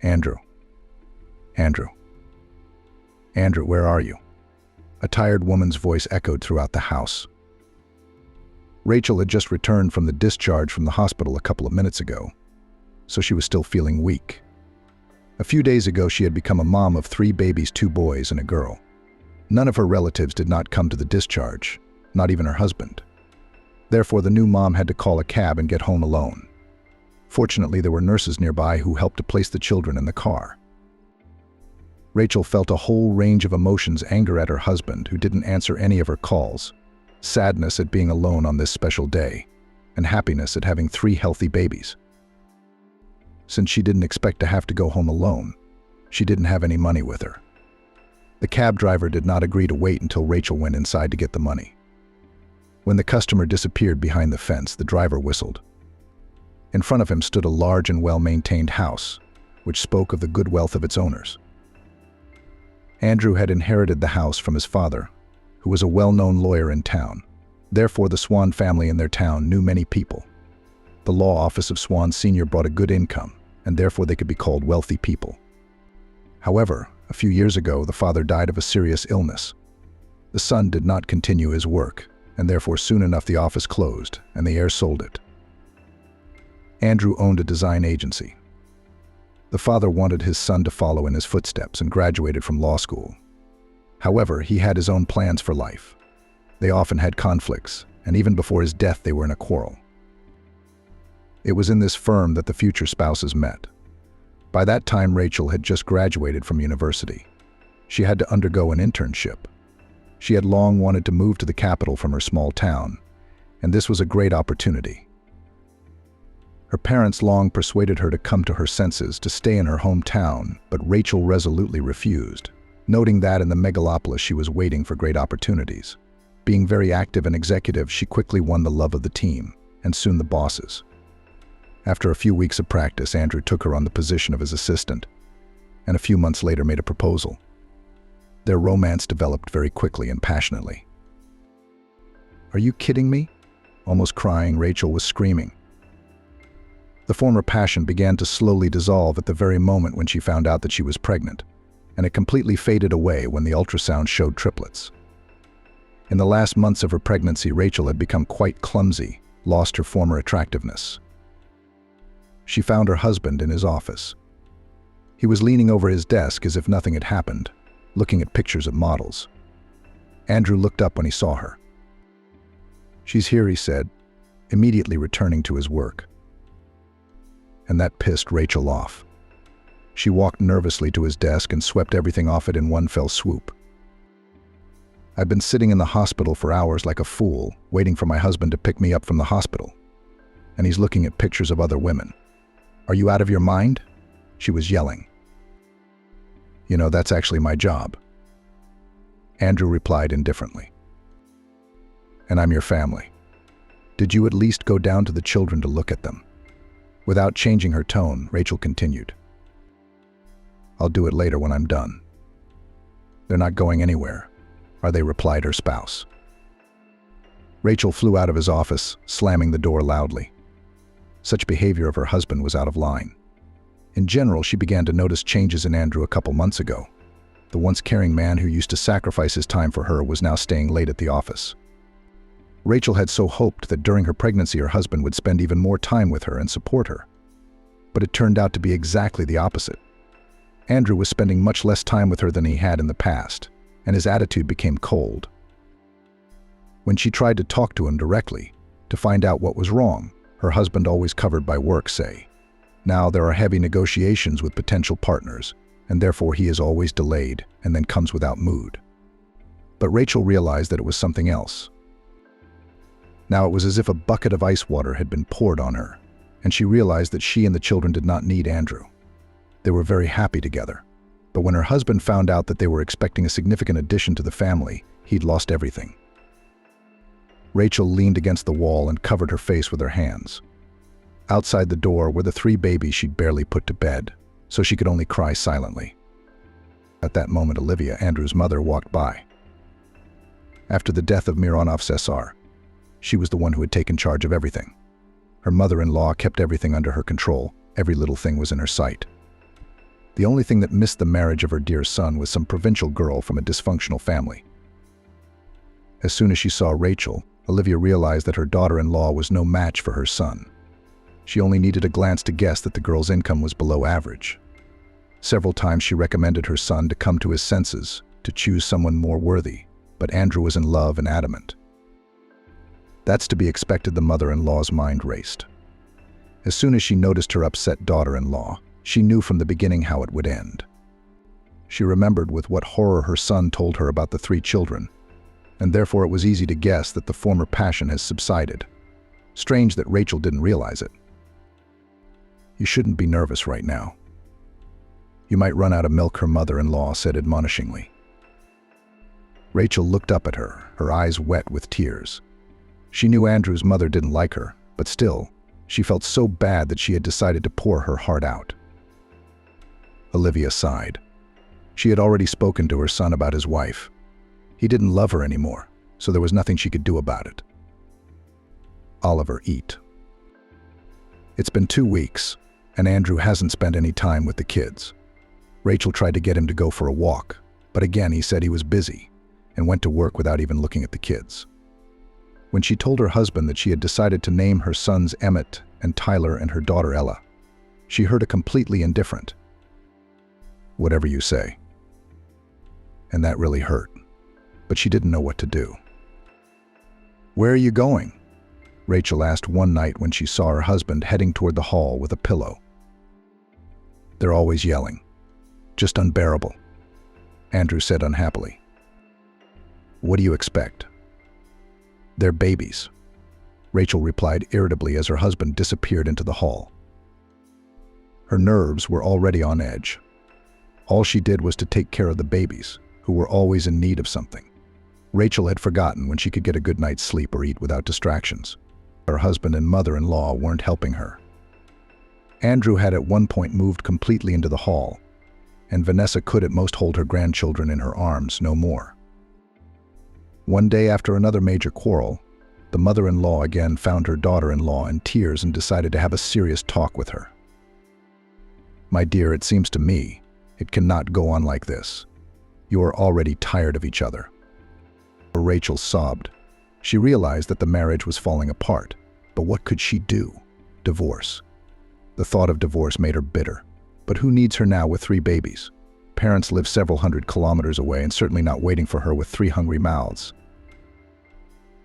Andrew. Andrew. Andrew, where are you? A tired woman's voice echoed throughout the house. Rachel had just returned from the discharge from the hospital a couple of minutes ago, so she was still feeling weak. A few days ago, she had become a mom of 3 babies, 2 boys and a girl. None of her relatives did not come to the discharge, not even her husband. Therefore, the new mom had to call a cab and get home alone. Fortunately, there were nurses nearby who helped to place the children in the car. Rachel felt a whole range of emotions: anger at her husband, who didn't answer any of her calls, sadness at being alone on this special day, and happiness at having 3 healthy babies. Since she didn't expect to have to go home alone, she didn't have any money with her. The cab driver did not agree to wait until Rachel went inside to get the money. When the customer disappeared behind the fence, the driver whistled. In front of him stood a large and well-maintained house, which spoke of the good wealth of its owners. Andrew had inherited the house from his father, who was a well-known lawyer in town. Therefore, the Swan family in their town knew many people. The law office of Swan Sr. brought a good income, and therefore they could be called wealthy people. However, a few years ago, the father died of a serious illness. The son did not continue his work, and therefore soon enough the office closed, and the heir sold it. Andrew owned a design agency. The father wanted his son to follow in his footsteps and graduated from law school. However, he had his own plans for life. They often had conflicts, and even before his death they were in a quarrel. It was in this firm that the future spouses met. By that time, Rachel had just graduated from university. She had to undergo an internship. She had long wanted to move to the capital from her small town, and this was a great opportunity. Her parents long persuaded her to come to her senses, to stay in her hometown, but Rachel resolutely refused, noting that in the megalopolis she was waiting for great opportunities. Being very active and executive, she quickly won the love of the team, and soon the bosses. After a few weeks of practice, Andrew took her on the position of his assistant, and a few months later made a proposal. Their romance developed very quickly and passionately. "Are you kidding me?" Almost crying, Rachel was screaming. The former passion began to slowly dissolve at the very moment when she found out that she was pregnant, and it completely faded away when the ultrasound showed triplets. In the last months of her pregnancy, Rachel had become quite clumsy, lost her former attractiveness. She found her husband in his office. He was leaning over his desk as if nothing had happened, looking at pictures of models. Andrew looked up when he saw her. "She's here," he said, immediately returning to his work. And that pissed Rachel off. She walked nervously to his desk and swept everything off it in one fell swoop. "I've been sitting in the hospital for hours like a fool, waiting for my husband to pick me up from the hospital. And he's looking at pictures of other women. Are you out of your mind?" She was yelling. "You know, that's actually my job." Andrew replied indifferently. "And I'm your family. Did you at least go down to the children to look at them?" Without changing her tone, Rachel continued. "I'll do it later when I'm done." "They're not going anywhere, are they?" replied her spouse. Rachel flew out of his office, slamming the door loudly. Such behavior of her husband was out of line. In general, she began to notice changes in Andrew a couple months ago. The once caring man who used to sacrifice his time for her was now staying late at the office. Rachel had so hoped that during her pregnancy her husband would spend even more time with her and support her. But it turned out to be exactly the opposite. Andrew was spending much less time with her than he had in the past, and his attitude became cold. When she tried to talk to him directly, to find out what was wrong, her husband, always covered by work, say, "Now there are heavy negotiations with potential partners, and therefore he is always delayed and then comes without mood." But Rachel realized that it was something else. Now it was as if a bucket of ice water had been poured on her, and she realized that she and the children did not need Andrew. They were very happy together. But when her husband found out that they were expecting a significant addition to the family, he'd lost everything. Rachel leaned against the wall and covered her face with her hands. Outside the door were the 3 babies she'd barely put to bed, so she could only cry silently. At that moment, Olivia, Andrew's mother, walked by. After the death of Mironov Cesar, she was the one who had taken charge of everything. Her mother-in-law kept everything under her control. Every little thing was in her sight. The only thing that missed the marriage of her dear son was some provincial girl from a dysfunctional family. As soon as she saw Rachel, Olivia realized that her daughter-in-law was no match for her son. She only needed a glance to guess that the girl's income was below average. Several times she recommended her son to come to his senses, to choose someone more worthy, but Andrew was in love and adamant. That's to be expected. The mother-in-law's mind raced. As soon as she noticed her upset daughter-in-law, she knew from the beginning how it would end. She remembered with what horror her son told her about the 3 children, and therefore it was easy to guess that the former passion has subsided. Strange that Rachel didn't realize it. You shouldn't be nervous right now. You might run out of milk, her mother-in-law said admonishingly. Rachel looked up at her, her eyes wet with tears. She knew Andrew's mother didn't like her, but still, she felt so bad that she had decided to pour her heart out. Olivia sighed. She had already spoken to her son about his wife. He didn't love her anymore, so there was nothing she could do about it. Oliver, eat. It's been 2 weeks, and Andrew hasn't spent any time with the kids. Rachel tried to get him to go for a walk, but again he said he was busy and went to work without even looking at the kids. When she told her husband that she had decided to name her sons Emmett and Tyler and her daughter Ella, she heard a completely indifferent, "Whatever you say." And that really hurt, but she didn't know what to do. "Where are you going?" Rachel asked one night when she saw her husband heading toward the hall with a pillow. "They're always yelling. Just unbearable," Andrew said unhappily. "What do you expect?" "They're babies," Rachel replied irritably as her husband disappeared into the hall. Her nerves were already on edge. All she did was to take care of the babies, who were always in need of something. Rachel had forgotten when she could get a good night's sleep or eat without distractions. Her husband and mother-in-law weren't helping her. Andrew had at one point moved completely into the hall, and Vanessa could at most hold her grandchildren in her arms, no more. One day after another major quarrel, the mother-in-law again found her daughter-in-law in tears and decided to have a serious talk with her. "My dear, it seems to me it cannot go on like this. You are already tired of each other." Rachel sobbed. She realized that the marriage was falling apart, but what could she do? Divorce. The thought of divorce made her bitter. But who needs her now with 3 babies? Parents live several hundred kilometers away and certainly not waiting for her with 3 hungry mouths.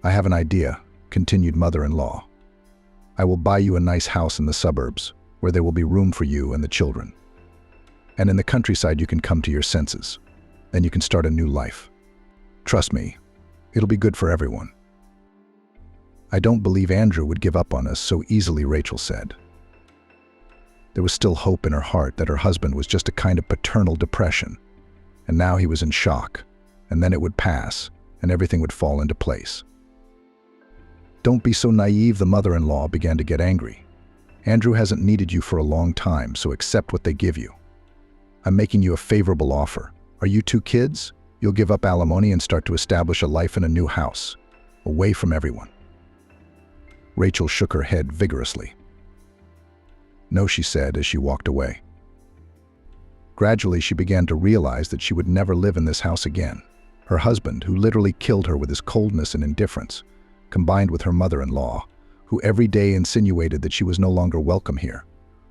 "I have an idea," continued mother-in-law. "I will buy you a nice house in the suburbs, where there will be room for you and the children. And in the countryside you can come to your senses. Then you can start a new life. Trust me, it'll be good for everyone." "I don't believe Andrew would give up on us so easily," Rachel said. There was still hope in her heart that her husband was just a kind of paternal depression, and now he was in shock, and then it would pass, and everything would fall into place. "Don't be so naive," the mother-in-law began to get angry. "Andrew hasn't needed you for a long time, so accept what they give you. I'm making you a favorable offer. Are you 2 kids? You'll give up alimony and start to establish a life in a new house, away from everyone." Rachel shook her head vigorously. "No," she said as she walked away. Gradually, she began to realize that she would never live in this house again. Her husband, who literally killed her with his coldness and indifference, combined with her mother-in-law, who every day insinuated that she was no longer welcome here,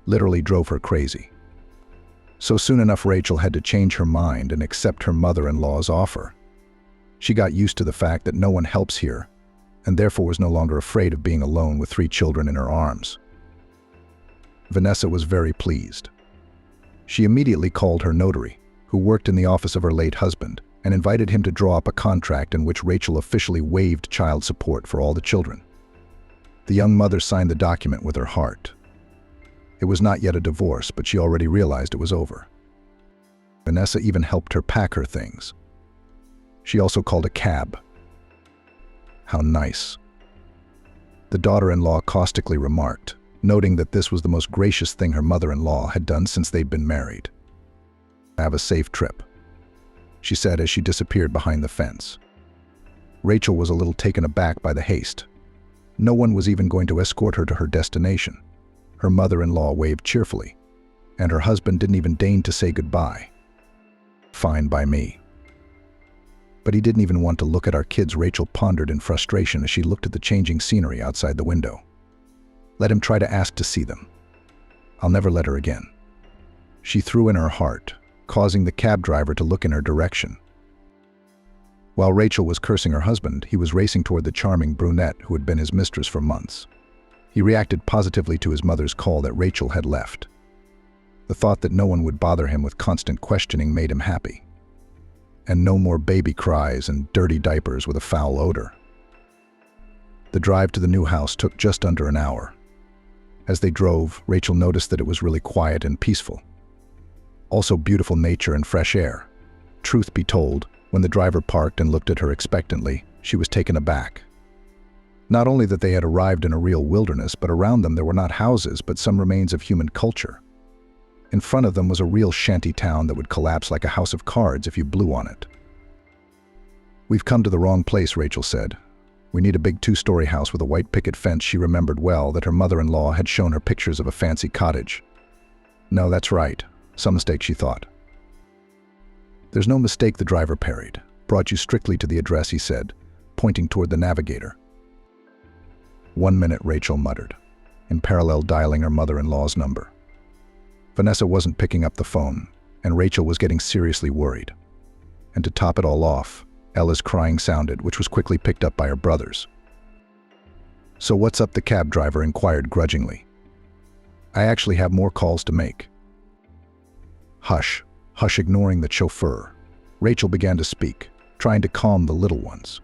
literally drove her crazy. So soon enough, Rachel had to change her mind and accept her mother-in-law's offer. She got used to the fact that no one helps here, and therefore was no longer afraid of being alone with 3 children in her arms. Vanessa was very pleased. She immediately called her notary, who worked in the office of her late husband, and invited him to draw up a contract in which Rachel officially waived child support for all the children. The young mother signed the document with her heart. It was not yet a divorce, but she already realized it was over. Vanessa even helped her pack her things. She also called a cab. "How nice," the daughter-in-law caustically remarked, noting that this was the most gracious thing her mother-in-law had done since they'd been married. "Have a safe trip," she said as she disappeared behind the fence. Rachel was a little taken aback by the haste. No one was even going to escort her to her destination. Her mother-in-law waved cheerfully, and her husband didn't even deign to say goodbye. Fine by me. But he didn't even want to look at our kids, Rachel pondered in frustration as she looked at the changing scenery outside the window. Let him try to ask to see them. I'll never let her again. She threw in her heart, causing the cab driver to look in her direction. While Rachel was cursing her husband, he was racing toward the charming brunette who had been his mistress for months. He reacted positively to his mother's call that Rachel had left. The thought that no one would bother him with constant questioning made him happy. And no more baby cries and dirty diapers with a foul odor. The drive to the new house took just under an hour. As they drove, Rachel noticed that it was really quiet and peaceful. Also beautiful nature and fresh air. Truth be told, when the driver parked and looked at her expectantly, she was taken aback. Not only that they had arrived in a real wilderness, but around them there were not houses, but some remains of human culture. In front of them was a real shanty town that would collapse like a house of cards if you blew on it. We've come to the wrong place, Rachel said. We need a big 2-story house with a white picket fence. She remembered well that her mother-in-law had shown her pictures of a fancy cottage. No, that's right. Some mistake, she thought. There's no mistake, the driver parried. Brought you strictly to the address, he said, pointing toward the navigator. 1 minute, Rachel muttered, in parallel dialing her mother-in-law's number. Vanessa wasn't picking up the phone, and Rachel was getting seriously worried. And to top it all off, Ella's crying sounded, which was quickly picked up by her brothers. So what's up? The cab driver inquired grudgingly. I actually have more calls to make. Hush, hush, ignoring the chauffeur. Rachel began to speak, trying to calm the little ones.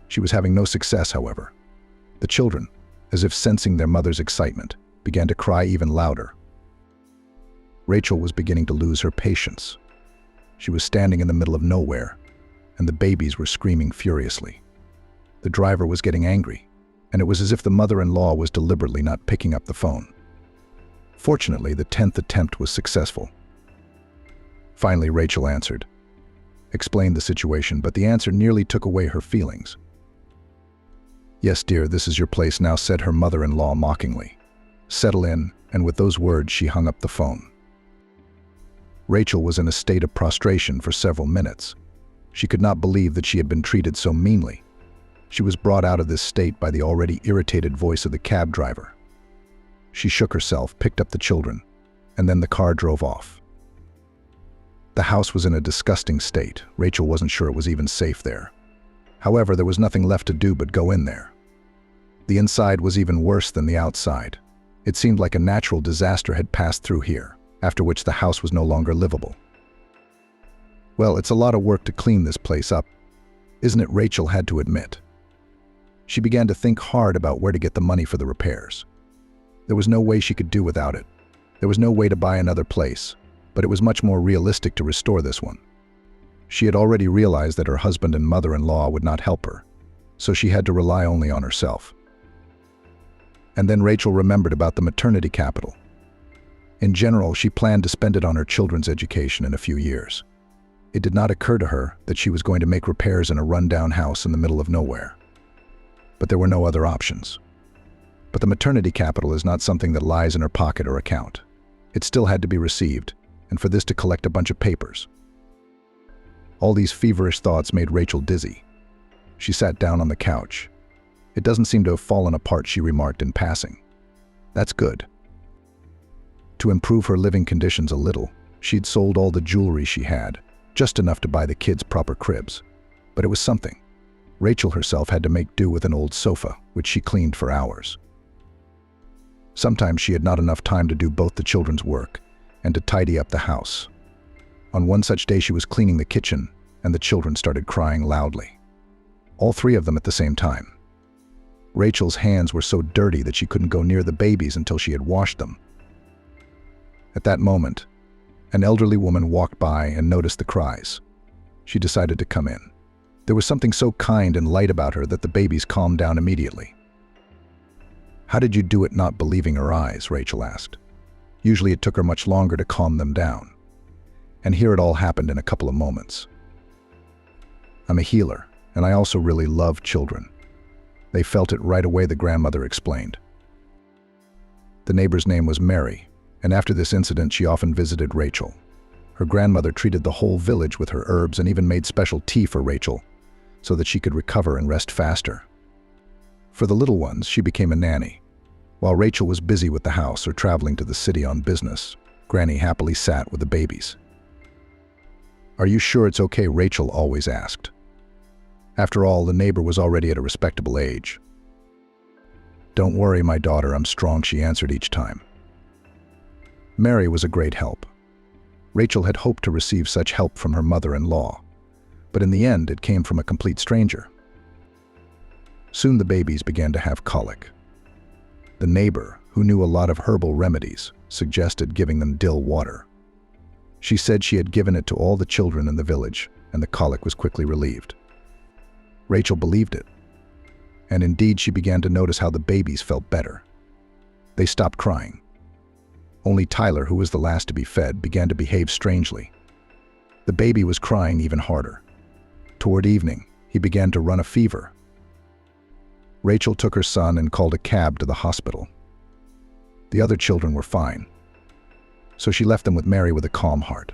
She was having no success, however. The children, as if sensing their mother's excitement, began to cry even louder. Rachel was beginning to lose her patience. She was standing in the middle of nowhere, and the babies were screaming furiously. The driver was getting angry, and it was as if the mother-in-law was deliberately not picking up the phone. Fortunately, the 10th attempt was successful. Finally, Rachel answered, explained the situation, but the answer nearly took away her feelings. Yes, dear, this is your place now, said her mother-in-law mockingly. Settle in, and with those words she hung up the phone. Rachel was in a state of prostration for several minutes. She could not believe that she had been treated so meanly. She was brought out of this state by the already irritated voice of the cab driver. She shook herself, picked up the children, and then the car drove off. The house was in a disgusting state. Rachel wasn't sure it was even safe there. However, there was nothing left to do but go in there. The inside was even worse than the outside. It seemed like a natural disaster had passed through here, after which the house was no longer livable. Well, it's a lot of work to clean this place up, isn't it? Rachel had to admit. She began to think hard about where to get the money for the repairs. There was no way she could do without it. There was no way to buy another place, but it was much more realistic to restore this one. She had already realized that her husband and mother-in-law would not help her, so she had to rely only on herself. And then Rachel remembered about the maternity capital. In general, she planned to spend it on her children's education in a few years. It did not occur to her that she was going to make repairs in a run-down house in the middle of nowhere. But there were no other options. But the maternity capital is not something that lies in her pocket or account. It still had to be received, and for this to collect a bunch of papers. All these feverish thoughts made Rachel dizzy. She sat down on the couch. It doesn't seem to have fallen apart, she remarked in passing. That's good. To improve her living conditions a little, she'd sold all the jewelry she had, just enough to buy the kids proper cribs. But it was something. Rachel herself had to make do with an old sofa, which she cleaned for hours. Sometimes she had not enough time to do both the children's work and to tidy up the house. On one such day she was cleaning the kitchen, and the children started crying loudly. All three of them at the same time. Rachel's hands were so dirty that she couldn't go near the babies until she had washed them. At that moment, an elderly woman walked by and noticed the cries. She decided to come in. There was something so kind and light about her that the babies calmed down immediately. How did you do it? Not believing her eyes, Rachel asked. Usually it took her much longer to calm them down. And here it all happened in a couple of moments. I'm a healer, and I also really love children. They felt it right away, the grandmother explained. The neighbor's name was Mary, And after this incident, she often visited Rachel. Her grandmother treated the whole village with her herbs and even made special tea for Rachel so that she could recover and rest faster. For the little ones, she became a nanny. While Rachel was busy with the house or traveling to the city on business, Granny happily sat with the babies. "Are you sure it's okay?" Rachel always asked. After all, the neighbor was already at a respectable age. "Don't worry, my daughter, I'm strong," she answered each time. Mary was a great help. Rachel had hoped to receive such help from her mother-in-law, but in the end it came from a complete stranger. Soon the babies began to have colic. The neighbor, who knew a lot of herbal remedies, suggested giving them dill water. She said she had given it to all the children in the village, and the colic was quickly relieved. Rachel believed it, and indeed she began to notice how the babies felt better. They stopped crying. Only Tyler, who was the last to be fed, began to behave strangely. The baby was crying even harder. Toward evening, he began to run a fever. Rachel took her son and called a cab to the hospital. The other children were fine, so she left them with Mary with a calm heart.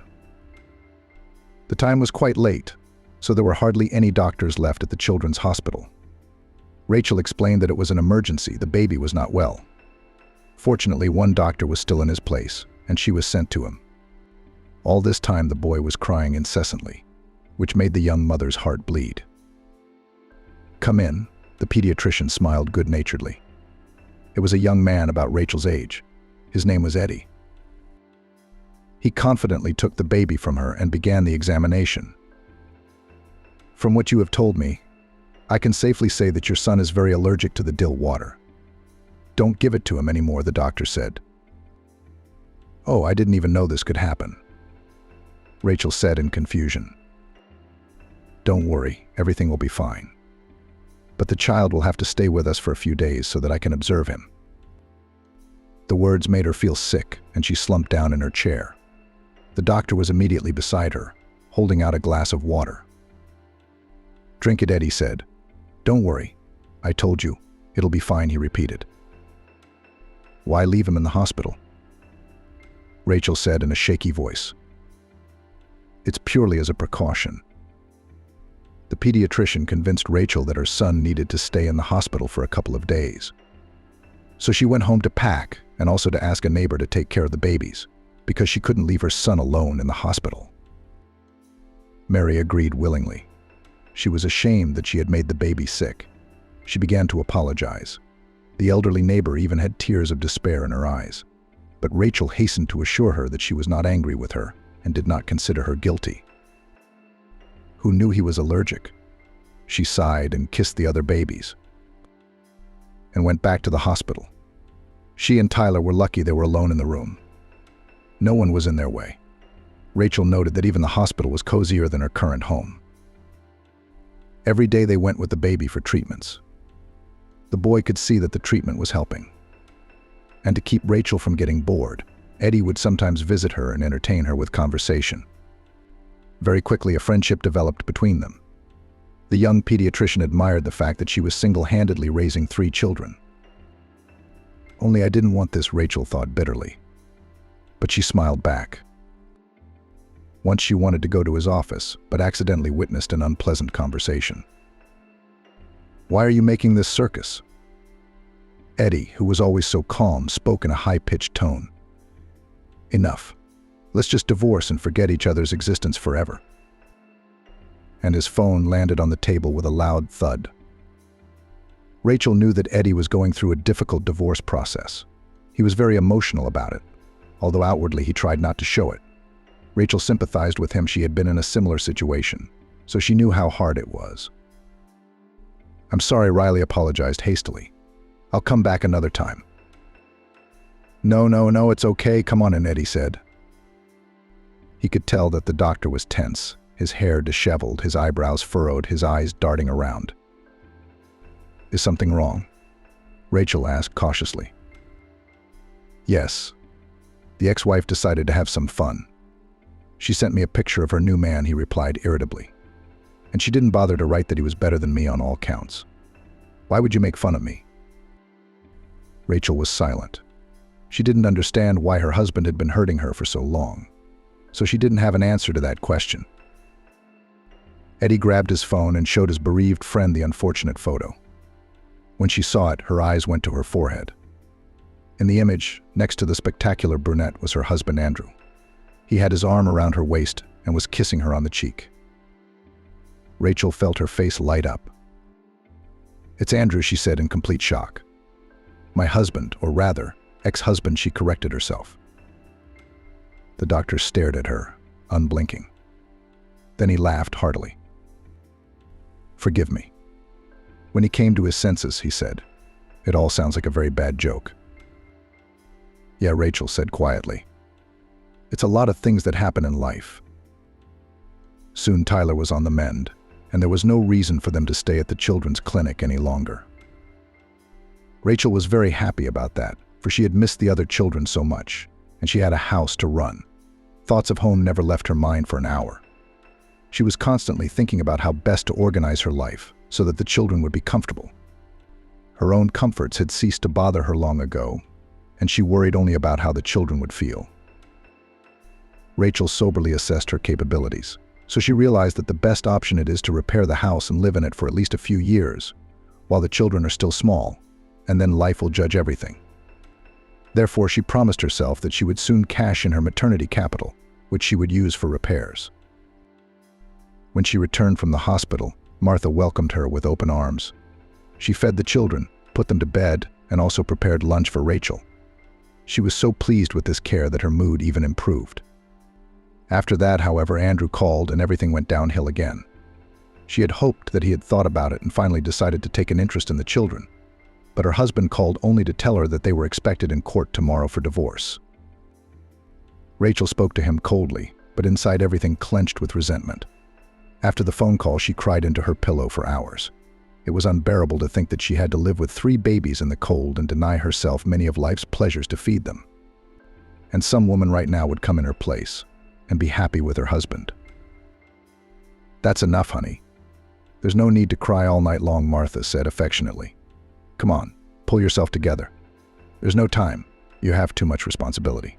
The time was quite late, so there were hardly any doctors left at the children's hospital. Rachel explained that it was an emergency, the baby was not well. Fortunately, one doctor was still in his place, and she was sent to him. All this time the boy was crying incessantly, which made the young mother's heart bleed. "Come in," the pediatrician smiled good-naturedly. It was a young man about Rachel's age. His name was Eddie. He confidently took the baby from her and began the examination. "From what you have told me, I can safely say that your son is very allergic to the dill water. Don't give it to him anymore," the doctor said. "Oh, I didn't even know this could happen," Rachel said in confusion. "Don't worry, everything will be fine. But the child will have to stay with us for a few days so that I can observe him." The words made her feel sick, and she slumped down in her chair. The doctor was immediately beside her, holding out a glass of water. "Drink it," Eddie said. "Don't worry. I told you. It'll be fine," he repeated. "Why leave him in the hospital?" Rachel said in a shaky voice. "It's purely as a precaution." The pediatrician convinced Rachel that her son needed to stay in the hospital for a couple of days. So she went home to pack and also to ask a neighbor to take care of the babies, because she couldn't leave her son alone in the hospital. Mary agreed willingly. She was ashamed that she had made the baby sick. She began to apologize. The elderly neighbor even had tears of despair in her eyes. But Rachel hastened to assure her that she was not angry with her and did not consider her guilty. Who knew he was allergic? She sighed and kissed the other babies and went back to the hospital. She and Tyler were lucky they were alone in the room. No one was in their way. Rachel noted that even the hospital was cozier than her current home. Every day they went with the baby for treatments. The boy could see that the treatment was helping. And to keep Rachel from getting bored, Eddie would sometimes visit her and entertain her with conversation. Very quickly, a friendship developed between them. The young pediatrician admired the fact that she was single-handedly raising 3 children. "Only I didn't want this," Rachel thought bitterly. But she smiled back. Once she wanted to go to his office, but accidentally witnessed an unpleasant conversation. "Why are you making this circus?" Eddie, who was always so calm, spoke in a high-pitched tone. "Enough. Let's just divorce and forget each other's existence forever." And his phone landed on the table with a loud thud. Rachel knew that Eddie was going through a difficult divorce process. He was very emotional about it, although outwardly he tried not to show it. Rachel sympathized with him. She had been in a similar situation, so she knew how hard it was. "I'm sorry," Riley apologized hastily. "I'll come back another time." No, it's okay. Come on in," Eddie said. He could tell that the doctor was tense, his hair disheveled, his eyebrows furrowed, his eyes darting around. "Is something wrong?" Rachel asked cautiously. "Yes. The ex-wife decided to have some fun. She sent me a picture of her new man," he replied irritably. "And she didn't bother to write that he was better than me on all counts. Why would you make fun of me?" Rachel was silent. She didn't understand why her husband had been hurting her for so long, so she didn't have an answer to that question. Eddie grabbed his phone and showed his bereaved friend the unfortunate photo. When she saw it, her eyes went to her forehead. In the image, next to the spectacular brunette, was her husband Andrew. He had his arm around her waist and was kissing her on the cheek. Rachel felt her face light up. "It's Andrew," she said in complete shock. "My husband, or rather, ex-husband," she corrected herself. The doctor stared at her, unblinking. Then he laughed heartily. "Forgive me." When he came to his senses, he said, "It all sounds like a very bad joke." "Yeah," Rachel said quietly. "It's a lot of things that happen in life." Soon Tyler was on the mend, and there was no reason for them to stay at the children's clinic any longer. Rachel was very happy about that, for she had missed the other children so much, and she had a house to run. Thoughts of home never left her mind for an hour. She was constantly thinking about how best to organize her life so that the children would be comfortable. Her own comforts had ceased to bother her long ago, and she worried only about how the children would feel. Rachel soberly assessed her capabilities, so she realized that the best option it is to repair the house and live in it for at least a few years, while the children are still small, and then life will judge everything. Therefore, she promised herself that she would soon cash in her maternity capital, which she would use for repairs. When she returned from the hospital, Martha welcomed her with open arms. She fed the children, put them to bed, and also prepared lunch for Rachel. She was so pleased with this care that her mood even improved. After that, however, Andrew called and everything went downhill again. She had hoped that he had thought about it and finally decided to take an interest in the children, but her husband called only to tell her that they were expected in court tomorrow for divorce. Rachel spoke to him coldly, but inside everything clenched with resentment. After the phone call, she cried into her pillow for hours. It was unbearable to think that she had to live with 3 babies in the cold and deny herself many of life's pleasures to feed them. And some woman right now would come in her place and be happy with her husband. "That's enough, honey. There's no need to cry all night long," Martha said affectionately. "Come on, pull yourself together. There's no time. You have too much responsibility."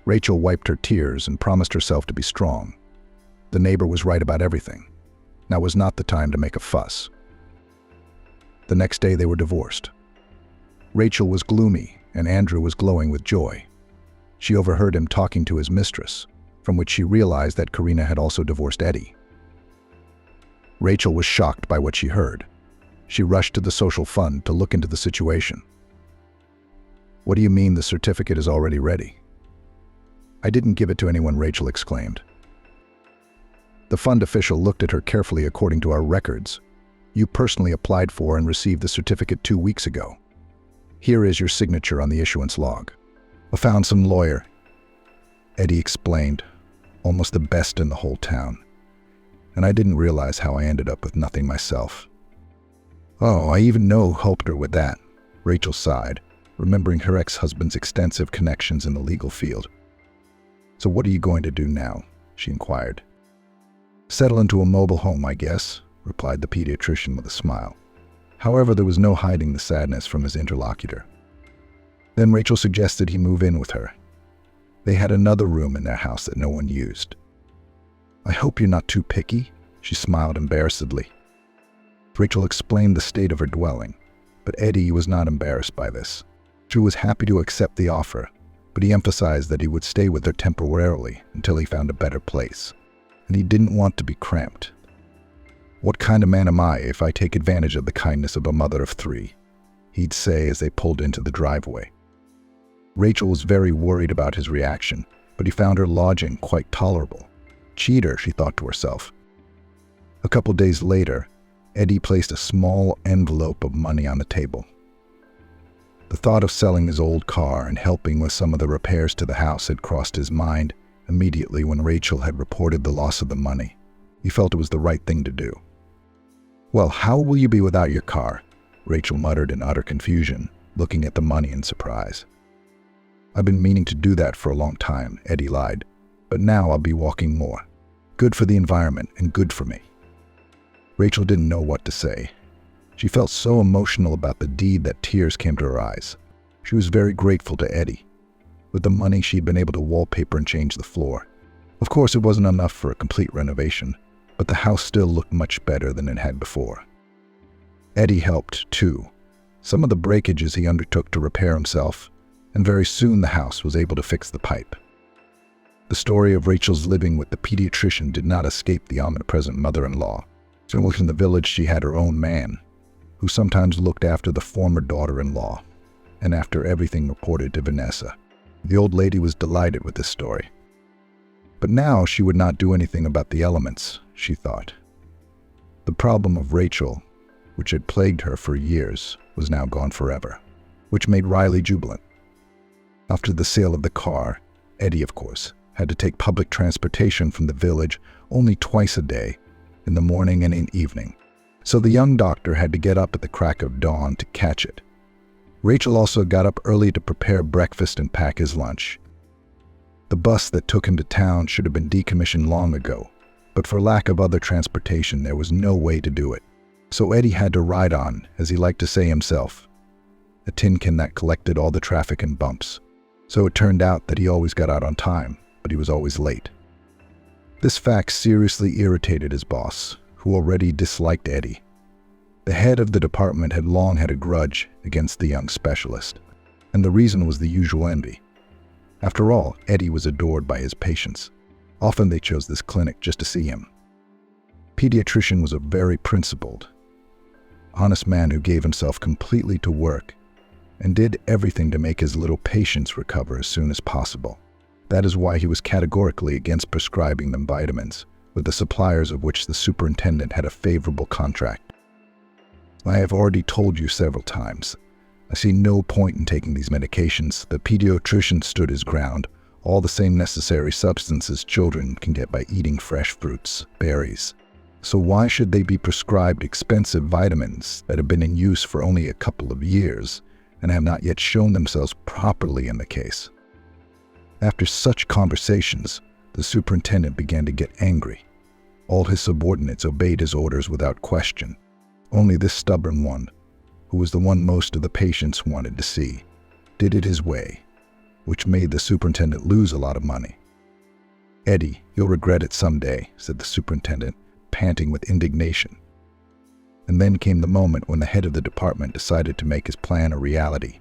Rachel wiped her tears and promised herself to be strong. The neighbor was right about everything. Now was not the time to make a fuss. The next day they were divorced. Rachel was gloomy and Andrew was glowing with joy. She overheard him talking to his mistress, from which she realized that Karina had also divorced Eddie. Rachel was shocked by what she heard. She rushed to the social fund to look into the situation. "What do you mean the certificate is already ready?" "I didn't give it to anyone," Rachel exclaimed. The fund official looked at her carefully. "According to our records, you personally applied for and received the certificate 2 weeks ago. Here is your signature on the issuance log." "I found some lawyer," Eddie explained, "almost the best in the whole town. And I didn't realize how I ended up with nothing myself." "Oh, I even know who helped her with that," Rachel sighed, remembering her ex-husband's extensive connections in the legal field. "So what are you going to do now?" she inquired. "Settle into a mobile home, I guess," replied the pediatrician with a smile. However, there was no hiding the sadness from his interlocutor. Then Rachel suggested he move in with her. They had another room in their house that no one used. "I hope you're not too picky," she smiled embarrassedly. Rachel explained the state of her dwelling, but Eddie was not embarrassed by this. He was happy to accept the offer, but he emphasized that he would stay with her temporarily until he found a better place, and he didn't want to be cramped. "What kind of man am I if I take advantage of the kindness of a mother of 3? He'd say as they pulled into the driveway. Rachel was very worried about his reaction, but he found her lodging quite tolerable. Cheater, she thought to herself. A couple days later, Eddie placed a small envelope of money on the table. The thought of selling his old car and helping with some of the repairs to the house had crossed his mind immediately when Rachel had reported the loss of the money. He felt it was the right thing to do. "Well, how will you be without your car?" Rachel muttered in utter confusion, looking at the money in surprise. "I've been meaning to do that for a long time," Eddie lied, "but now I'll be walking more. Good for the environment and good for me." Rachel didn't know what to say. She felt so emotional about the deed that tears came to her eyes. She was very grateful to Eddie. With the money, she'd been able to wallpaper and change the floor. Of course, it wasn't enough for a complete renovation, but the house still looked much better than it had before. Eddie helped, too. Some of the breakages he undertook to repair himself, and very soon the house was able to fix the pipe. The story of Rachel's living with the pediatrician did not escape the omnipresent mother-in-law. So in the village, she had her own man, who sometimes looked after the former daughter-in-law, and after everything reported to Vanessa. The old lady was delighted with this story. But now she would not do anything about the elements, she thought. The problem of Rachel, which had plagued her for years, was now gone forever, which made Riley jubilant. After the sale of the car, Eddie, of course, had to take public transportation from the village only twice a day, in the morning and in evening. So the young doctor had to get up at the crack of dawn to catch it. Rachel also got up early to prepare breakfast and pack his lunch. The bus that took him to town should have been decommissioned long ago, but for lack of other transportation, there was no way to do it. So Eddie had to ride on, as he liked to say himself, a tin can that collected all the traffic and bumps. So it turned out that he always got out on time, but he was always late. This fact seriously irritated his boss, who already disliked Eddie. The head of the department had long had a grudge against the young specialist, and the reason was the usual envy. After all, Eddie was adored by his patients. Often they chose this clinic just to see him. Pediatrician was a very principled, honest man who gave himself completely to work and did everything to make his little patients recover as soon as possible. That is why he was categorically against prescribing them vitamins, with the suppliers of which the superintendent had a favorable contract. I have already told you several times, I see no point in taking these medications. The pediatrician stood his ground, all the same necessary substances children can get by eating fresh fruits, berries. So why should they be prescribed expensive vitamins that have been in use for only a couple of years and have not yet shown themselves properly in the case? After such conversations, the superintendent began to get angry. All his subordinates obeyed his orders without question. Only this stubborn one, who was the one most of the patients wanted to see, did it his way, which made the superintendent lose a lot of money. "Eddie, you'll regret it someday," said the superintendent, panting with indignation. And then came the moment when the head of the department decided to make his plan a reality.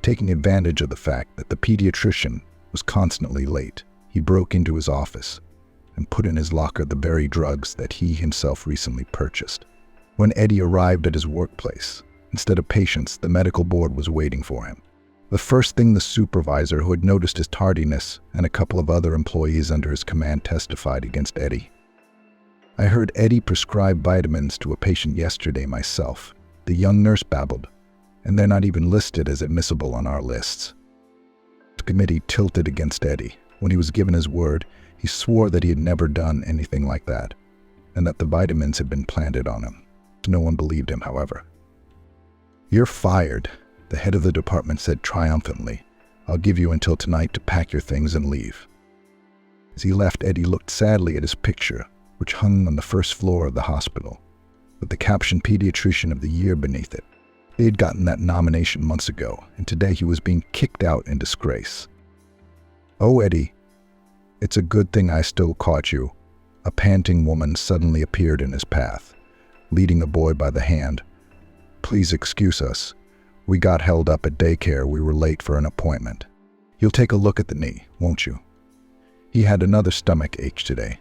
Taking advantage of the fact that the pediatrician was constantly late, he broke into his office and put in his locker the very drugs that he himself recently purchased. When Eddie arrived at his workplace, instead of patients, the medical board was waiting for him. The first thing the supervisor, who had noticed his tardiness, and a couple of other employees under his command testified against Eddie. "I heard Eddie prescribe vitamins to a patient yesterday myself," the young nurse babbled, "and they're not even listed as admissible on our lists." The committee tilted against Eddie. When he was given his word, he swore that he had never done anything like that, and that the vitamins had been planted on him. No one believed him, however. "You're fired," the head of the department said triumphantly. "I'll give you until tonight to pack your things and leave." As he left, Eddie looked sadly at his picture, which hung on the first floor of the hospital, with the caption "Pediatrician of the Year" beneath it. He had gotten that nomination months ago, and today he was being kicked out in disgrace. "Oh, Eddie, it's a good thing I still caught you." A panting woman suddenly appeared in his path, leading the boy by the hand. "Please excuse us. We got held up at daycare. We were late for an appointment. You'll take a look at the knee, won't you? He had another stomach ache today."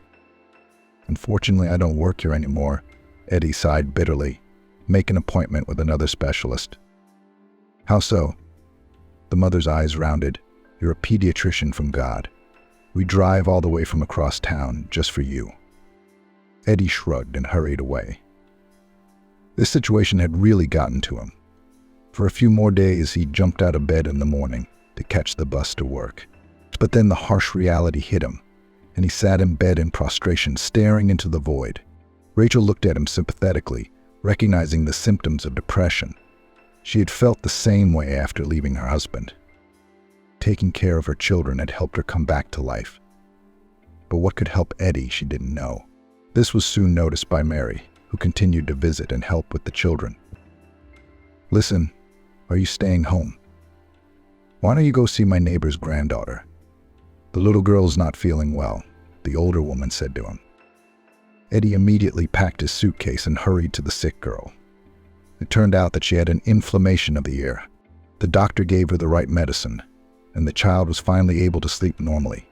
"Unfortunately, I don't work here anymore," Eddie sighed bitterly. "Make an appointment with another specialist." "How so?" The mother's eyes rounded. "You're a pediatrician from God. We drive all the way from across town just for you." Eddie shrugged and hurried away. This situation had really gotten to him. For a few more days, he jumped out of bed in the morning to catch the bus to work. But then the harsh reality hit him, and he sat in bed in prostration, staring into the void. Rachel looked at him sympathetically, recognizing the symptoms of depression. She had felt the same way after leaving her husband. Taking care of her children had helped her come back to life. But what could help Eddie, she didn't know. This was soon noticed by Mary, who continued to visit and help with the children. "Listen, are you staying home?" "Why don't you go see my neighbor's granddaughter? The little girl's not feeling well," the older woman said to him. Eddie immediately packed his suitcase and hurried to the sick girl. It turned out that she had an inflammation of the ear. The doctor gave her the right medicine, and the child was finally able to sleep normally.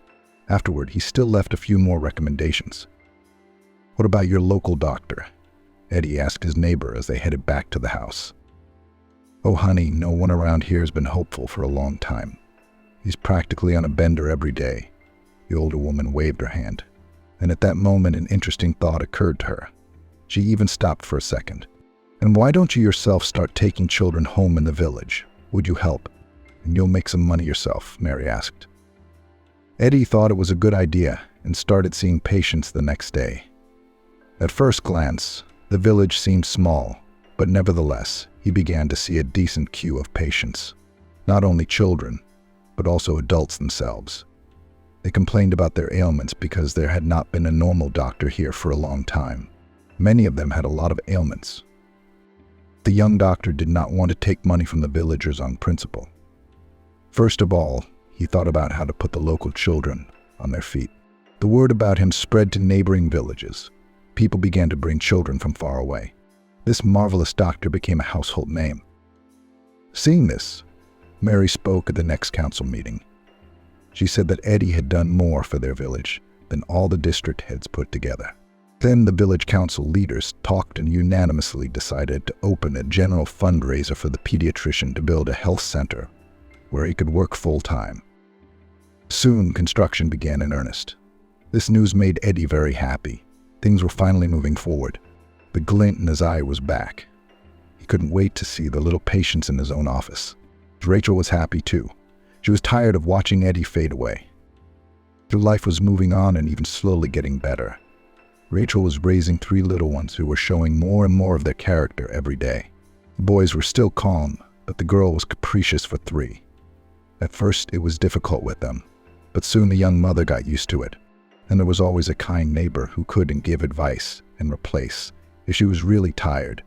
Afterward, he still left a few more recommendations. "What about your local doctor?" Eddie asked his neighbor as they headed back to the house. "Oh, honey, no one around here has been hopeful for a long time. He's practically on a bender every day." The older woman waved her hand. And at that moment, an interesting thought occurred to her. She even stopped for a second. "And why don't you yourself start taking children home in the village? Would you help? And you'll make some money yourself," Mary asked. Eddie thought it was a good idea and started seeing patients the next day. At first glance, the village seemed small, but nevertheless, he began to see a decent queue of patients. Not only children, but also adults themselves. They complained about their ailments because there had not been a normal doctor here for a long time. Many of them had a lot of ailments. The young doctor did not want to take money from the villagers on principle. First of all, he thought about how to put the local children on their feet. The word about him spread to neighboring villages. People began to bring children from far away. This marvelous doctor became a household name. Seeing this, Mary spoke at the next council meeting. She said that Eddie had done more for their village than all the district heads put together. Then the village council leaders talked and unanimously decided to open a general fundraiser for the pediatrician to build a health center where he could work full-time. Soon, construction began in earnest. This news made Eddie very happy. Things were finally moving forward. The glint in his eye was back. He couldn't wait to see the little patients in his own office. Rachel was happy too. She was tired of watching Eddie fade away. Their life was moving on and even slowly getting better. Rachel was raising 3 little ones who were showing more and more of their character every day. The boys were still calm, but the girl was capricious for 3. At first, it was difficult with them, but soon the young mother got used to it, and there was always a kind neighbor who could give advice and replace if she was really tired.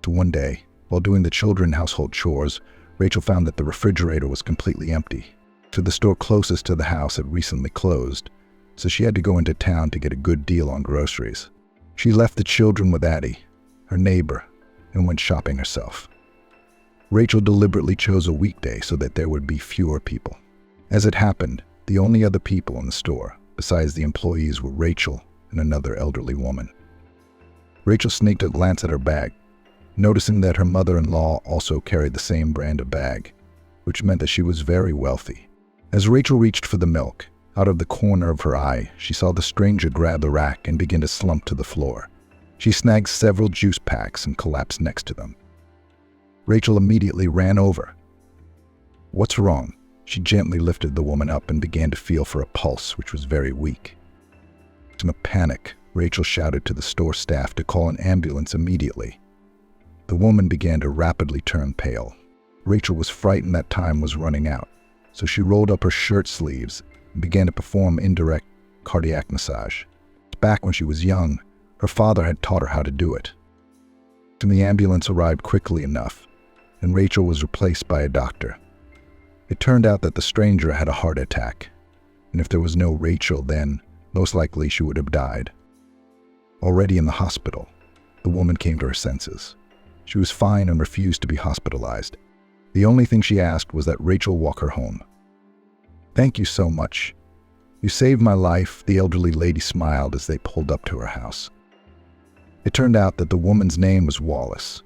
So one day, while doing the children's household chores, Rachel found that the refrigerator was completely empty. So the store closest to the house had recently closed, so she had to go into town to get a good deal on groceries. She left the children with Addie, her neighbor, and went shopping herself. Rachel deliberately chose a weekday so that there would be fewer people. As it happened, the only other people in the store, besides the employees, were Rachel and another elderly woman. Rachel sneaked a glance at her bag, noticing that her mother-in-law also carried the same brand of bag, which meant that she was very wealthy. As Rachel reached for the milk, out of the corner of her eye, she saw the stranger grab the rack and begin to slump to the floor. She snagged several juice packs and collapsed next to them. Rachel immediately ran over. "What's wrong?" She gently lifted the woman up and began to feel for a pulse, which was very weak. In a panic, Rachel shouted to the store staff to call an ambulance immediately. The woman began to rapidly turn pale. Rachel was frightened that time was running out, so she rolled up her shirt sleeves and began to perform indirect cardiac massage. Back when she was young, her father had taught her how to do it. And the ambulance arrived quickly enough, and Rachel was replaced by a doctor. It turned out that the stranger had a heart attack, and if there was no Rachel then, most likely she would have died. Already in the hospital, the woman came to her senses. She was fine and refused to be hospitalized. The only thing she asked was that Rachel walk her home. "Thank you so much. You saved my life," the elderly lady smiled as they pulled up to her house. It turned out that the woman's name was Wallace.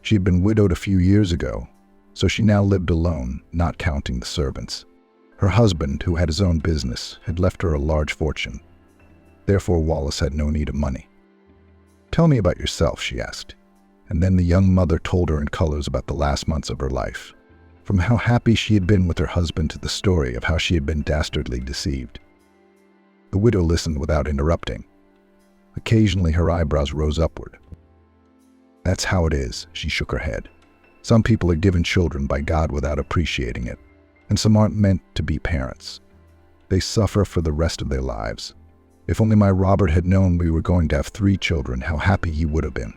She had been widowed a few years ago, so she now lived alone, not counting the servants. Her husband, who had his own business, had left her a large fortune. Therefore, Wallace had no need of money. "Tell me about yourself," she asked. And then the young mother told her in colors about the last months of her life, from how happy she had been with her husband to the story of how she had been dastardly deceived. The widow listened without interrupting. Occasionally her eyebrows rose upward. "That's how it is," she shook her head. "Some people are given children by God without appreciating it, and some aren't meant to be parents. They suffer for the rest of their lives. If only my Robert had known we were going to have 3 children, how happy he would have been."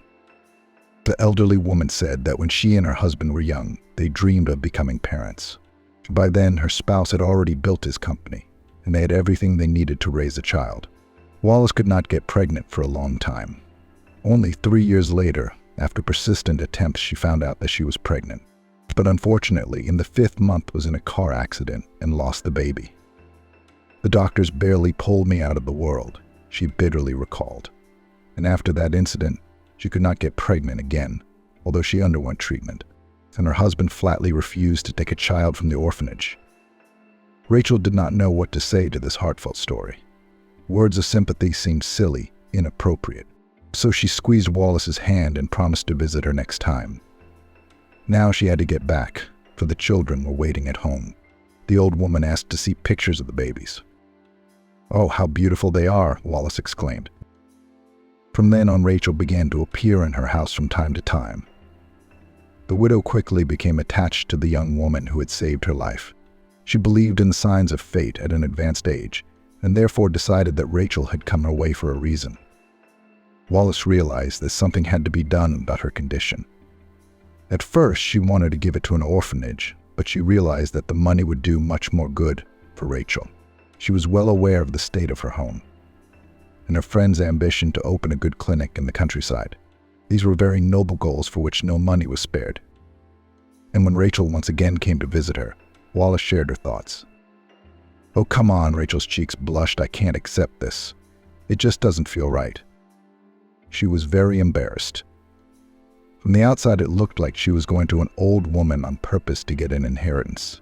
The elderly woman said that when she and her husband were young, they dreamed of becoming parents. By then, her spouse had already built his company, and they had everything they needed to raise a child. Wallace could not get pregnant for a long time. Only 3 years later, after persistent attempts, she found out that she was pregnant. But unfortunately, in the 5th month was in a car accident and lost the baby. "The doctors barely pulled me out of the world," she bitterly recalled. And after that incident, she could not get pregnant again, although she underwent treatment, and her husband flatly refused to take a child from the orphanage. Rachel did not know what to say to this heartfelt story. Words of sympathy seemed silly, inappropriate, so she squeezed Wallace's hand and promised to visit her next time. Now she had to get back, for the children were waiting at home. The old woman asked to see pictures of the babies. "Oh, how beautiful they are," Wallace exclaimed. From then on, Rachel began to appear in her house from time to time. The widow quickly became attached to the young woman who had saved her life. She believed in the signs of fate at an advanced age, and therefore decided that Rachel had come her way for a reason. Wallace realized that something had to be done about her condition. At first, she wanted to give it to an orphanage, but she realized that the money would do much more good for Rachel. She was well aware of the state of her home and her friend's ambition to open a good clinic in the countryside. These were very noble goals for which no money was spared. And when Rachel once again came to visit her, Wallace shared her thoughts. "Oh, come on," Rachel's cheeks blushed. "I can't accept this. It just doesn't feel right." She was very embarrassed. From the outside, it looked like she was going to an old woman on purpose to get an inheritance.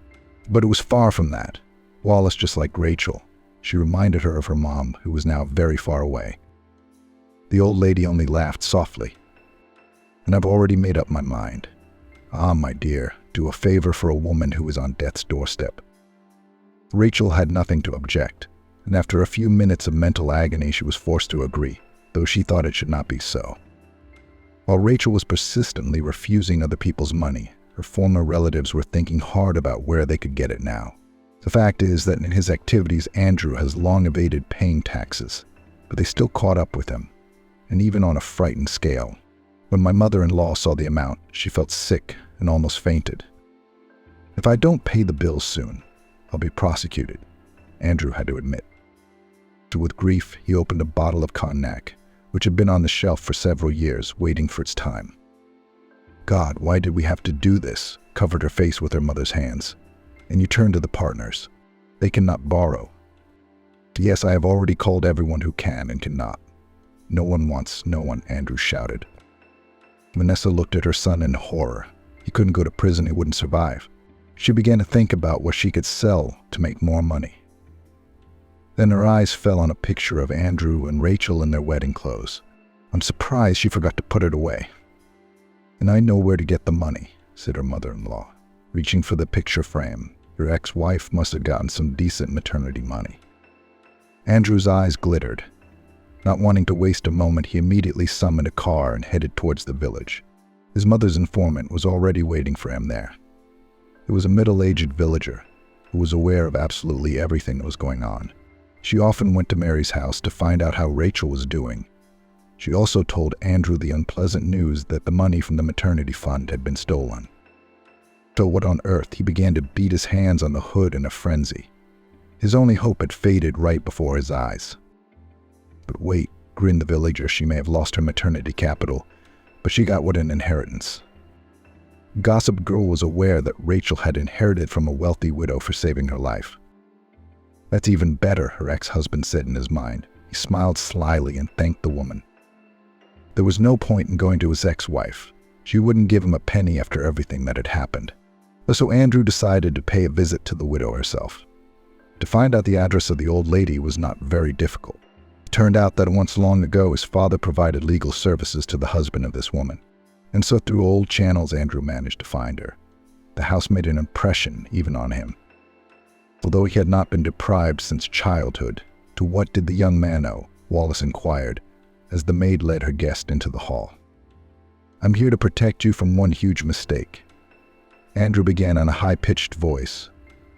But it was far from that. Wallace, just like Rachel, she reminded her of her mom, who was now very far away. The old lady only laughed softly. "And I've already made up my mind. Ah, my dear, do a favor for a woman who is on death's doorstep." Rachel had nothing to object, and after a few minutes of mental agony, she was forced to agree, though she thought it should not be so. While Rachel was persistently refusing other people's money, her former relatives were thinking hard about where they could get it now. The fact is that in his activities, Andrew has long evaded paying taxes, but they still caught up with him, and even on a frightened scale. When my mother-in-law saw the amount, she felt sick and almost fainted. "If I don't pay the bills soon, I'll be prosecuted," Andrew had to admit. So with grief, he opened a bottle of cognac, which had been on the shelf for several years, waiting for its time. "God, why did we have to do this?" covered her face with her mother's hands. And you turn to the partners. They cannot borrow. "Yes, I have already called everyone who can and cannot. No one wants, no one," Andrew shouted. Vanessa looked at her son in horror. He couldn't go to prison, he wouldn't survive. She began to think about what she could sell to make more money. Then her eyes fell on a picture of Andrew and Rachel in their wedding clothes. I'm surprised she forgot to put it away. "And I know where to get the money," said her mother-in-law, reaching for the picture frame. Her ex-wife must have gotten some decent maternity money. Andrew's eyes glittered. Not wanting to waste a moment, he immediately summoned a car and headed towards the village. His mother's informant was already waiting for him there. It was a middle-aged villager who was aware of absolutely everything that was going on. She often went to Mary's house to find out how Rachel was doing. She also told Andrew the unpleasant news that the money from the maternity fund had been stolen. So what on earth? He began to beat his hands on the hood in a frenzy. His only hope had faded right before his eyes. "But wait," grinned the villager, "she may have lost her maternity capital, but she got what an inheritance." Gossip Girl was aware that Rachel had inherited from a wealthy widow for saving her life. "That's even better," her ex-husband said in his mind. He smiled slyly and thanked the woman. There was no point in going to his ex-wife. She wouldn't give him a penny after everything that had happened. So Andrew decided to pay a visit to the widow herself. To find out the address of the old lady was not very difficult. It turned out that once long ago his father provided legal services to the husband of this woman. And so through old channels Andrew managed to find her. The house made an impression even on him. Although he had not been deprived since childhood, to what did the young man owe? Wallace inquired, as the maid led her guest into the hall. "I'm here to protect you from one huge mistake." Andrew began in a high-pitched voice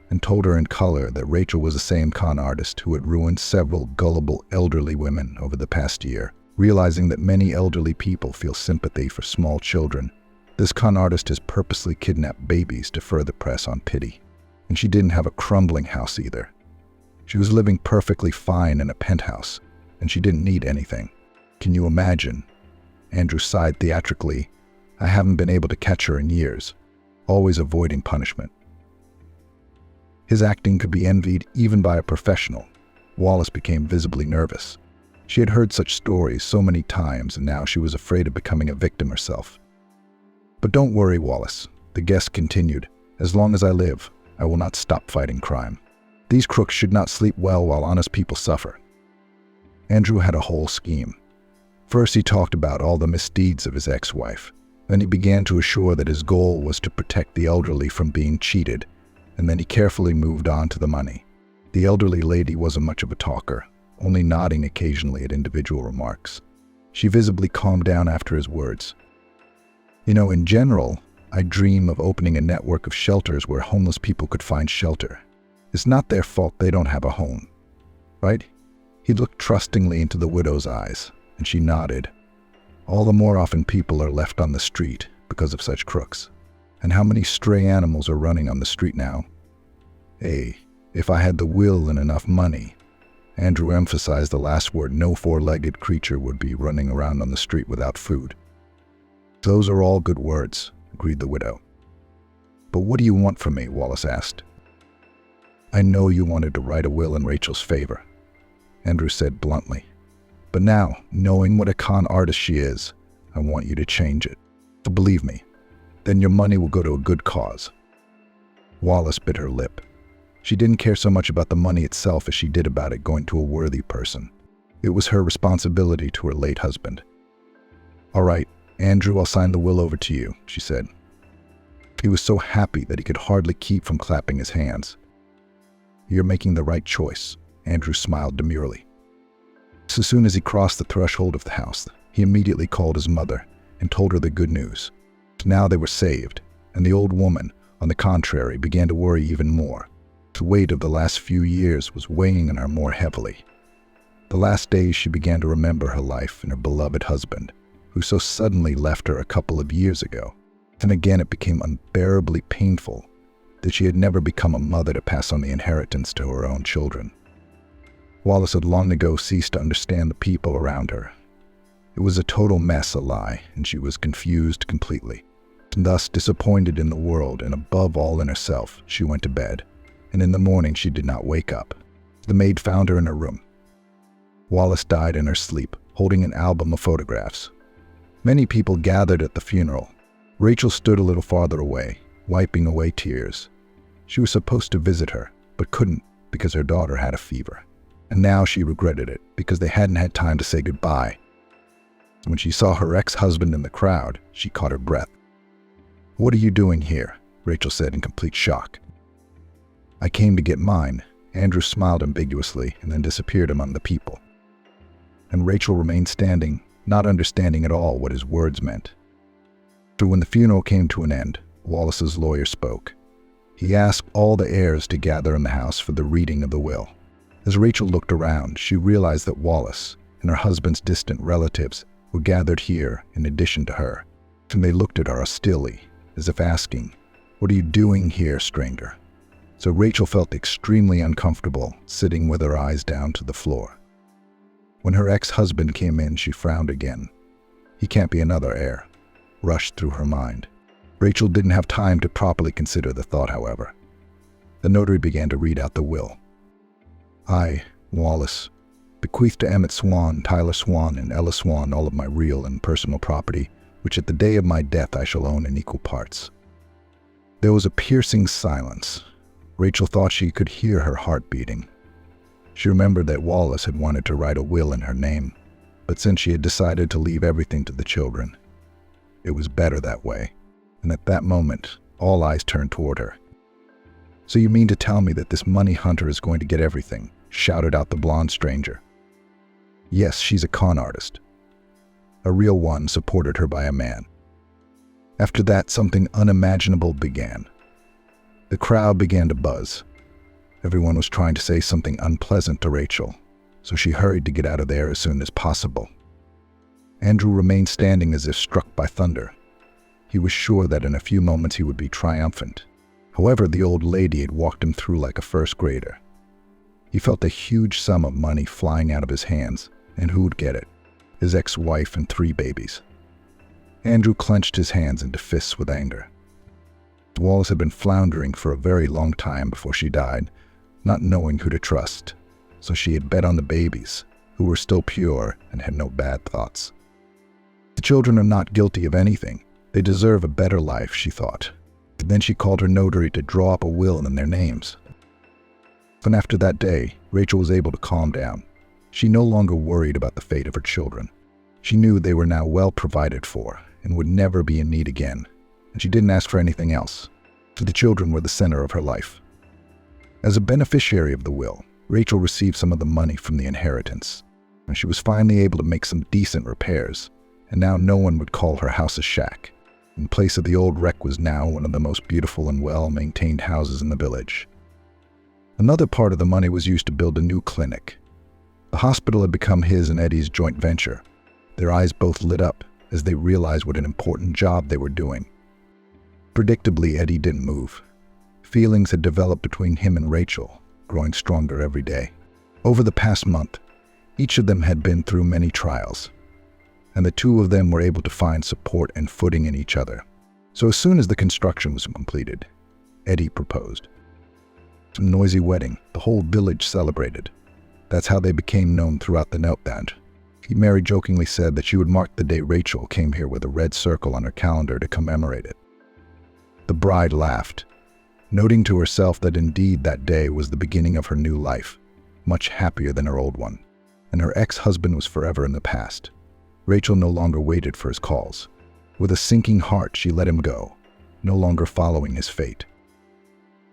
and told her in color that Rachel was the same con artist who had ruined several gullible elderly women over the past year. Realizing that many elderly people feel sympathy for small children, this con artist has purposely kidnapped babies to further press on pity. And she didn't have a crumbling house either. She was living perfectly fine in a penthouse, and she didn't need anything. Can you imagine? Andrew sighed theatrically. I haven't been able to catch her in years, always avoiding punishment. His acting could be envied even by a professional. Wallace became visibly nervous. She had heard such stories so many times, and now she was afraid of becoming a victim herself. But don't worry, Wallace, the guest continued. As long as I live, I will not stop fighting crime. These crooks should not sleep well while honest people suffer. Andrew had a whole scheme. First, he talked about all the misdeeds of his ex-wife. Then he began to assure that his goal was to protect the elderly from being cheated, and then he carefully moved on to the money. The elderly lady wasn't much of a talker, only nodding occasionally at individual remarks. She visibly calmed down after his words. You know, in general, I dream of opening a network of shelters where homeless people could find shelter. It's not their fault they don't have a home, right? He looked trustingly into the widow's eyes, and she nodded. All the more often people are left on the street because of such crooks. And how many stray animals are running on the street now? Hey, if I had the will and enough money. Andrew emphasized the last word. No four-legged creature would be running around on the street without food. Those are all good words, agreed the widow. But what do you want from me? Wallace asked. I know you wanted to write a will in Rachel's favor, Andrew said bluntly. But now, knowing what a con artist she is, I want you to change it. So believe me, then your money will go to a good cause. Wallace bit her lip. She didn't care so much about the money itself as she did about it going to a worthy person. It was her responsibility to her late husband. All right, Andrew, I'll sign the will over to you, she said. He was so happy that he could hardly keep from clapping his hands. You're making the right choice, Andrew smiled demurely. So soon as he crossed the threshold of the house, he immediately called his mother and told her the good news. Now they were saved, and the old woman, on the contrary, began to worry even more. The weight of the last few years was weighing on her more heavily. The last days she began to remember her life and her beloved husband, who so suddenly left her a couple of years ago. And again it became unbearably painful that she had never become a mother to pass on the inheritance to her own children. Wallace had long ago ceased to understand the people around her. It was a total mess, a lie, and she was confused completely. And thus, disappointed in the world and above all in herself, she went to bed, and in the morning she did not wake up. The maid found her in her room. Wallace died in her sleep, holding an album of photographs. Many people gathered at the funeral. Rachel stood a little farther away, wiping away tears. She was supposed to visit her, but couldn't because her daughter had a fever. And now she regretted it because they hadn't had time to say goodbye. When she saw her ex-husband in the crowd, she caught her breath. What are you doing here? Rachel said in complete shock. I came to get mine. Andrew smiled ambiguously and then disappeared among the people. And Rachel remained standing, not understanding at all what his words meant. So when the funeral came to an end, Wallace's lawyer spoke. He asked all the heirs to gather in the house for the reading of the will. As Rachel looked around, she realized that Wallace and her husband's distant relatives were gathered here in addition to her. And they looked at her austerely, as if asking, "What are you doing here, stranger?" So Rachel felt extremely uncomfortable, sitting with her eyes down to the floor. When her ex-husband came in, she frowned again. He can't be another heir, rushed through her mind. Rachel didn't have time to properly consider the thought, however. The notary began to read out the will. I, Wallace, bequeath to Emmett Swan, Tyler Swan, and Ella Swan all of my real and personal property, which at the day of my death I shall own in equal parts. There was a piercing silence. Rachel thought she could hear her heart beating. She remembered that Wallace had wanted to write a will in her name, but since she had decided to leave everything to the children, it was better that way. And at that moment, all eyes turned toward her. So you mean to tell me that this money hunter is going to get everything? Shouted out the blonde stranger. Yes, she's a con artist. A real one, supported her by a man. After that, something unimaginable began. The crowd began to buzz. Everyone was trying to say something unpleasant to Rachel, so she hurried to get out of there as soon as possible. Andrew remained standing as if struck by thunder. He was sure that in a few moments he would be triumphant. However, the old lady had walked him through like a first grader. He felt a huge sum of money flying out of his hands, and who'd get it? His ex-wife and 3 babies. Andrew clenched his hands into fists with anger. Wallace had been floundering for a very long time before she died, not knowing who to trust, so she had bet on the babies, who were still pure and had no bad thoughts. The children are not guilty of anything. They deserve a better life, she thought. Then she called her notary to draw up a will in their names. And after that day, Rachel was able to calm down. She no longer worried about the fate of her children. She knew they were now well provided for and would never be in need again, and she didn't ask for anything else. So the children were the center of her life. As a beneficiary of the will, Rachel received some of the money from the inheritance, and she was finally able to make some decent repairs, and now no one would call her house a shack. In place of the old wreck was now one of the most beautiful and well-maintained houses in the village. Another part of the money was used to build a new clinic. The hospital had become his and Eddie's joint venture. Their eyes both lit up as they realized what an important job they were doing. Predictably, Eddie didn't move. Feelings had developed between him and Rachel, growing stronger every day. Over the past month, each of them had been through many trials, and the two of them were able to find support and footing in each other. So as soon as the construction was completed, Eddie proposed. A noisy wedding, the whole village celebrated. That's how they became known throughout the notepad. Mary jokingly said that she would mark the day Rachel came here with a red circle on her calendar to commemorate it. The bride laughed, noting to herself that indeed that day was the beginning of her new life, much happier than her old one, and her ex-husband was forever in the past. Rachel no longer waited for his calls. With a sinking heart, she let him go, no longer following his fate.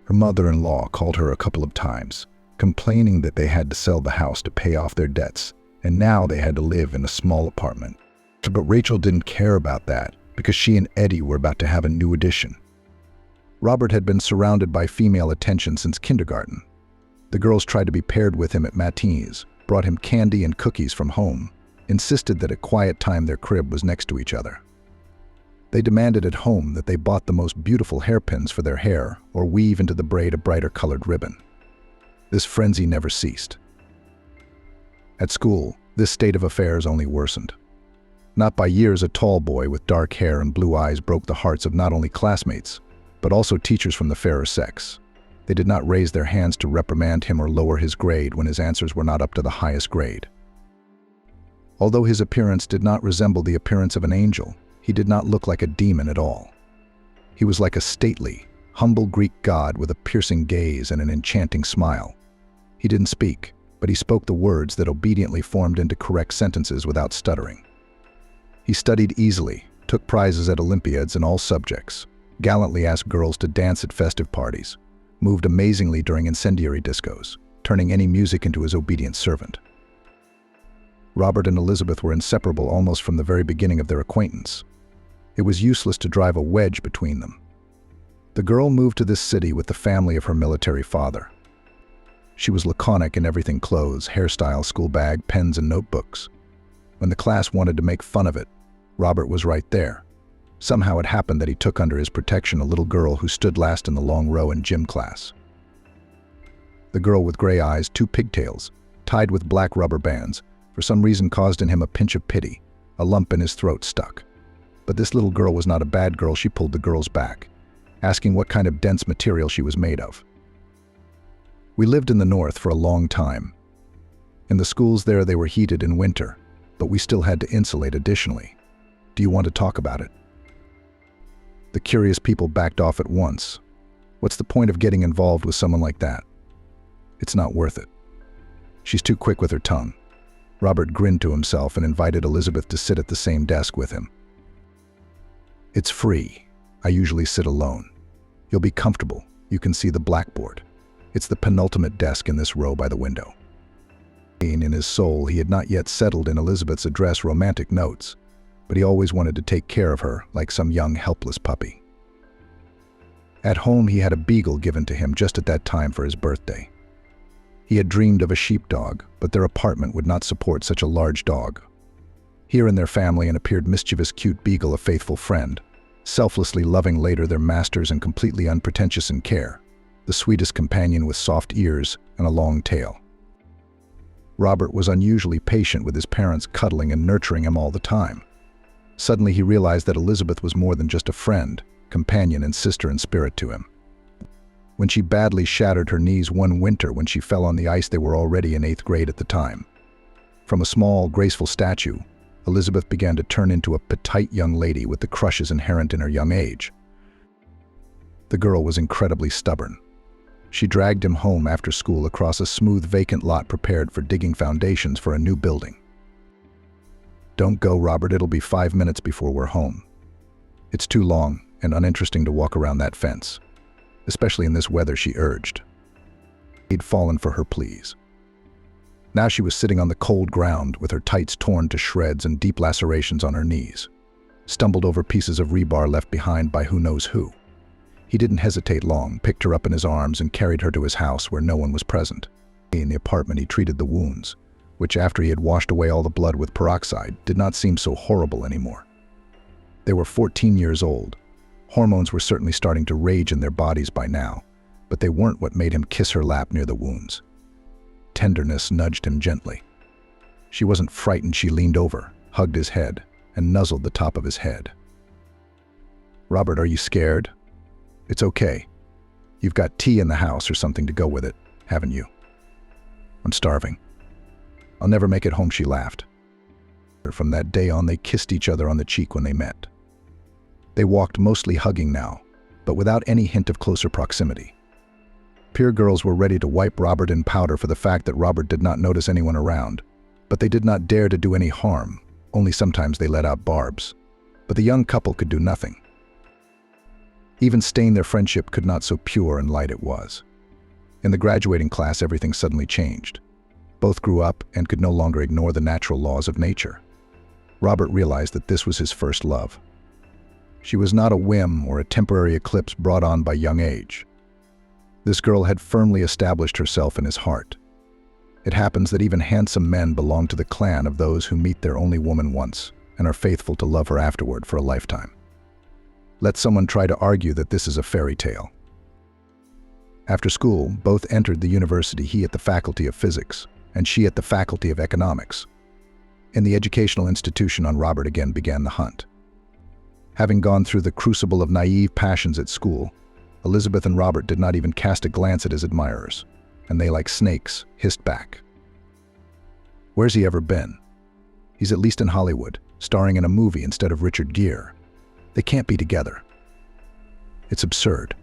Her mother-in-law called her a couple of times, complaining that they had to sell the house to pay off their debts, and now they had to live in a small apartment. But Rachel didn't care about that, because she and Eddie were about to have a new addition. Robert had been surrounded by female attention since kindergarten. The girls tried to be paired with him at matinees, brought him candy and cookies from home, insisted that at quiet time their crib was next to each other. They demanded at home that they bought the most beautiful hairpins for their hair or weave into the braid a brighter colored ribbon. This frenzy never ceased. At school, this state of affairs only worsened. Not by years, a tall boy with dark hair and blue eyes broke the hearts of not only classmates, but also teachers from the fairer sex. They did not raise their hands to reprimand him or lower his grade when his answers were not up to the highest grade. Although his appearance did not resemble the appearance of an angel, he did not look like a demon at all. He was like a stately, humble Greek god with a piercing gaze and an enchanting smile. He didn't speak, but he spoke the words that obediently formed into correct sentences without stuttering. He studied easily, took prizes at Olympiads in all subjects, gallantly asked girls to dance at festive parties, moved amazingly during incendiary discos, turning any music into his obedient servant. Robert and Elizabeth were inseparable almost from the very beginning of their acquaintance. It was useless to drive a wedge between them. The girl moved to this city with the family of her military father. She was laconic in everything: clothes, hairstyle, school bag, pens, and notebooks. When the class wanted to make fun of it, Robert was right there. Somehow it happened that he took under his protection a little girl who stood last in the long row in gym class. The girl with gray eyes, 2 pigtails, tied with black rubber bands, for some reason caused in him a pinch of pity. A lump in his throat stuck. But this little girl was not a bad girl. She pulled the girl's back, asking what kind of dense material she was made of. We lived in the north for a long time. In the schools there, they were heated in winter, but we still had to insulate additionally. Do you want to talk about it? The curious people backed off at once. What's the point of getting involved with someone like that? It's not worth it. She's too quick with her tongue. Robert grinned to himself and invited Elizabeth to sit at the same desk with him. It's free. I usually sit alone. You'll be comfortable. You can see the blackboard. It's the penultimate desk in this row by the window. In his soul, he had not yet settled in Elizabeth's address romantic notes, but he always wanted to take care of her like some young, helpless puppy. At home, he had a beagle given to him just at that time for his birthday. He had dreamed of a sheepdog, but their apartment would not support such a large dog. Here in their family, an appeared mischievous, cute beagle, a faithful friend, selflessly loving later their masters and completely unpretentious in care, the sweetest companion with soft ears and a long tail. Robert was unusually patient with his parents, cuddling and nurturing him all the time. Suddenly he realized that Elizabeth was more than just a friend, companion and sister in spirit to him. When she badly shattered her knees one winter when she fell on the ice, they were already in 8th grade at the time. From a small, graceful statue, Elizabeth began to turn into a petite young lady with the crushes inherent in her young age. The girl was incredibly stubborn. She dragged him home after school across a smooth, vacant lot prepared for digging foundations for a new building. "Don't go, Robert, it'll be 5 minutes before we're home. It's too long and uninteresting to walk around that fence, especially in this weather," she urged. He'd fallen for her pleas. Now she was sitting on the cold ground with her tights torn to shreds and deep lacerations on her knees, stumbled over pieces of rebar left behind by who knows who. He didn't hesitate long, picked her up in his arms and carried her to his house where no one was present. In the apartment he treated the wounds, which after he had washed away all the blood with peroxide, did not seem so horrible anymore. They were 14 years old. Hormones were certainly starting to rage in their bodies by now, but they weren't what made him kiss her lap near the wounds. Tenderness nudged him gently. She wasn't frightened. She leaned over, hugged his head, and nuzzled the top of his head. "Robert, are you scared? It's okay. You've got tea in the house or something to go with it, haven't you?" "I'm starving. I'll never make it home," she laughed. From that day on, they kissed each other on the cheek when they met. They walked mostly hugging now, but without any hint of closer proximity. Peer girls were ready to wipe Robert in powder for the fact that Robert did not notice anyone around, but they did not dare to do any harm. Only sometimes they let out barbs. But the young couple could do nothing. Even stain their friendship could not, so pure and light it was. In the graduating class, everything suddenly changed. Both grew up and could no longer ignore the natural laws of nature. Robert realized that this was his first love. She was not a whim or a temporary eclipse brought on by young age. This girl had firmly established herself in his heart. It happens that even handsome men belong to the clan of those who meet their only woman once and are faithful to love her afterward for a lifetime. Let someone try to argue that this is a fairy tale. After school, both entered the university, he at the Faculty of Physics and she at the Faculty of Economics. In the educational institution on Robert again began the hunt. Having gone through the crucible of naive passions at school, Elizabeth and Robert did not even cast a glance at his admirers, and they, like snakes, hissed back. "Where's he ever been? He's at least in Hollywood, starring in a movie instead of Richard Gere. They can't be together. It's absurd."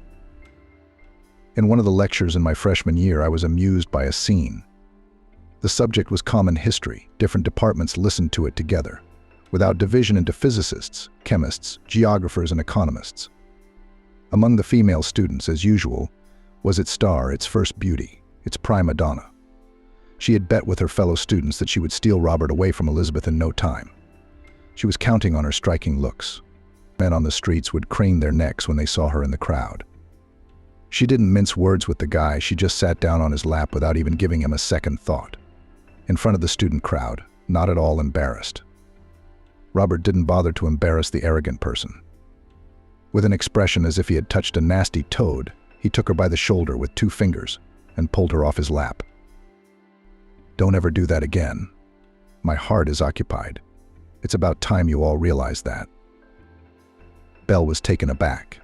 In one of the lectures in my freshman year, I was amused by a scene. The subject was common history. Different departments listened to it together, without division into physicists, chemists, geographers, and economists. Among the female students, as usual, was its star, its first beauty, its prima donna. She had bet with her fellow students that she would steal Robert away from Elizabeth in no time. She was counting on her striking looks. Men on the streets would crane their necks when they saw her in the crowd. She didn't mince words with the guy. She just sat down on his lap without even giving him a second thought. In front of the student crowd, not at all embarrassed. Robert didn't bother to embarrass the arrogant person. With an expression as if he had touched a nasty toad, he took her by the shoulder with 2 fingers and pulled her off his lap. "Don't ever do that again. My heart is occupied. It's about time you all realize that." Belle was taken aback.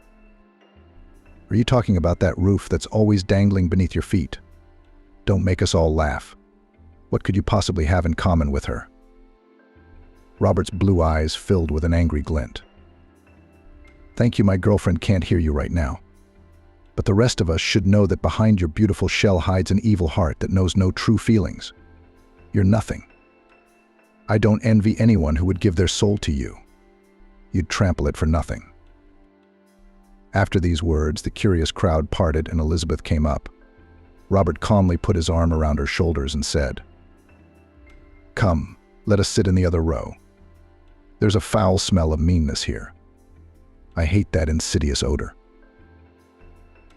"Are you talking about that roof that's always dangling beneath your feet? Don't make us all laugh. What could you possibly have in common with her?" Robert's blue eyes filled with an angry glint. "Thank you, my girlfriend can't hear you right now. But the rest of us should know that behind your beautiful shell hides an evil heart that knows no true feelings. You're nothing. I don't envy anyone who would give their soul to you. You'd trample it for nothing." After these words, the curious crowd parted and Elizabeth came up. Robert calmly put his arm around her shoulders and said, "Come, let us sit in the other row. There's a foul smell of meanness here. I hate that insidious odor."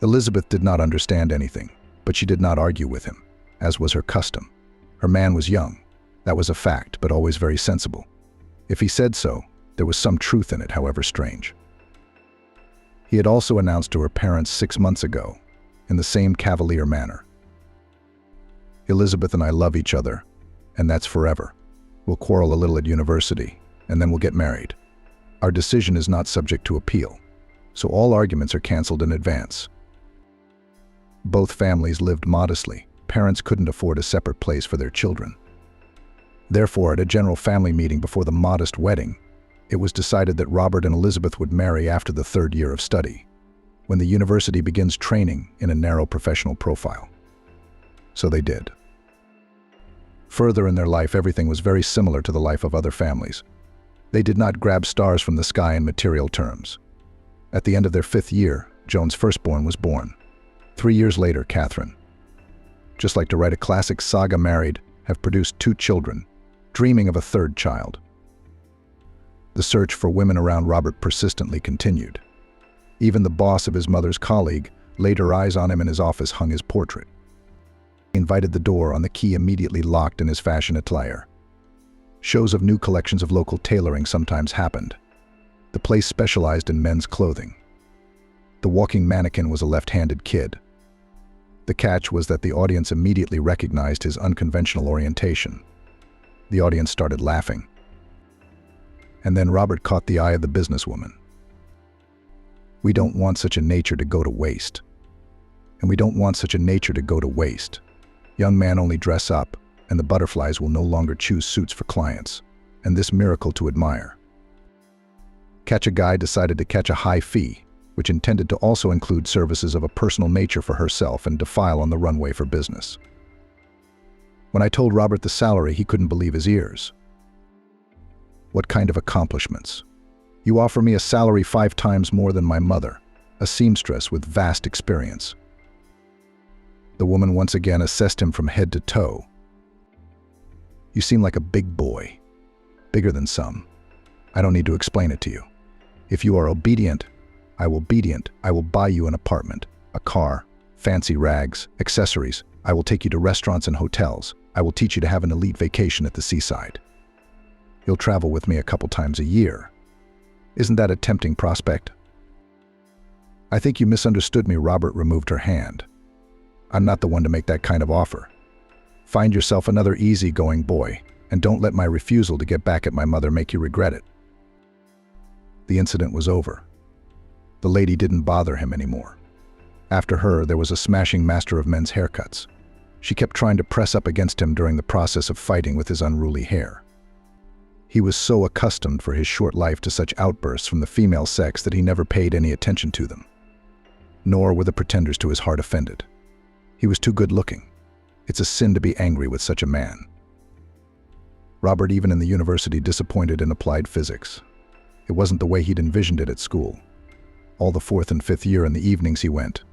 Elizabeth did not understand anything, but she did not argue with him, as was her custom. Her man was young, that was a fact, but always very sensible. If he said so, there was some truth in it, however strange. He had also announced to her parents 6 months ago, in the same cavalier manner. Elizabeth and I love each other, and that's forever. We'll quarrel a little at university, and then we'll get married. Our decision is not subject to appeal, so all arguments are canceled in advance. Both families lived modestly. Parents couldn't afford a separate place for their children. Therefore, at a general family meeting before the modest wedding, it was decided that Robert and Elizabeth would marry after the 3rd year of study, when the university begins training in a narrow professional profile. So they did. Further in their life, everything was very similar to the life of other families. They did not grab stars from the sky in material terms. At the end of their 5th year, Joan's firstborn was born. 3 years later, Catherine. Just like to write a classic saga, married, have produced 2 children, dreaming of a 3rd child. The search for women around Robert persistently continued. Even the boss of his mother's colleague laid her eyes on him in his office hung his portrait. He invited the door on the key immediately locked in his fashion attire. Shows of new collections of local tailoring sometimes happened. The place specialized in men's clothing. The walking mannequin was a left-handed kid. The catch was that the audience immediately recognized his unconventional orientation. The audience started laughing. And then Robert caught the eye of the businesswoman. We don't want such a nature to go to waste. And we don't want such a nature to go to waste. Young man only dress up, and the butterflies will no longer choose suits for clients, and this miracle to admire. Catch a Guy decided to catch a high fee, which intended to also include services of a personal nature for herself and defile on the runway for business. When I told Robert the salary, he couldn't believe his ears. What kind of accomplishments? You offer me a salary 5 times more than my mother, a seamstress with vast experience. The woman once again assessed him from head to toe. You seem like a big boy, bigger than some. I don't need to explain it to you. If you are obedient, I will buy you an apartment, a car, fancy rags, accessories. I will take you to restaurants and hotels. I will teach you to have an elite vacation at the seaside. You'll travel with me a couple times a year. Isn't that a tempting prospect? I think you misunderstood me. Robert removed her hand. I'm not the one to make that kind of offer. Find yourself another easygoing boy, and don't let my refusal to get back at my mother make you regret it. The incident was over. The lady didn't bother him anymore. After her, there was a smashing master of men's haircuts. She kept trying to press up against him during the process of fighting with his unruly hair. He was so accustomed for his short life to such outbursts from the female sex that he never paid any attention to them. Nor were the pretenders to his heart offended. He was too good-looking. It's a sin to be angry with such a man. Robert, even in the university, disappointed in applied physics. It wasn't the way he'd envisioned it at school. All the 4th and 5th year in the evenings he went,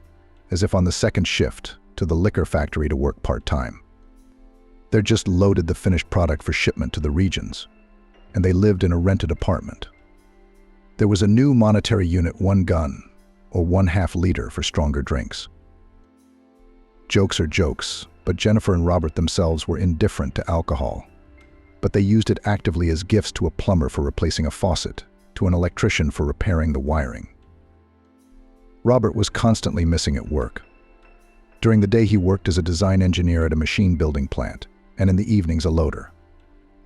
as if on the 2nd shift, to the liquor factory to work part-time. They'd just loaded the finished product for shipment to the regions, and they lived in a rented apartment. There was a new monetary unit, 1 gun, or 1/2 liter for stronger drinks. Jokes are jokes, but Jennifer and Robert themselves were indifferent to alcohol. But they used it actively as gifts to a plumber for replacing a faucet, to an electrician for repairing the wiring. Robert was constantly missing at work. During the day he worked as a design engineer at a machine building plant, and in the evenings a loader.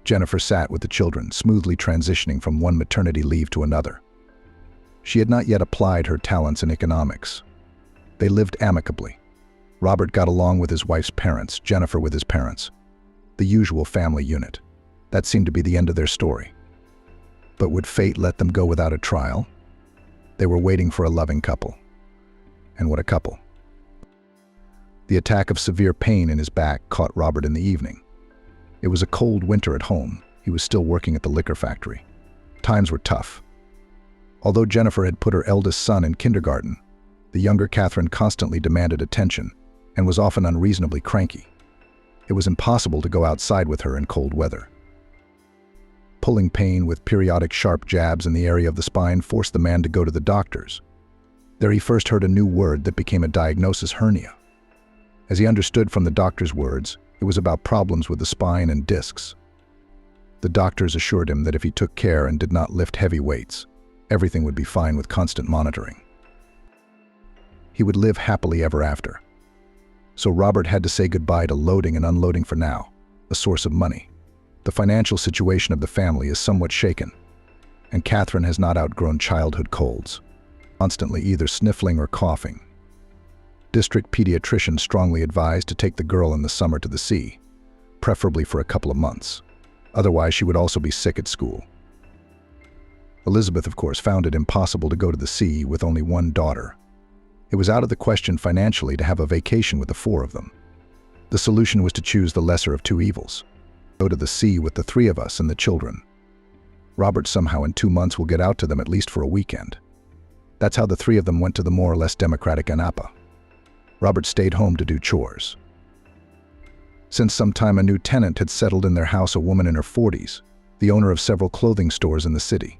Jennifer sat with the children, smoothly transitioning from one maternity leave to another. She had not yet applied her talents in economics. They lived amicably. Robert got along with his wife's parents, Jennifer with his parents. The usual family unit. That seemed to be the end of their story. But would fate let them go without a trial? They were waiting for a loving couple. And what a couple. The attack of severe pain in his back caught Robert in the evening. It was a cold winter at home. He was still working at the liquor factory. Times were tough. Although Jennifer had put her eldest son in kindergarten, the younger Catherine constantly demanded attention and was often unreasonably cranky. It was impossible to go outside with her in cold weather. Pulling pain with periodic sharp jabs in the area of the spine forced the man to go to the doctors. There he first heard a new word that became a diagnosis: hernia. As he understood from the doctor's words, it was about problems with the spine and discs. The doctors assured him that if he took care and did not lift heavy weights, everything would be fine with constant monitoring. he would live happily ever after. So Robert had to say goodbye to loading and unloading for now, a source of money. The financial situation of the family is somewhat shaken, and Catherine has not outgrown childhood colds, constantly either sniffling or coughing. District pediatrician strongly advised to take the girl in the summer to the sea, preferably for a couple of months. Otherwise, she would also be sick at school. Elizabeth, of course, found it impossible to go to the sea with only one daughter. It was out of the question financially to have a vacation with the four of them. The solution was to choose the lesser of two evils. Go to the sea with the three of us and the children. Robert somehow in 2 months will get out to them at least for a weekend. That's how the three of them went to the more or less democratic Anapa. Robert stayed home to do chores. Since some time a new tenant had settled in their house, a woman in her 40s, the owner of several clothing stores in the city.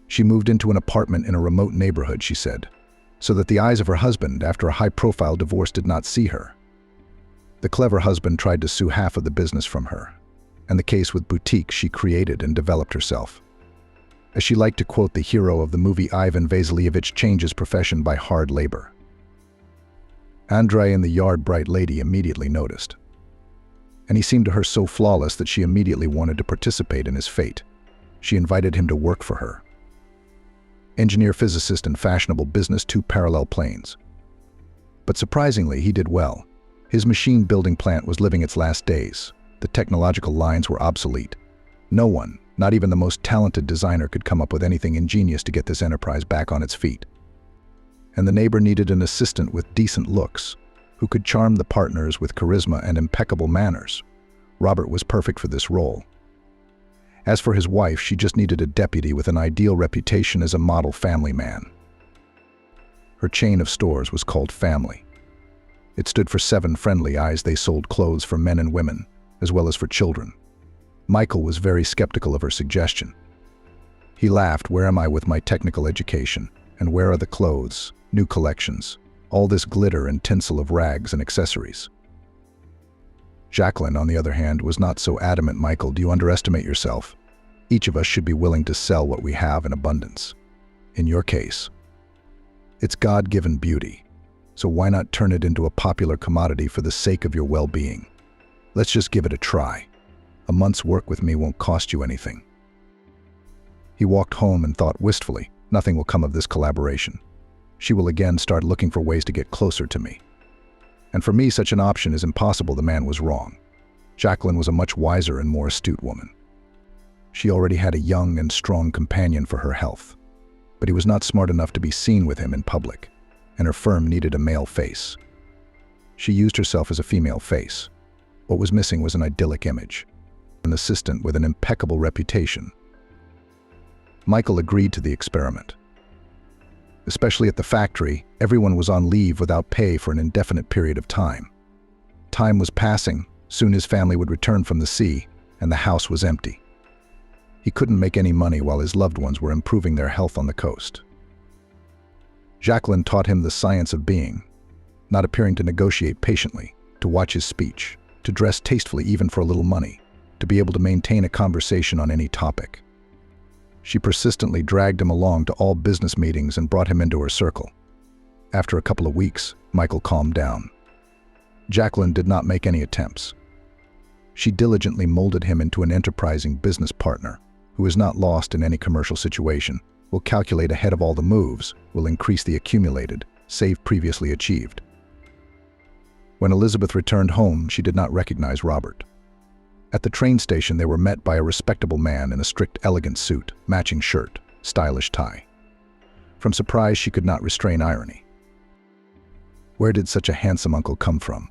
She moved into an apartment in a remote neighborhood, she said, so that the eyes of her husband, after a high-profile divorce, did not see her. The clever husband tried to sue half of the business from her, and the case with boutiques she created and developed herself. As she liked to quote the hero of the movie, Ivan Vasilievich changes profession by hard labor. Andrei and the yard-bright lady immediately noticed, and he seemed to her so flawless that she immediately wanted to participate in his fate. She invited him to work for her. Engineer, physicist, and fashionable business, 2 parallel planes. But surprisingly, he did well. His machine-building plant was living its last days. The technological lines were obsolete. No one, not even the most talented designer, could come up with anything ingenious to get this enterprise back on its feet. And the neighbor needed an assistant with decent looks, who could charm the partners with charisma and impeccable manners. Robert was perfect for this role. As for his wife, she just needed a deputy with an ideal reputation as a model family man. Her chain of stores was called Family. It stood for 7 friendly eyes. They sold clothes for men and women, as well as for children. Michael was very skeptical of her suggestion. He laughed, "Where am I with my technical education? And where are the clothes, new collections, all this glitter and tinsel of rags and accessories?" Jacqueline, on the other hand, was not so adamant. "Michael, do you underestimate yourself? Each of us should be willing to sell what we have in abundance. In your case, it's God-given beauty, so why not turn it into a popular commodity for the sake of your well-being? Let's just give it a try. A month's work with me won't cost you anything." He walked home and thought wistfully, "Nothing will come of this collaboration. She will again start looking for ways to get closer to me. And for me, such an option is impossible." The man was wrong. Jacqueline was a much wiser and more astute woman. She already had a young and strong companion for her health, but he was not smart enough to be seen with him in public, and her firm needed a male face. She used herself as a female face. What was missing was an idyllic image, an assistant with an impeccable reputation. Michael agreed to the experiment. Especially at the factory, everyone was on leave without pay for an indefinite period of time. Time was passing. Soon his family would return from the sea, and the house was empty. He couldn't make any money while his loved ones were improving their health on the coast. Jacqueline taught him the science of being, not appearing to negotiate patiently, to watch his speech, to dress tastefully even for a little money, to be able to maintain a conversation on any topic. She persistently dragged him along to all business meetings and brought him into her circle. After a couple of weeks, Michael calmed down. Jacqueline did not make any attempts. She diligently molded him into an enterprising business partner who is not lost in any commercial situation, will calculate ahead of all the moves, will increase the accumulated, save previously achieved. When Elizabeth returned home, she did not recognize Robert. At the train station, they were met by a respectable man in a strict, elegant suit, matching shirt, stylish tie. From surprise, she could not restrain irony. Where did such a handsome uncle come from?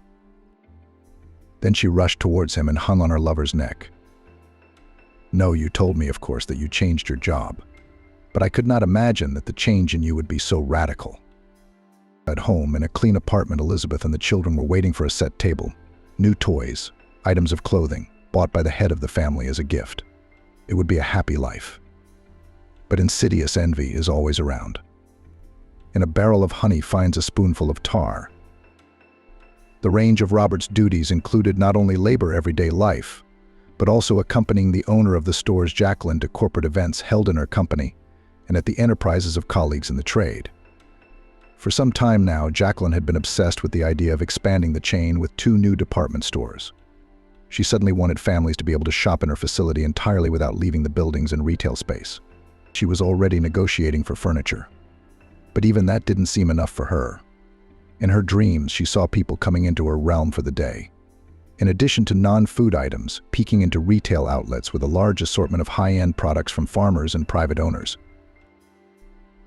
Then she rushed towards him and hung on her lover's neck. "No, you told me, of course, that you changed your job. But I could not imagine that the change in you would be so radical." At home, in a clean apartment, Elizabeth and the children were waiting for a set table, new toys, items of clothing, bought by the head of the family as a gift. It would be a happy life. But insidious envy is always around. In a barrel of honey finds a spoonful of tar. The range of Robert's duties included not only labor everyday life, but also accompanying the owner of the stores, Jacqueline, to corporate events held in her company and at the enterprises of colleagues in the trade. For some time now, Jacqueline had been obsessed with the idea of expanding the chain with 2 new department stores. She suddenly wanted families to be able to shop in her facility entirely without leaving the buildings and retail space. She was already negotiating for furniture. But even that didn't seem enough for her. In her dreams, she saw people coming into her realm for the day. In addition to non-food items, peeking into retail outlets with a large assortment of high-end products from farmers and private owners.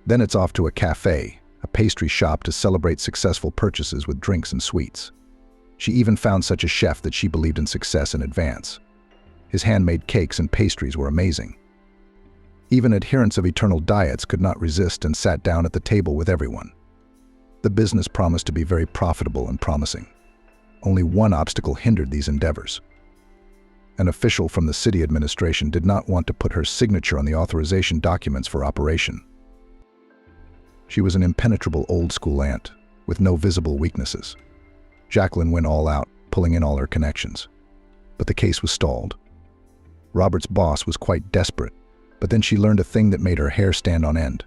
Then it's off to a cafe, a pastry shop to celebrate successful purchases with drinks and sweets. She even found such a chef that she believed in success in advance. His handmade cakes and pastries were amazing. Even adherents of eternal diets could not resist and sat down at the table with everyone. The business promised to be very profitable and promising. Only one obstacle hindered these endeavors. An official from the city administration did not want to put her signature on the authorization documents for operation. She was an impenetrable old-school ant, with no visible weaknesses. Jacqueline went all out, pulling in all her connections. But the case was stalled. Robert's boss was quite desperate, but then she learned a thing that made her hair stand on end.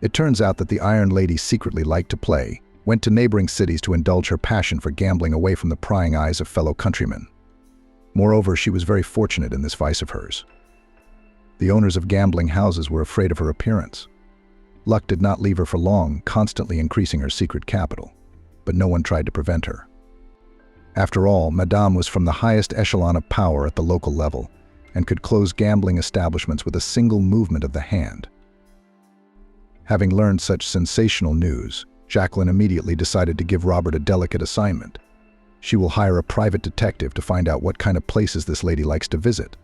It turns out that the Iron Lady secretly liked to play, went to neighboring cities to indulge her passion for gambling away from the prying eyes of fellow countrymen. Moreover, she was very fortunate in this vice of hers. The owners of gambling houses were afraid of her appearance. Luck did not leave her for long, constantly increasing her secret capital, but no one tried to prevent her. After all, Madame was from the highest echelon of power at the local level and could close gambling establishments with a single movement of the hand. Having learned such sensational news, Jacqueline immediately decided to give Robert a delicate assignment. She will hire a private detective to find out what kind of places this lady likes to visit.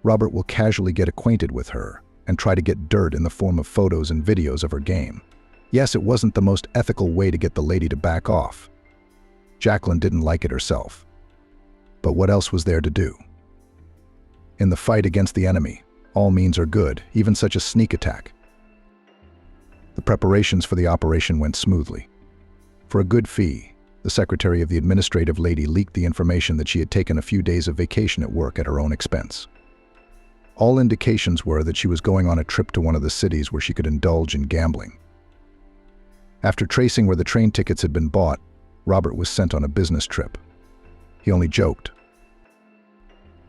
Robert will casually get acquainted with her and try to get dirt in the form of photos and videos of her game. Yes, it wasn't the most ethical way to get the lady to back off. Jacqueline didn't like it herself. But what else was there to do? In the fight against the enemy, all means are good, even such a sneak attack. The preparations for the operation went smoothly. For a good fee, the secretary of the administrative lady leaked the information that she had taken a few days of vacation at work at her own expense. All indications were that she was going on a trip to one of the cities where she could indulge in gambling. After tracing where the train tickets had been bought, Robert was sent on a business trip. He only joked.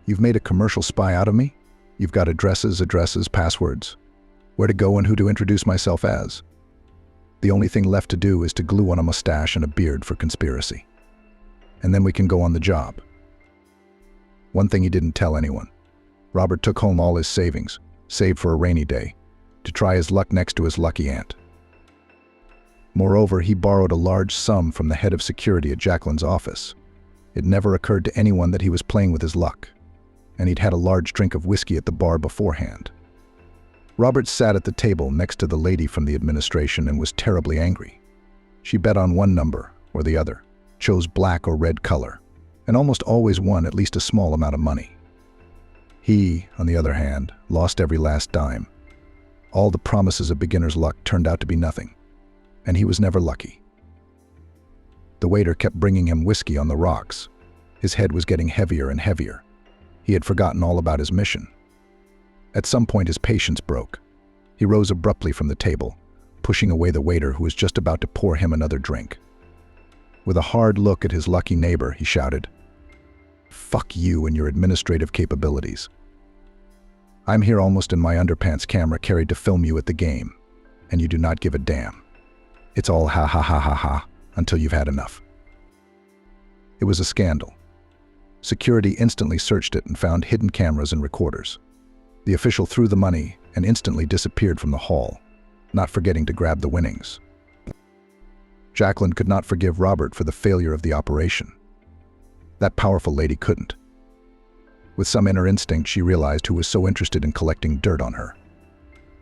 "You've made a commercial spy out of me? You've got addresses, passwords. Where to go and who to introduce myself as. The only thing left to do is to glue on a mustache and a beard for conspiracy. And then we can go on the job." One thing he didn't tell anyone. Robert took home all his savings, saved for a rainy day, to try his luck next to his lucky aunt. Moreover, he borrowed a large sum from the head of security at Jacqueline's office. It never occurred to anyone that he was playing with his luck, and he'd had a large drink of whiskey at the bar beforehand. Robert sat at the table next to the lady from the administration and was terribly angry. She bet on one number or the other, chose black or red color, and almost always won at least a small amount of money. He, on the other hand, lost every last dime. All the promises of beginner's luck turned out to be nothing, and he was never lucky. The waiter kept bringing him whiskey on the rocks. His head was getting heavier and heavier. He had forgotten all about his mission. At some point, his patience broke. He rose abruptly from the table, pushing away the waiter who was just about to pour him another drink. With a hard look at his lucky neighbor, he shouted, "Fuck you and your administrative capabilities. I'm here almost in my underpants camera carried to film you at the game, and you do not give a damn. It's all ha ha ha ha ha until you've had enough." It was a scandal. Security instantly searched it and found hidden cameras and recorders. The official threw the money and instantly disappeared from the hall, not forgetting to grab the winnings. Jacqueline could not forgive Robert for the failure of the operation. That powerful lady couldn't. With some inner instinct, she realized who was so interested in collecting dirt on her.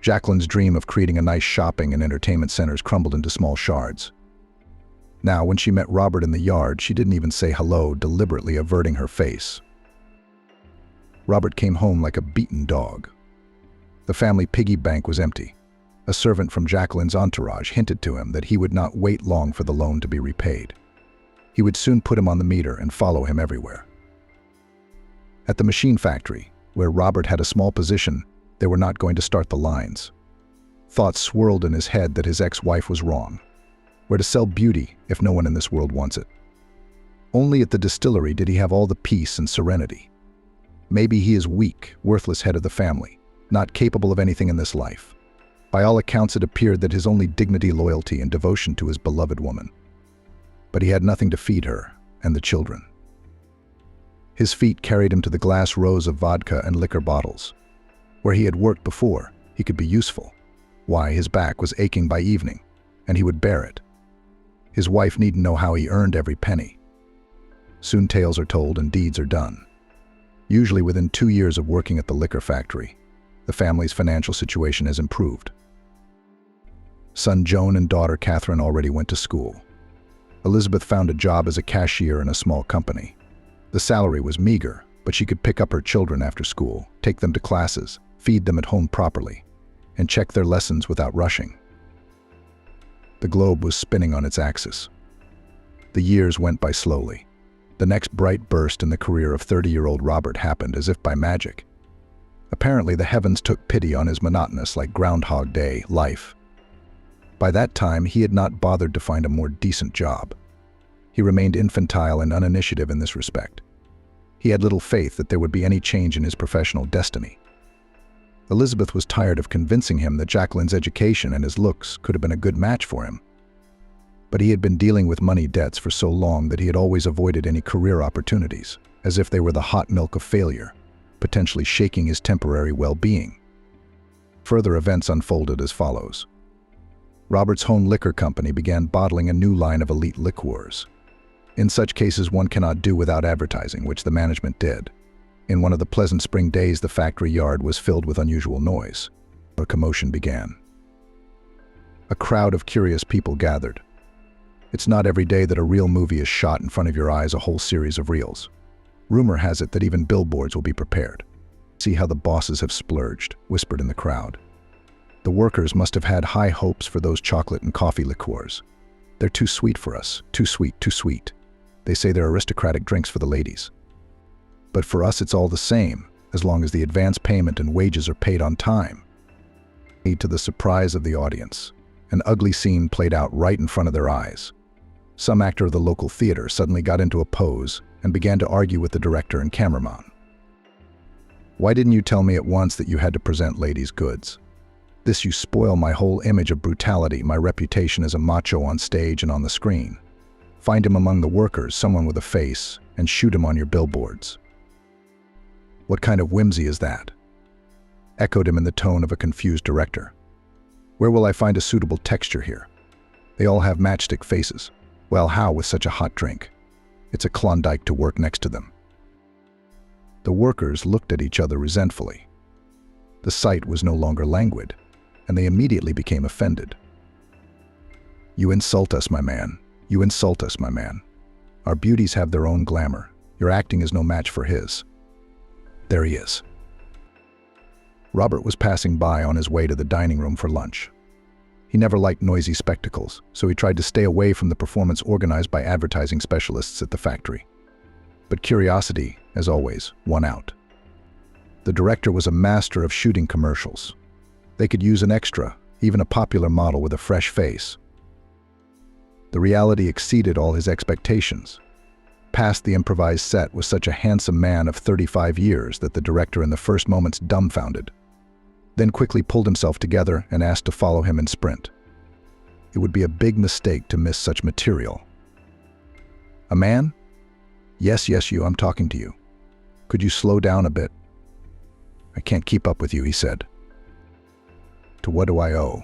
Jacqueline's dream of creating a nice shopping and entertainment centers crumbled into small shards. Now, when she met Robert in the yard, she didn't even say hello, deliberately averting her face. Robert came home like a beaten dog. The family piggy bank was empty. A servant from Jacqueline's entourage hinted to him that he would not wait long for the loan to be repaid. He would soon put him on the meter and follow him everywhere. At the machine factory, where Robert had a small position, they were not going to start the lines. Thoughts swirled in his head that his ex-wife was wrong. Where to sell beauty if no one in this world wants it? Only at the distillery did he have all the peace and serenity. Maybe he is weak, worthless head of the family, not capable of anything in this life. By all accounts, it appeared that his only dignity, loyalty, and devotion to his beloved woman. But he had nothing to feed her and the children. His feet carried him to the glass rows of vodka and liquor bottles. Where he had worked before, he could be useful. Why, his back was aching by evening, and he would bear it. His wife needn't know how he earned every penny. Soon tales are told and deeds are done. Usually within 2 years of working at the liquor factory, the family's financial situation has improved. Son Joan and daughter Catherine already went to school. Elizabeth found a job as a cashier in a small company. The salary was meager, but she could pick up her children after school, take them to classes, feed them at home properly, and check their lessons without rushing. The globe was spinning on its axis. The years went by slowly. The next bright burst in the career of 30-year-old Robert happened as if by magic. Apparently, the heavens took pity on his monotonous, like Groundhog Day, life. By that time, he had not bothered to find a more decent job. He remained infantile and uninitiative in this respect. He had little faith that there would be any change in his professional destiny. Elizabeth was tired of convincing him that Jacqueline's education and his looks could have been a good match for him. But he had been dealing with money debts for so long that he had always avoided any career opportunities, as if they were the hot milk of failure, potentially shaking his temporary well-being. Further events unfolded as follows. Robert's home liquor company began bottling a new line of elite liqueurs. In such cases, one cannot do without advertising, which the management did. In one of the pleasant spring days, the factory yard was filled with unusual noise. A commotion began. A crowd of curious people gathered. It's not every day that a real movie is shot in front of your eyes, a whole series of reels. Rumor has it that even billboards will be prepared. See how the bosses have splurged, whispered in the crowd. The workers must have had high hopes for those chocolate and coffee liqueurs. They're too sweet for us, too sweet, too sweet. They say they're aristocratic drinks for the ladies. But for us it's all the same, as long as the advance payment and wages are paid on time. To the surprise of the audience, an ugly scene played out right in front of their eyes. Some actor of the local theater suddenly got into a pose and began to argue with the director and cameraman. Why didn't you tell me at once that you had to present ladies' goods? This you spoil my whole image of brutality, my reputation as a macho on stage and on the screen. Find him among the workers, someone with a face, and shoot him on your billboards. What kind of whimsy is that? Echoed him in the tone of a confused director. Where will I find a suitable texture here? They all have matchstick faces. Well, how with such a hot drink? It's a Klondike to work next to them. The workers looked at each other resentfully. The sight was no longer languid, and they immediately became offended. You insult us, my man. You insult us, my man. Our beauties have their own glamour. Your acting is no match for his. There he is. Robert was passing by on his way to the dining room for lunch. He never liked noisy spectacles, so he tried to stay away from the performance organized by advertising specialists at the factory. But curiosity, as always, won out. The director was a master of shooting commercials. They could use an extra, even a popular model with a fresh face. The reality exceeded all his expectations. Past the improvised set was such a handsome man of 35 years that the director in the first moments dumbfounded, then quickly pulled himself together and asked to follow him and sprint. It would be a big mistake to miss such material. A man? Yes, you, I'm talking to you. Could you slow down a bit? I can't keep up with you, he said. To what do I owe?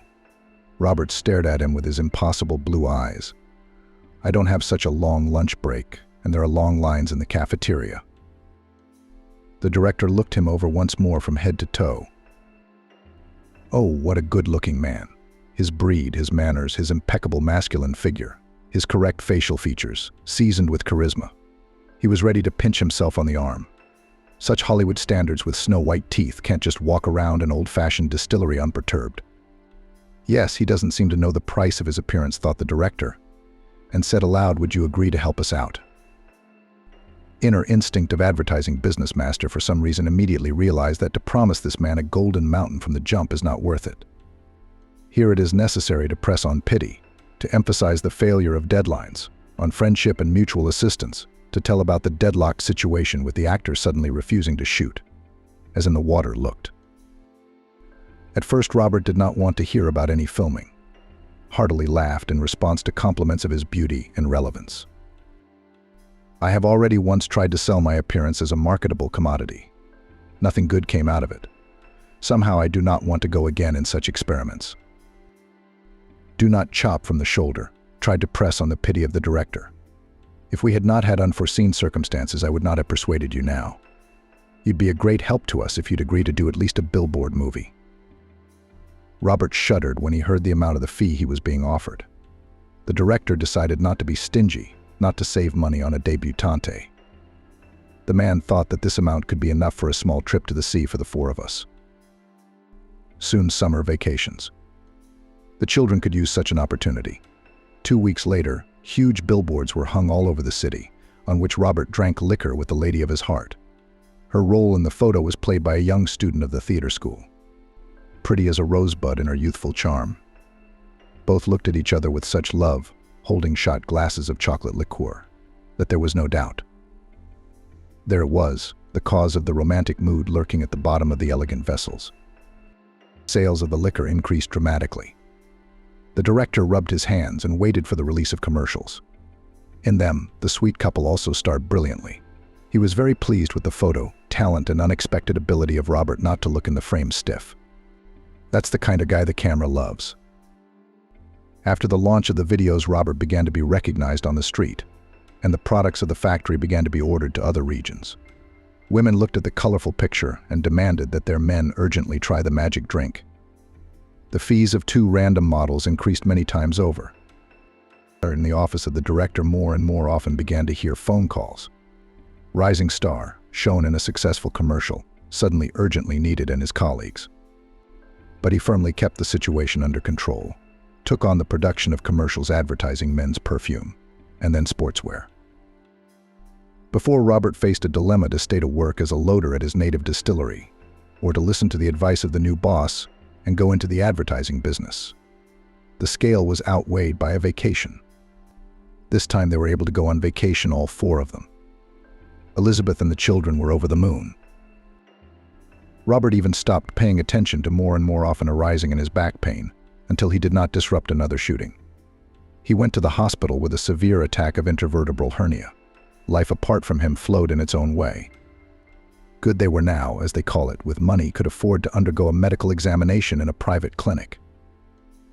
Robert stared at him with his impossible blue eyes. I don't have such a long lunch break, and there are long lines in the cafeteria. The director looked him over once more from head to toe. Oh, what a good-looking man. His breed, his manners, his impeccable masculine figure, his correct facial features, seasoned with charisma. He was ready to pinch himself on the arm. Such Hollywood standards with snow-white teeth can't just walk around an old-fashioned distillery unperturbed. Yes, he doesn't seem to know the price of his appearance, thought the director, and said aloud, would you agree to help us out? Inner instinct of advertising business master for some reason immediately realized that to promise this man a golden mountain from the jump is not worth it. Here it is necessary to press on pity, to emphasize the failure of deadlines, on friendship and mutual assistance, to tell about the deadlocked situation with the actor suddenly refusing to shoot, as in The Water looked. At first, Robert did not want to hear about any filming, heartily laughed in response to compliments of his beauty and relevance. I have already once tried to sell my appearance as a marketable commodity. Nothing good came out of it. Somehow I do not want to go again in such experiments. Do not chop from the shoulder, tried to press on the pity of the director. If we had not had unforeseen circumstances, I would not have persuaded you now. You'd be a great help to us if you'd agree to do at least a billboard movie. Robert shuddered when he heard the amount of the fee he was being offered. The director decided not to be stingy, not to save money on a debutante. The man thought that this amount could be enough for a small trip to the sea for the four of us. Soon summer vacations. The children could use such an opportunity. 2 weeks later, huge billboards were hung all over the city, on which Robert drank liquor with the lady of his heart. Her role in the photo was played by a young student of the theater school, pretty as a rosebud in her youthful charm. Both looked at each other with such love, holding shot glasses of chocolate liqueur, that there was no doubt. There it was, the cause of the romantic mood lurking at the bottom of the elegant vessels. Sales of the liquor increased dramatically. The director rubbed his hands and waited for the release of commercials. In them, the sweet couple also starred brilliantly. He was very pleased with the photo, talent, and unexpected ability of Robert not to look in the frame stiff. That's the kind of guy the camera loves. After the launch of the videos, Robert began to be recognized on the street, and the products of the factory began to be ordered to other regions. Women looked at the colorful picture and demanded that their men urgently try the magic drink. The fees of 2 random models increased many times over. In the office of the director, more and more often began to hear phone calls. Rising star, shown in a successful commercial, suddenly urgently needed and his colleagues. But he firmly kept the situation under control, took on the production of commercials advertising men's perfume, and then sportswear. Before, Robert faced a dilemma to stay to work as a loader at his native distillery, or to listen to the advice of the new boss and go into the advertising business. The scale was outweighed by a vacation. This time they were able to go on vacation, all 4 of them. Elizabeth and the children were over the moon. Robert even stopped paying attention to more and more often arising in his back pain until he did not disrupt another shooting. He went to the hospital with a severe attack of intervertebral hernia. Life apart from him flowed in its own way. Good they were now, as they call it, with money, could afford to undergo a medical examination in a private clinic.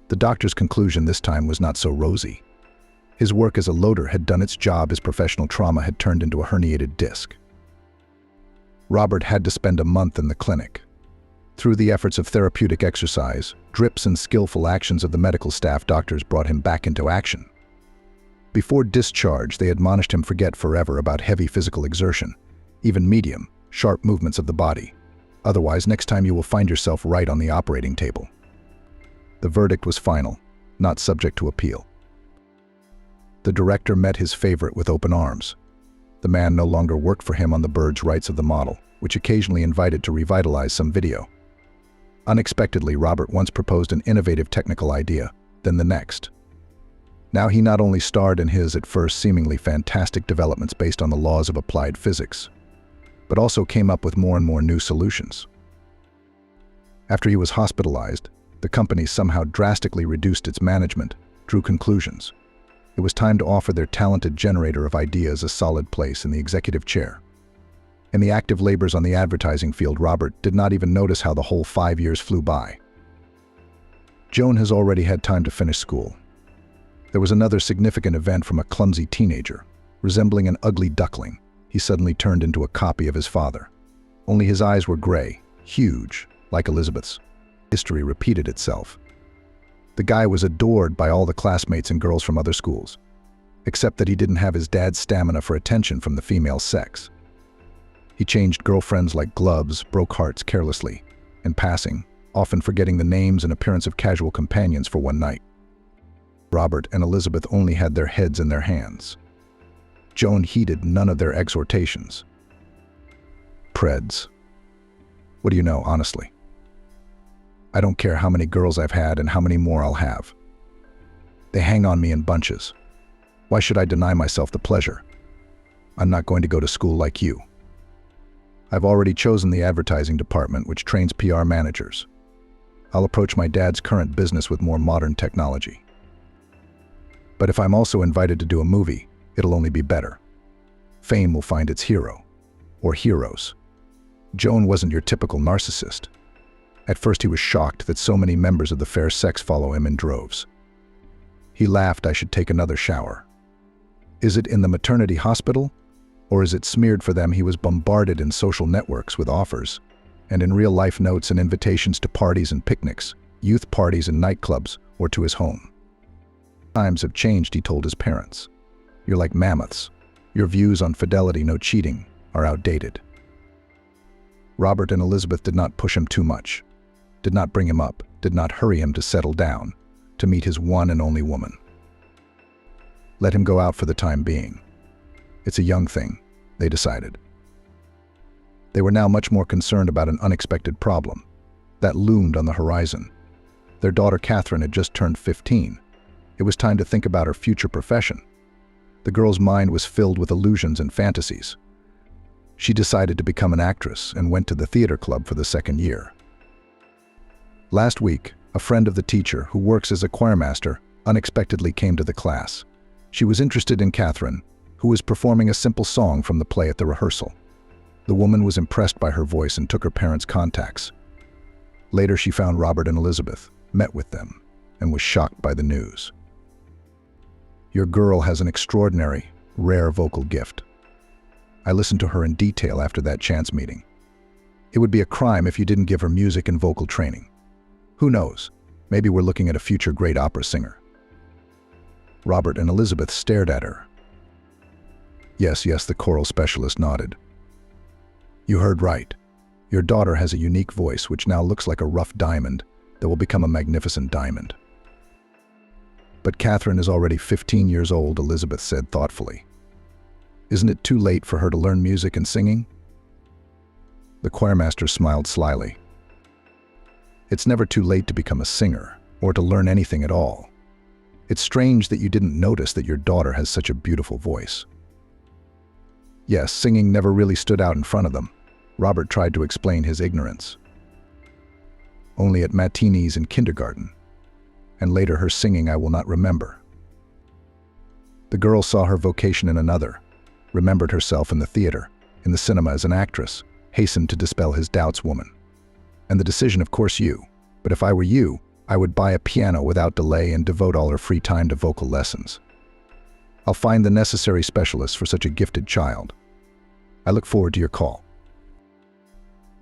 The doctor's conclusion this time was not so rosy. His work as a loader had done its job as professional trauma had turned into a herniated disc. Robert had to spend a month in the clinic. Through the efforts of therapeutic exercise, drips, and skillful actions of the medical staff, doctors brought him back into action. Before discharge, they admonished him forget forever about heavy physical exertion, even medium, sharp movements of the body. Otherwise, next time you will find yourself right on the operating table. The verdict was final, not subject to appeal. The director met his favorite with open arms. The man no longer worked for him on the bird's rights of the model, which occasionally invited to revitalize some video. Unexpectedly, Robert once proposed an innovative technical idea, then the next. Now he not only starred in his, at first, seemingly fantastic developments based on the laws of applied physics, but also came up with more and more new solutions. After he was hospitalized, the company somehow drastically reduced its management, drew conclusions. It was time to offer their talented generator of ideas a solid place in the executive chair. In the active labors on the advertising field, Robert did not even notice how the whole 5 years flew by. Joan has already had time to finish school. There was another significant event from a clumsy teenager. Resembling an ugly duckling, he suddenly turned into a copy of his father. Only his eyes were gray, huge, like Elizabeth's. History repeated itself. The guy was adored by all the classmates and girls from other schools, except that he didn't have his dad's stamina for attention from the female sex. He changed girlfriends like gloves, broke hearts carelessly, in passing, often forgetting the names and appearance of casual companions for one night. Robert and Elizabeth only had their heads in their hands. Joan heeded none of their exhortations. Preds. What do you know, honestly? I don't care how many girls I've had and how many more I'll have. They hang on me in bunches. Why should I deny myself the pleasure? I'm not going to go to school like you. I've already chosen the advertising department, which trains PR managers. I'll approach my dad's current business with more modern technology. But if I'm also invited to do a movie, it'll only be better. Fame will find its hero, or heroes. Joan wasn't your typical narcissist. At first he was shocked that so many members of the fair sex follow him in droves. He laughed I should take another shower. Is it in the maternity hospital? Or is it smeared for them he was bombarded in social networks with offers, and in real-life notes and invitations to parties and picnics, youth parties and nightclubs, or to his home? Times have changed, he told his parents. You're like mammoths. Your views on fidelity, no cheating, are outdated. Robert and Elizabeth did not push him too much, did not bring him up, did not hurry him to settle down, to meet his one and only woman. Let him go out for the time being. It's a young thing, they decided. They were now much more concerned about an unexpected problem that loomed on the horizon. Their daughter Catherine had just turned 15. It was time to think about her future profession. The girl's mind was filled with illusions and fantasies. She decided to become an actress and went to the theater club for the second year. Last week, a friend of the teacher who works as a choirmaster unexpectedly came to the class. She was interested in Catherine, who was performing a simple song from the play at the rehearsal. The woman was impressed by her voice and took her parents' contacts. Later she found Robert and Elizabeth, met with them, and was shocked by the news. Your girl has an extraordinary, rare vocal gift. I listened to her in detail after that chance meeting. It would be a crime if you didn't give her music and vocal training. Who knows? Maybe we're looking at a future great opera singer. Robert and Elizabeth stared at her. Yes, the choral specialist nodded. You heard right. Your daughter has a unique voice which now looks like a rough diamond that will become a magnificent diamond. But Catherine is already 15 years old, Elizabeth said thoughtfully. Isn't it too late for her to learn music and singing? The choirmaster smiled slyly. It's never too late to become a singer or to learn anything at all. It's strange that you didn't notice that your daughter has such a beautiful voice. Yes, singing never really stood out in front of them. Robert tried to explain his ignorance. Only at matinees in kindergarten. And later her singing I will not remember. The girl saw her vocation in another, remembered herself in the theater, in the cinema as an actress, hastened to dispel his doubts. Woman. And the decision, of course, you. But if I were you, I would buy a piano without delay and devote all her free time to vocal lessons. I'll find the necessary specialists for such a gifted child. I look forward to your call.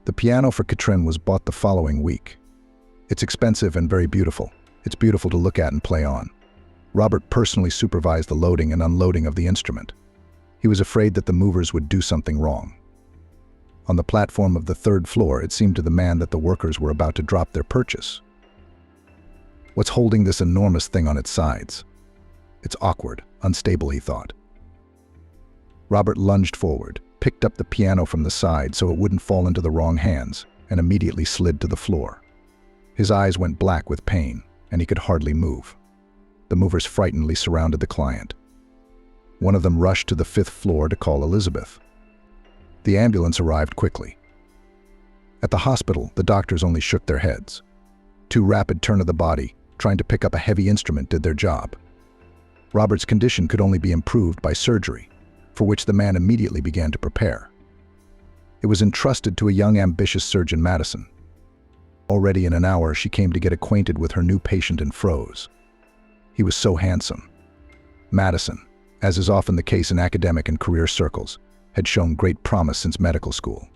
The piano for Catherine was bought the following week. It's expensive and very beautiful. It's beautiful to look at and play on. Robert personally supervised the loading and unloading of the instrument. He was afraid that the movers would do something wrong. On the platform of the third floor, it seemed to the man that the workers were about to drop their purchase. What's holding this enormous thing on its sides? It's awkward, unstable, he thought. Robert lunged forward, picked up the piano from the side so it wouldn't fall into the wrong hands, and immediately slid to the floor. His eyes went black with pain, and he could hardly move. The movers frightenedly surrounded the client. One of them rushed to the 5th floor to call Elizabeth. The ambulance arrived quickly. At the hospital, the doctors only shook their heads. Too rapid turn of the body, trying to pick up a heavy instrument, did their job. Robert's condition could only be improved by surgery, for which the man immediately began to prepare. It was entrusted to a young, ambitious surgeon, Madison. Already in an hour, she came to get acquainted with her new patient and froze. He was so handsome. Madison, as is often the case in academic and career circles, had shown great promise since medical school.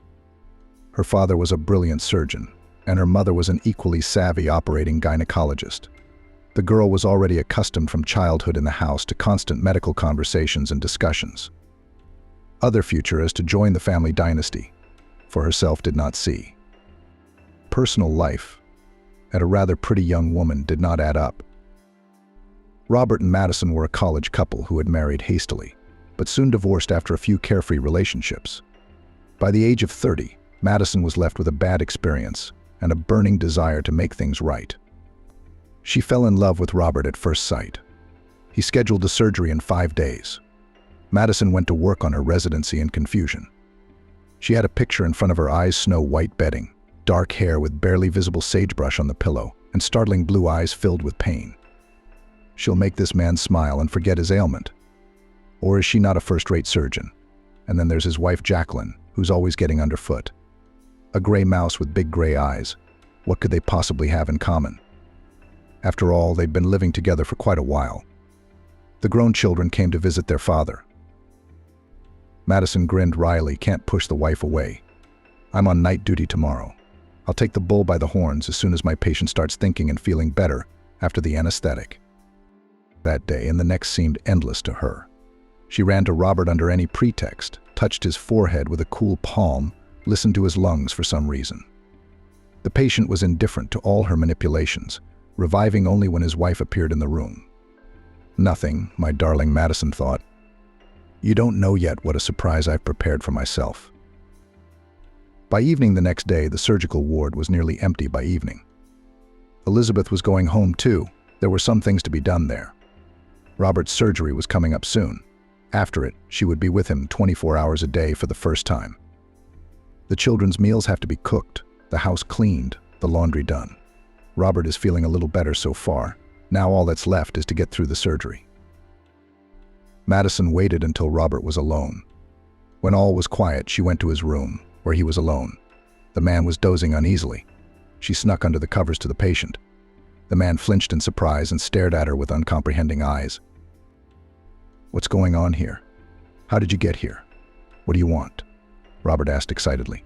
Her father was a brilliant surgeon, and her mother was an equally savvy operating gynecologist. The girl was already accustomed from childhood in the house to constant medical conversations and discussions. Other future as to join the family dynasty, for herself did not see. Personal life, at a rather pretty young woman, did not add up. Robert and Madison were a college couple who had married hastily, but soon divorced after a few carefree relationships. By the age of 30, Madison was left with a bad experience and a burning desire to make things right. She fell in love with Robert at first sight. He scheduled the surgery in 5 days. Madison went to work on her residency in confusion. She had a picture in front of her eyes, snow-white bedding, dark hair with barely visible sagebrush on the pillow, and startling blue eyes filled with pain. She'll make this man smile and forget his ailment. Or is she not a first-rate surgeon? And then there's his wife Jacqueline, who's always getting underfoot. A gray mouse with big gray eyes. What could they possibly have in common? After all, they'd been living together for quite a while. The grown children came to visit their father. Madison grinned wryly. Can't push the wife away. I'm on night duty tomorrow. I'll take the bull by the horns as soon as my patient starts thinking and feeling better after the anesthetic. That day and the next seemed endless to her. She ran to Robert under any pretext, touched his forehead with a cool palm, listened to his lungs for some reason. The patient was indifferent to all her manipulations, reviving only when his wife appeared in the room. Nothing, my darling, Madison thought. You don't know yet what a surprise I've prepared for myself. By evening the next day, the surgical ward was nearly empty by evening. Elizabeth was going home too. There were some things to be done there. Robert's surgery was coming up soon. After it, she would be with him 24 hours a day for the first time. The children's meals have to be cooked, the house cleaned, the laundry done. Robert is feeling a little better so far. Now all that's left is to get through the surgery. Madison waited until Robert was alone. When all was quiet, she went to his room, where he was alone. The man was dozing uneasily. She snuck under the covers to the patient. The man flinched in surprise and stared at her with uncomprehending eyes. What's going on here? How did you get here? What do you want? Robert asked excitedly.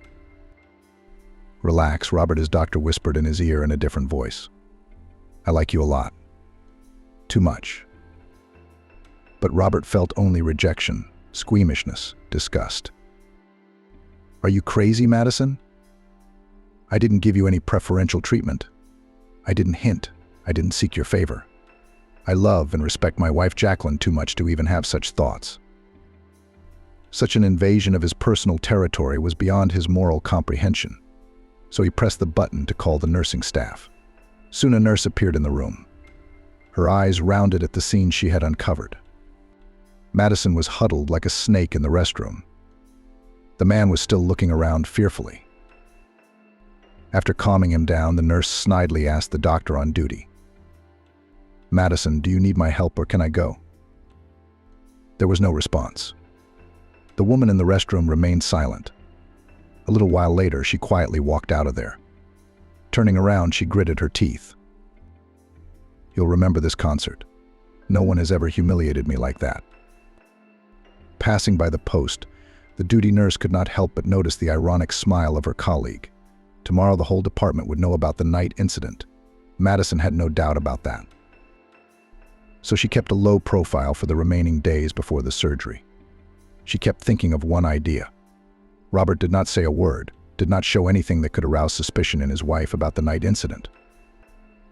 Relax, Robert, his doctor whispered in his ear in a different voice. I like you a lot. Too much. But Robert felt only rejection, squeamishness, disgust. Are you crazy, Madison? I didn't give you any preferential treatment. I didn't hint. I didn't seek your favor. I love and respect my wife Jacqueline too much to even have such thoughts. Such an invasion of his personal territory was beyond his moral comprehension. So he pressed the button to call the nursing staff. Soon a nurse appeared in the room. Her eyes rounded at the scene she had uncovered. Madison was huddled like a snake in the restroom. The man was still looking around fearfully. After calming him down, the nurse snidely asked the doctor on duty, Madison, do you need my help or can I go? There was no response. The woman in the restroom remained silent. A little while later, she quietly walked out of there. Turning around, she gritted her teeth. You'll remember this concert. No one has ever humiliated me like that. Passing by the post, the duty nurse could not help but notice the ironic smile of her colleague. Tomorrow the whole department would know about the night incident. Madison had no doubt about that. So she kept a low profile for the remaining days before the surgery. She kept thinking of one idea. Robert did not say a word, did not show anything that could arouse suspicion in his wife about the night incident.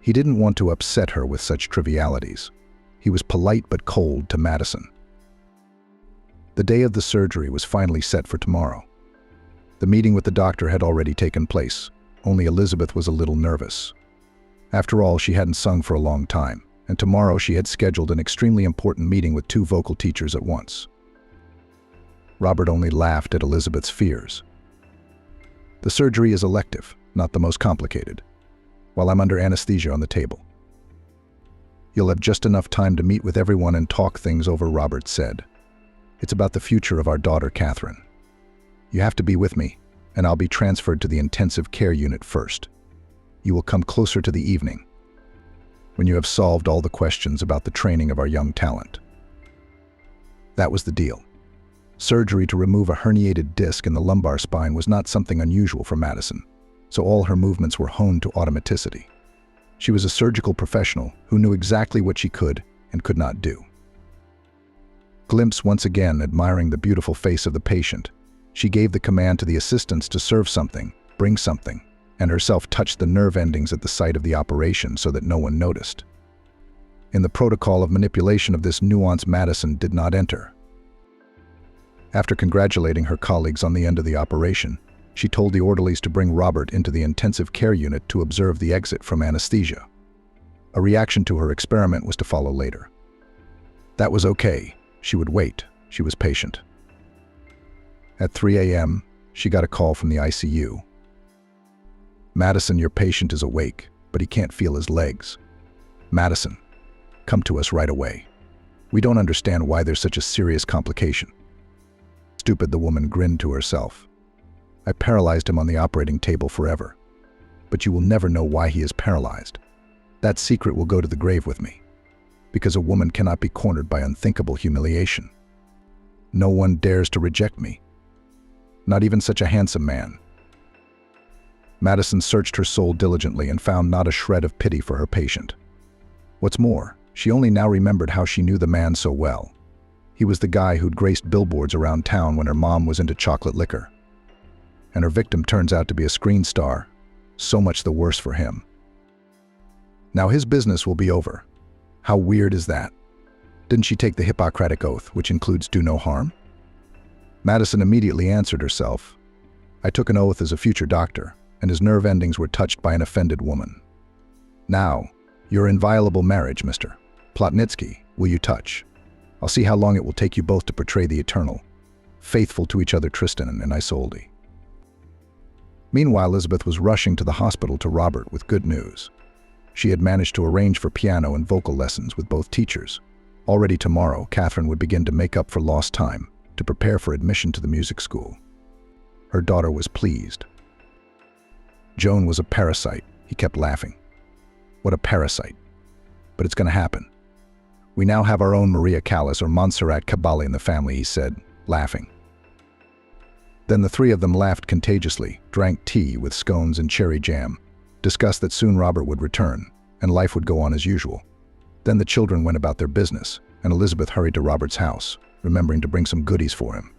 He didn't want to upset her with such trivialities. He was polite but cold to Madison. The day of the surgery was finally set for tomorrow. The meeting with the doctor had already taken place. Only Elizabeth was a little nervous. After all, she hadn't sung for a long time, and tomorrow she had scheduled an extremely important meeting with 2 vocal teachers at once. Robert only laughed at Elizabeth's fears. The surgery is elective, not the most complicated, while I'm under anesthesia on the table. You'll have just enough time to meet with everyone and talk things over, Robert said. It's about the future of our daughter, Catherine. You have to be with me, and I'll be transferred to the intensive care unit first. You will come closer to the evening, when you have solved all the questions about the training of our young talent. That was the deal. Surgery to remove a herniated disc in the lumbar spine was not something unusual for Madison, so all her movements were honed to automaticity. She was a surgical professional who knew exactly what she could and could not do. Glimpse once again admiring the beautiful face of the patient, she gave the command to the assistants to serve something, bring something, and herself touched the nerve endings at the site of the operation so that no one noticed. In the protocol of manipulation of this nuance, Madison did not enter. After congratulating her colleagues on the end of the operation, She told the orderlies to bring Robert into the intensive care unit to observe the exit from anesthesia. A reaction to her experiment was to follow later. That was okay. She would wait. She was patient. At 3 a.m., she got a call from the ICU. "Madison, your patient is awake, but he can't feel his legs. Madison, come to us right away. We don't understand why there's such a serious complication." Stupid, the woman grinned to herself. "I paralyzed him on the operating table forever. But you will never know why he is paralyzed. That secret will go to the grave with me. Because a woman cannot be cornered by unthinkable humiliation. No one dares to reject me. Not even such a handsome man." Madison searched her soul diligently and found not a shred of pity for her patient. What's more, she only now remembered how she knew the man so well. He was the guy who'd graced billboards around town when her mom was into chocolate liquor. And her victim turns out to be a screen star. So much the worse for him. Now his business will be over. How weird is that? Didn't she take the Hippocratic Oath, which includes do no harm? Madison immediately answered herself. "I took an oath as a future doctor, and his nerve endings were touched by an offended woman. Now, your inviolable marriage, Mr. Plotnitsky, will you touch? I'll see how long it will take you both to portray the eternal, faithful to each other Tristan and Isolde." Meanwhile, Elizabeth was rushing to the hospital to Robert with good news. She had managed to arrange for piano and vocal lessons with both teachers. Already tomorrow, Catherine would begin to make up for lost time, to prepare for admission to the music school. Her daughter was pleased. Joan was a parasite, he kept laughing. What a parasite. But it's going to happen. We now have our own Maria Callas or Montserrat Cabal in the family, he said, laughing. Then the three of them laughed contagiously, drank tea with scones and cherry jam, discussed that soon Robert would return, and life would go on as usual. Then the children went about their business, and Elizabeth hurried to Robert's house, remembering to bring some goodies for him.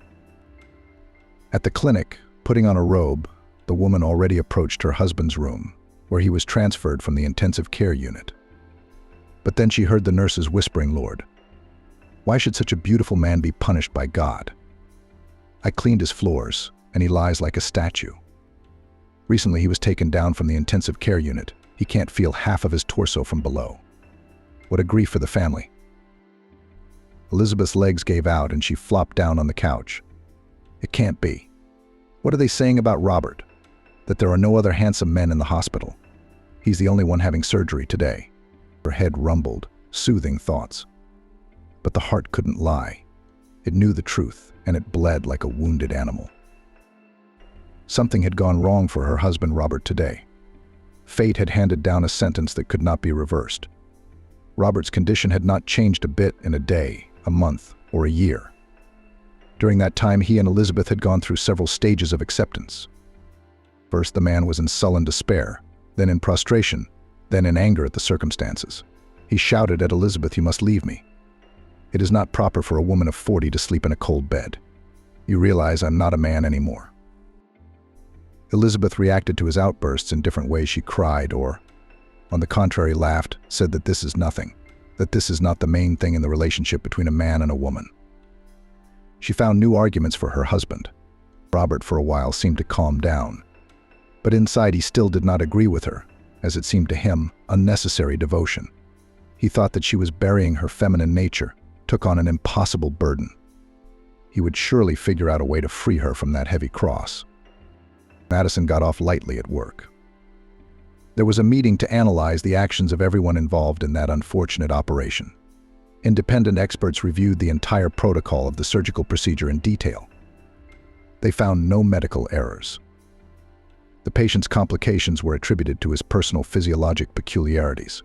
At the clinic, putting on a robe, the woman already approached her husband's room, where he was transferred from the intensive care unit. But then she heard the nurses whispering, "Lord, why should such a beautiful man be punished by God? I cleaned his floors, and he lies like a statue. Recently he was taken down from the intensive care unit. He can't feel half of his torso from below. What a grief for the family." Elizabeth's legs gave out and she flopped down on the couch. It can't be. What are they saying about Robert? That there are no other handsome men in the hospital. He's the only one having surgery today. Her head rumbled, soothing thoughts. But the heart couldn't lie. It knew the truth, and it bled like a wounded animal. Something had gone wrong for her husband Robert today. Fate had handed down a sentence that could not be reversed. Robert's condition had not changed a bit in a day, a month, or a year. During that time, he and Elizabeth had gone through several stages of acceptance. First, the man was in sullen despair, then in prostration, then in anger at the circumstances. He shouted at Elizabeth, "You must leave me. It is not proper for a woman of 40 to sleep in a cold bed. You realize I'm not a man anymore." Elizabeth reacted to his outbursts in different ways. She cried or, on the contrary, laughed, said that this is nothing, that this is not the main thing in the relationship between a man and a woman. She found new arguments for her husband. Robert, for a while, seemed to calm down. But inside he still did not agree with her, as it seemed to him, unnecessary devotion. He thought that she was burying her feminine nature, took on an impossible burden. He would surely figure out a way to free her from that heavy cross. Madison got off lightly at work. There was a meeting to analyze the actions of everyone involved in that unfortunate operation. Independent experts reviewed the entire protocol of the surgical procedure in detail. They found no medical errors. The patient's complications were attributed to his personal physiologic peculiarities.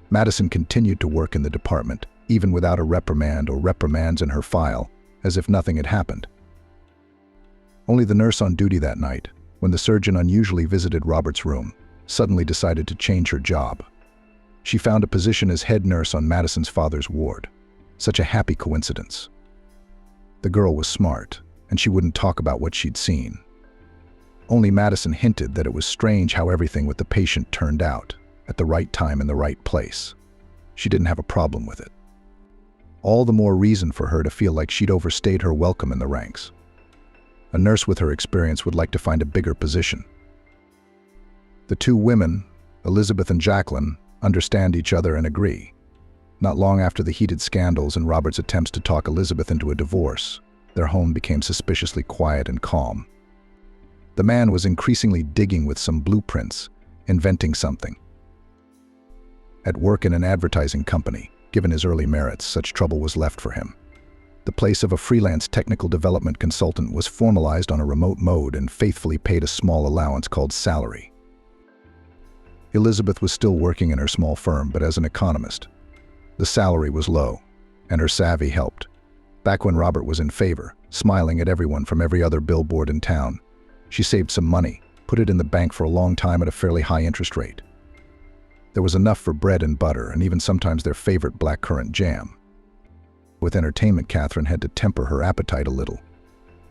Madison continued to work in the department, even without a reprimand or reprimands in her file, as if nothing had happened. Only the nurse on duty that night, when the surgeon unusually visited Robert's room, suddenly decided to change her job. She found a position as head nurse on Madison's father's ward. Such a happy coincidence. The girl was smart, and she wouldn't talk about what she'd seen. Only Madison hinted that it was strange how everything with the patient turned out, at the right time in the right place. She didn't have a problem with it. All the more reason for her to feel like she'd overstayed her welcome in the ranks. A nurse with her experience would like to find a bigger position. The two women, Elizabeth and Jacqueline, understand each other and agree. Not long after the heated scandals and Robert's attempts to talk Elizabeth into a divorce, their home became suspiciously quiet and calm. The man was increasingly digging with some blueprints, inventing something. At work in an advertising company, given his early merits, such trouble was left for him. The place of a freelance technical development consultant was formalized on a remote mode and faithfully paid a small allowance called salary. Elizabeth was still working in her small firm, but as an economist. The salary was low, and her savvy helped. Back when Robert was in favor, smiling at everyone from every other billboard in town, she saved some money, put it in the bank for a long time at a fairly high interest rate. There was enough for bread and butter, and even sometimes their favorite blackcurrant jam. With entertainment, Catherine had to temper her appetite a little.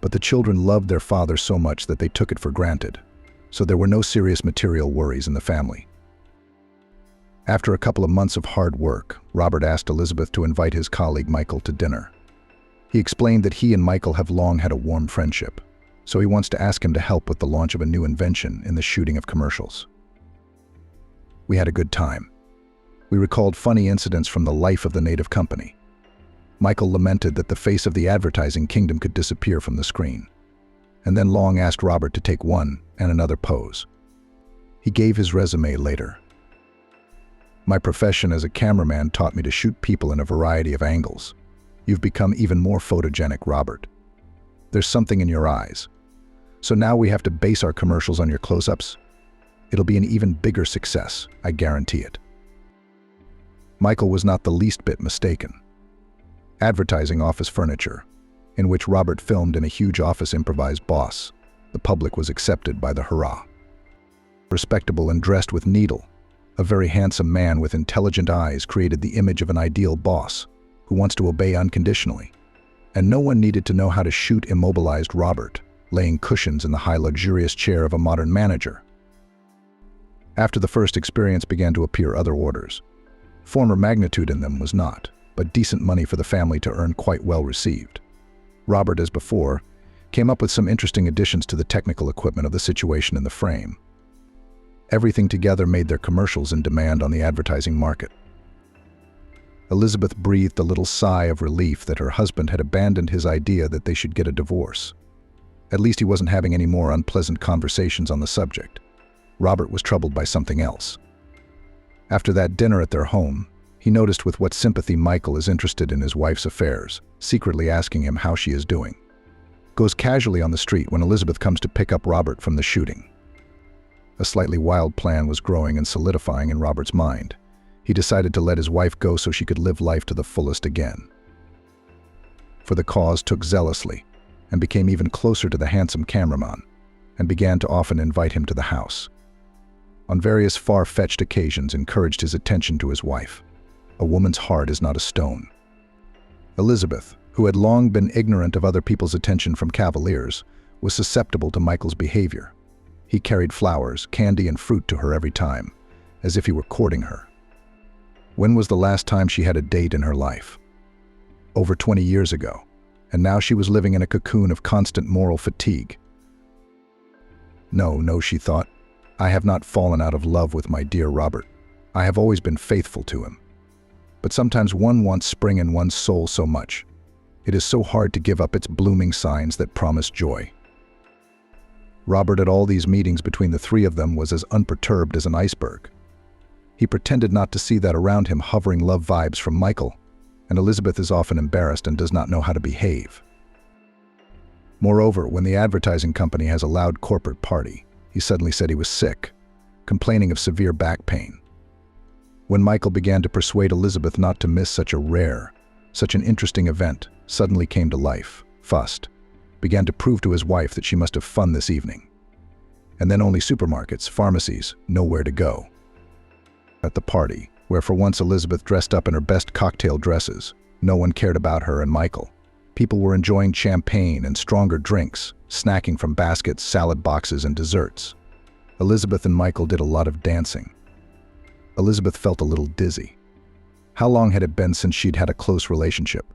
But the children loved their father so much that they took it for granted, so there were no serious material worries in the family. After a couple of months of hard work, Robert asked Elizabeth to invite his colleague Michael to dinner. He explained that he and Michael have long had a warm friendship, so he wants to ask him to help with the launch of a new invention in the shooting of commercials. We had a good time. We recalled funny incidents from the life of the native company. Michael lamented that the face of the advertising kingdom could disappear from the screen, and then Long asked Robert to take one and another pose. He gave his resume later. My profession as a cameraman taught me to shoot people in a variety of angles. You've become even more photogenic, Robert. There's something in your eyes. So now we have to base our commercials on your close-ups. It'll be an even bigger success, I guarantee it. Michael was not the least bit mistaken. Advertising office furniture, in which Robert filmed in a huge office improvised boss, the public was accepted by the hurrah. Respectable and dressed with needle, a very handsome man with intelligent eyes created the image of an ideal boss who wants to obey unconditionally. And no one needed to know how to shoot immobilized Robert, laying cushions in the high luxurious chair of a modern manager. After the first experience began to appear other orders. Former magnitude in them was not, but decent money for the family to earn quite well received. Robert, as before, came up with some interesting additions to the technical equipment of the situation in the frame. Everything together made their commercials in demand on the advertising market. Elizabeth breathed a little sigh of relief that her husband had abandoned his idea that they should get a divorce. At least he wasn't having any more unpleasant conversations on the subject. Robert was troubled by something else. After that dinner at their home, he noticed with what sympathy Michael is interested in his wife's affairs, secretly asking him how she is doing. Goes casually on the street when Elizabeth comes to pick up Robert from the shooting. A slightly wild plan was growing and solidifying in Robert's mind. He decided to let his wife go so she could live life to the fullest again. For the cause took zealously, and became even closer to the handsome cameraman, and began to often invite him to the house. On various far-fetched occasions encouraged his attention to his wife. A woman's heart is not a stone. Elizabeth, who had long been ignorant of other people's attention from cavaliers, was susceptible to Michael's behavior. He carried flowers, candy, and fruit to her every time, as if he were courting her. When was the last time she had a date in her life? Over 20 years ago, and now she was living in a cocoon of constant moral fatigue. No, she thought. I have not fallen out of love with my dear Robert. I have always been faithful to him. But sometimes one wants spring in one's soul so much. It is so hard to give up its blooming signs that promise joy. Robert at all these meetings between the three of them was as unperturbed as an iceberg. He pretended not to see that around him hovering love vibes from Michael, and Elizabeth is often embarrassed and does not know how to behave. Moreover, when the advertising company has a loud corporate party, he suddenly said he was sick, complaining of severe back pain. When Michael began to persuade Elizabeth not to miss such an interesting event, suddenly came to life, fussed, began to prove to his wife that she must have fun this evening. And then only supermarkets, pharmacies, nowhere to go. At the party, where for once Elizabeth dressed up in her best cocktail dresses, no one cared about her and Michael. People were enjoying champagne and stronger drinks, snacking from baskets, salad boxes, and desserts. Elizabeth and Michael did a lot of dancing. Elizabeth felt a little dizzy. How long had it been since she'd had a close relationship?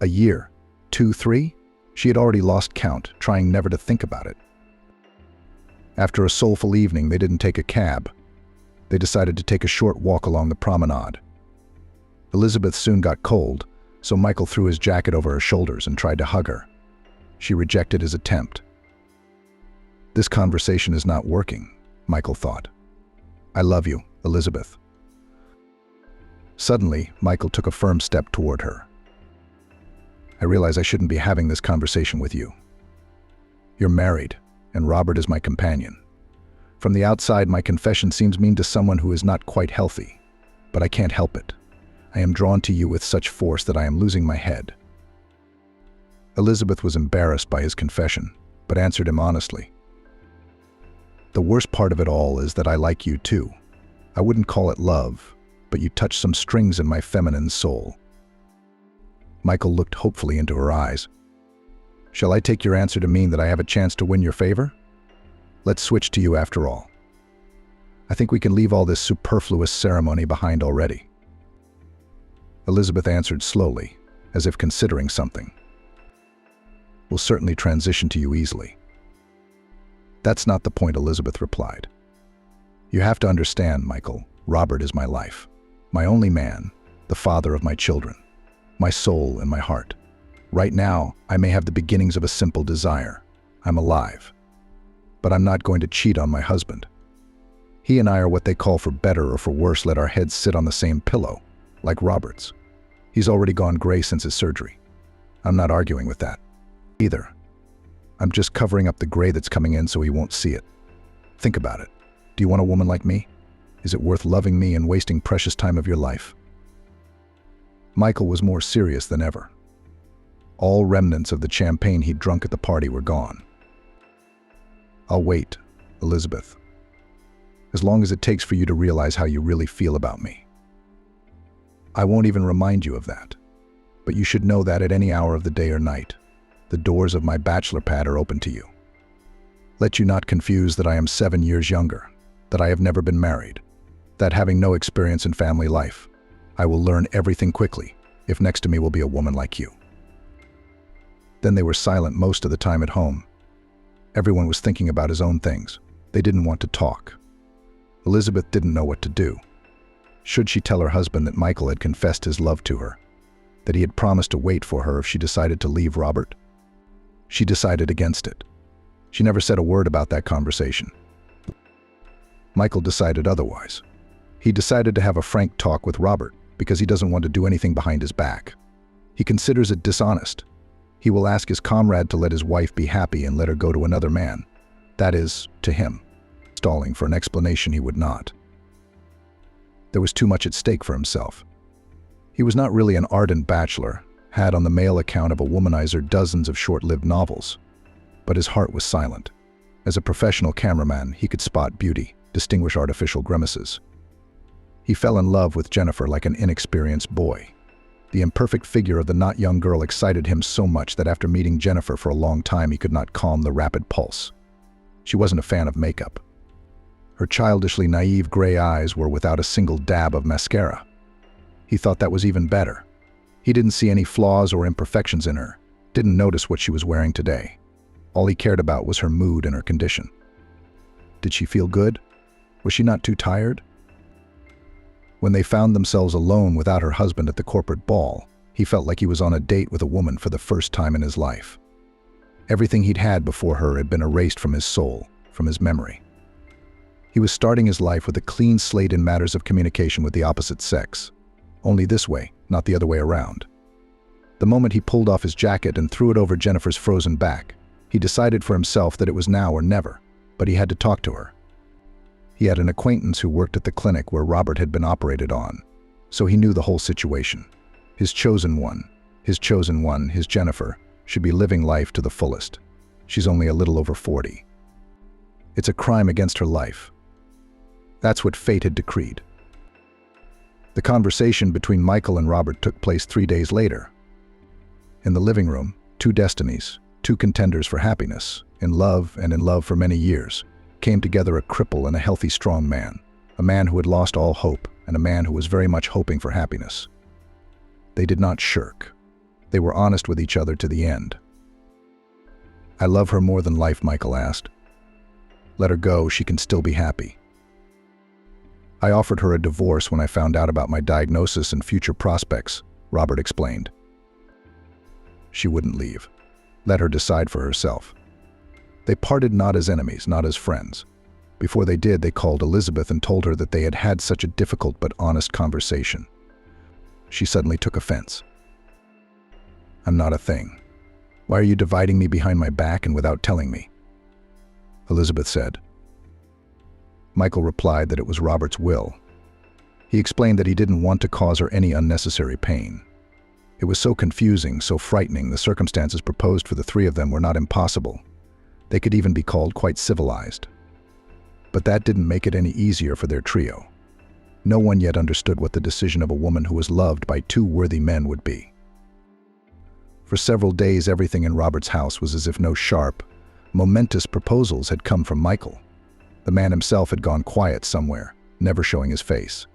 A year? 2, 3? She had already lost count, trying never to think about it. After a soulful evening, they didn't take a cab. They decided to take a short walk along the promenade. Elizabeth soon got cold, so Michael threw his jacket over her shoulders and tried to hug her. She rejected his attempt. This conversation is not working, Michael thought. I love you, Elizabeth. Suddenly, Michael took a firm step toward her. I realize I shouldn't be having this conversation with you. You're married, and Robert is my companion. From the outside, my confession seems mean to someone who is not quite healthy, but I can't help it. I am drawn to you with such force that I am losing my head. Elizabeth was embarrassed by his confession, but answered him honestly. The worst part of it all is that I like you too. I wouldn't call it love, but you touch some strings in my feminine soul. Michael looked hopefully into her eyes. Shall I take your answer to mean that I have a chance to win your favor? Let's switch to you after all. I think we can leave all this superfluous ceremony behind already. Elizabeth answered slowly, as if considering something. We'll certainly transition to you easily. That's not the point, Elizabeth replied. You have to understand, Michael, Robert is my life, my only man, the father of my children, my soul and my heart. Right now, I may have the beginnings of a simple desire. I'm alive. But I'm not going to cheat on my husband. He and I are what they call for better or for worse let our heads sit on the same pillow, like Robert's. He's already gone gray since his surgery. I'm not arguing with that either. I'm just covering up the gray that's coming in so he won't see it. Think about it. Do you want a woman like me? Is it worth loving me and wasting precious time of your life? Michael was more serious than ever. All remnants of the champagne he'd drunk at the party were gone. I'll wait, Elizabeth. As long as it takes for you to realize how you really feel about me. I won't even remind you of that. But you should know that at any hour of the day or night, the doors of my bachelor pad are open to you. Let you not confuse that I am 7 years younger, that I have never been married, that having no experience in family life, I will learn everything quickly, if next to me will be a woman like you. Then they were silent most of the time at home. Everyone was thinking about his own things. They didn't want to talk. Elizabeth didn't know what to do. Should she tell her husband that Michael had confessed his love to her, that he had promised to wait for her if she decided to leave Robert? She decided against it. She never said a word about that conversation. Michael decided otherwise. He decided to have a frank talk with Robert because he doesn't want to do anything behind his back. He considers it dishonest. He will ask his comrade to let his wife be happy and let her go to another man. That is, to him. Stalling for an explanation he would not. There was too much at stake for himself. He was not really an ardent bachelor, had on the male account of a womanizer dozens of short-lived novels. But his heart was silent. As a professional cameraman, he could spot beauty, distinguish artificial grimaces. He fell in love with Jennifer like an inexperienced boy. The imperfect figure of the not young girl excited him so much that after meeting Jennifer for a long time he could not calm the rapid pulse. She wasn't a fan of makeup. Her childishly naive gray eyes were without a single dab of mascara. He thought that was even better. He didn't see any flaws or imperfections in her, didn't notice what she was wearing today. All he cared about was her mood and her condition. Did she feel good? Was she not too tired? When they found themselves alone without her husband at the corporate ball, he felt like he was on a date with a woman for the first time in his life. Everything he'd had before her had been erased from his soul, from his memory. He was starting his life with a clean slate in matters of communication with the opposite sex. Only this way, not the other way around. The moment he pulled off his jacket and threw it over Jennifer's frozen back, he decided for himself that it was now or never, but he had to talk to her. He had an acquaintance who worked at the clinic where Robert had been operated on, so he knew the whole situation. His chosen one, his Jennifer, should be living life to the fullest. She's only a little over 40. It's a crime against her life. That's what fate had decreed. The conversation between Michael and Robert took place 3 days later. In the living room, two destinies, two contenders for happiness, in love and in love for many years, came together a cripple and a healthy, strong man, a man who had lost all hope and a man who was very much hoping for happiness. They did not shirk. They were honest with each other to the end. I love her more than life, Michael asked. Let her go, she can still be happy. I offered her a divorce when I found out about my diagnosis and future prospects, Robert explained. She wouldn't leave. Let her decide for herself. They parted not as enemies, not as friends. Before they did, they called Elizabeth and told her that they had had such a difficult but honest conversation. She suddenly took offense. I'm not a thing. Why are you dividing me behind my back and without telling me? Elizabeth said. Michael replied that it was Robert's will. He explained that he didn't want to cause her any unnecessary pain. It was so confusing, so frightening. The circumstances proposed for the three of them were not impossible. They could even be called quite civilized. But that didn't make it any easier for their trio. No one yet understood what the decision of a woman who was loved by two worthy men would be. For several days, everything in Robert's house was as if no sharp, momentous proposals had come from Michael. The man himself had gone quiet somewhere, never showing his face.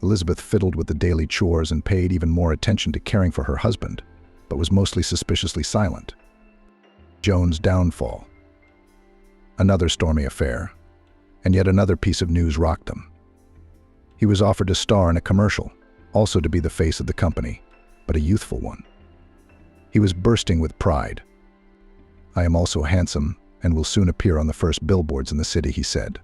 Elizabeth fiddled with the daily chores and paid even more attention to caring for her husband, but was mostly suspiciously silent. Joan's downfall. Another stormy affair, and yet another piece of news rocked them. He was offered to star in a commercial, also to be the face of the company, but a youthful one. He was bursting with pride. I am also handsome and will soon appear on the first billboards in the city, he said.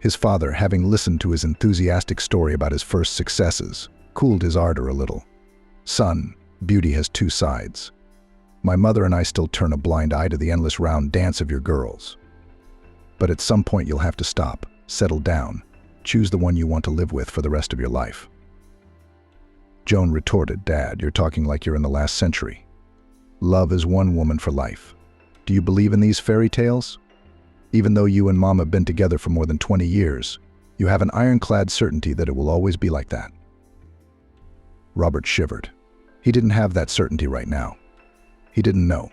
His father, having listened to his enthusiastic story about his first successes, cooled his ardor a little. Son, beauty has two sides. My mother and I still turn a blind eye to the endless round dance of your girls. But at some point you'll have to stop, settle down, choose the one you want to live with for the rest of your life. Joan retorted, Dad, you're talking like you're in the last century. Love is one woman for life. Do you believe in these fairy tales? Even though you and Mom have been together for more than 20 years, you have an ironclad certainty that it will always be like that. Robert shivered. He didn't have that certainty right now. He didn't know.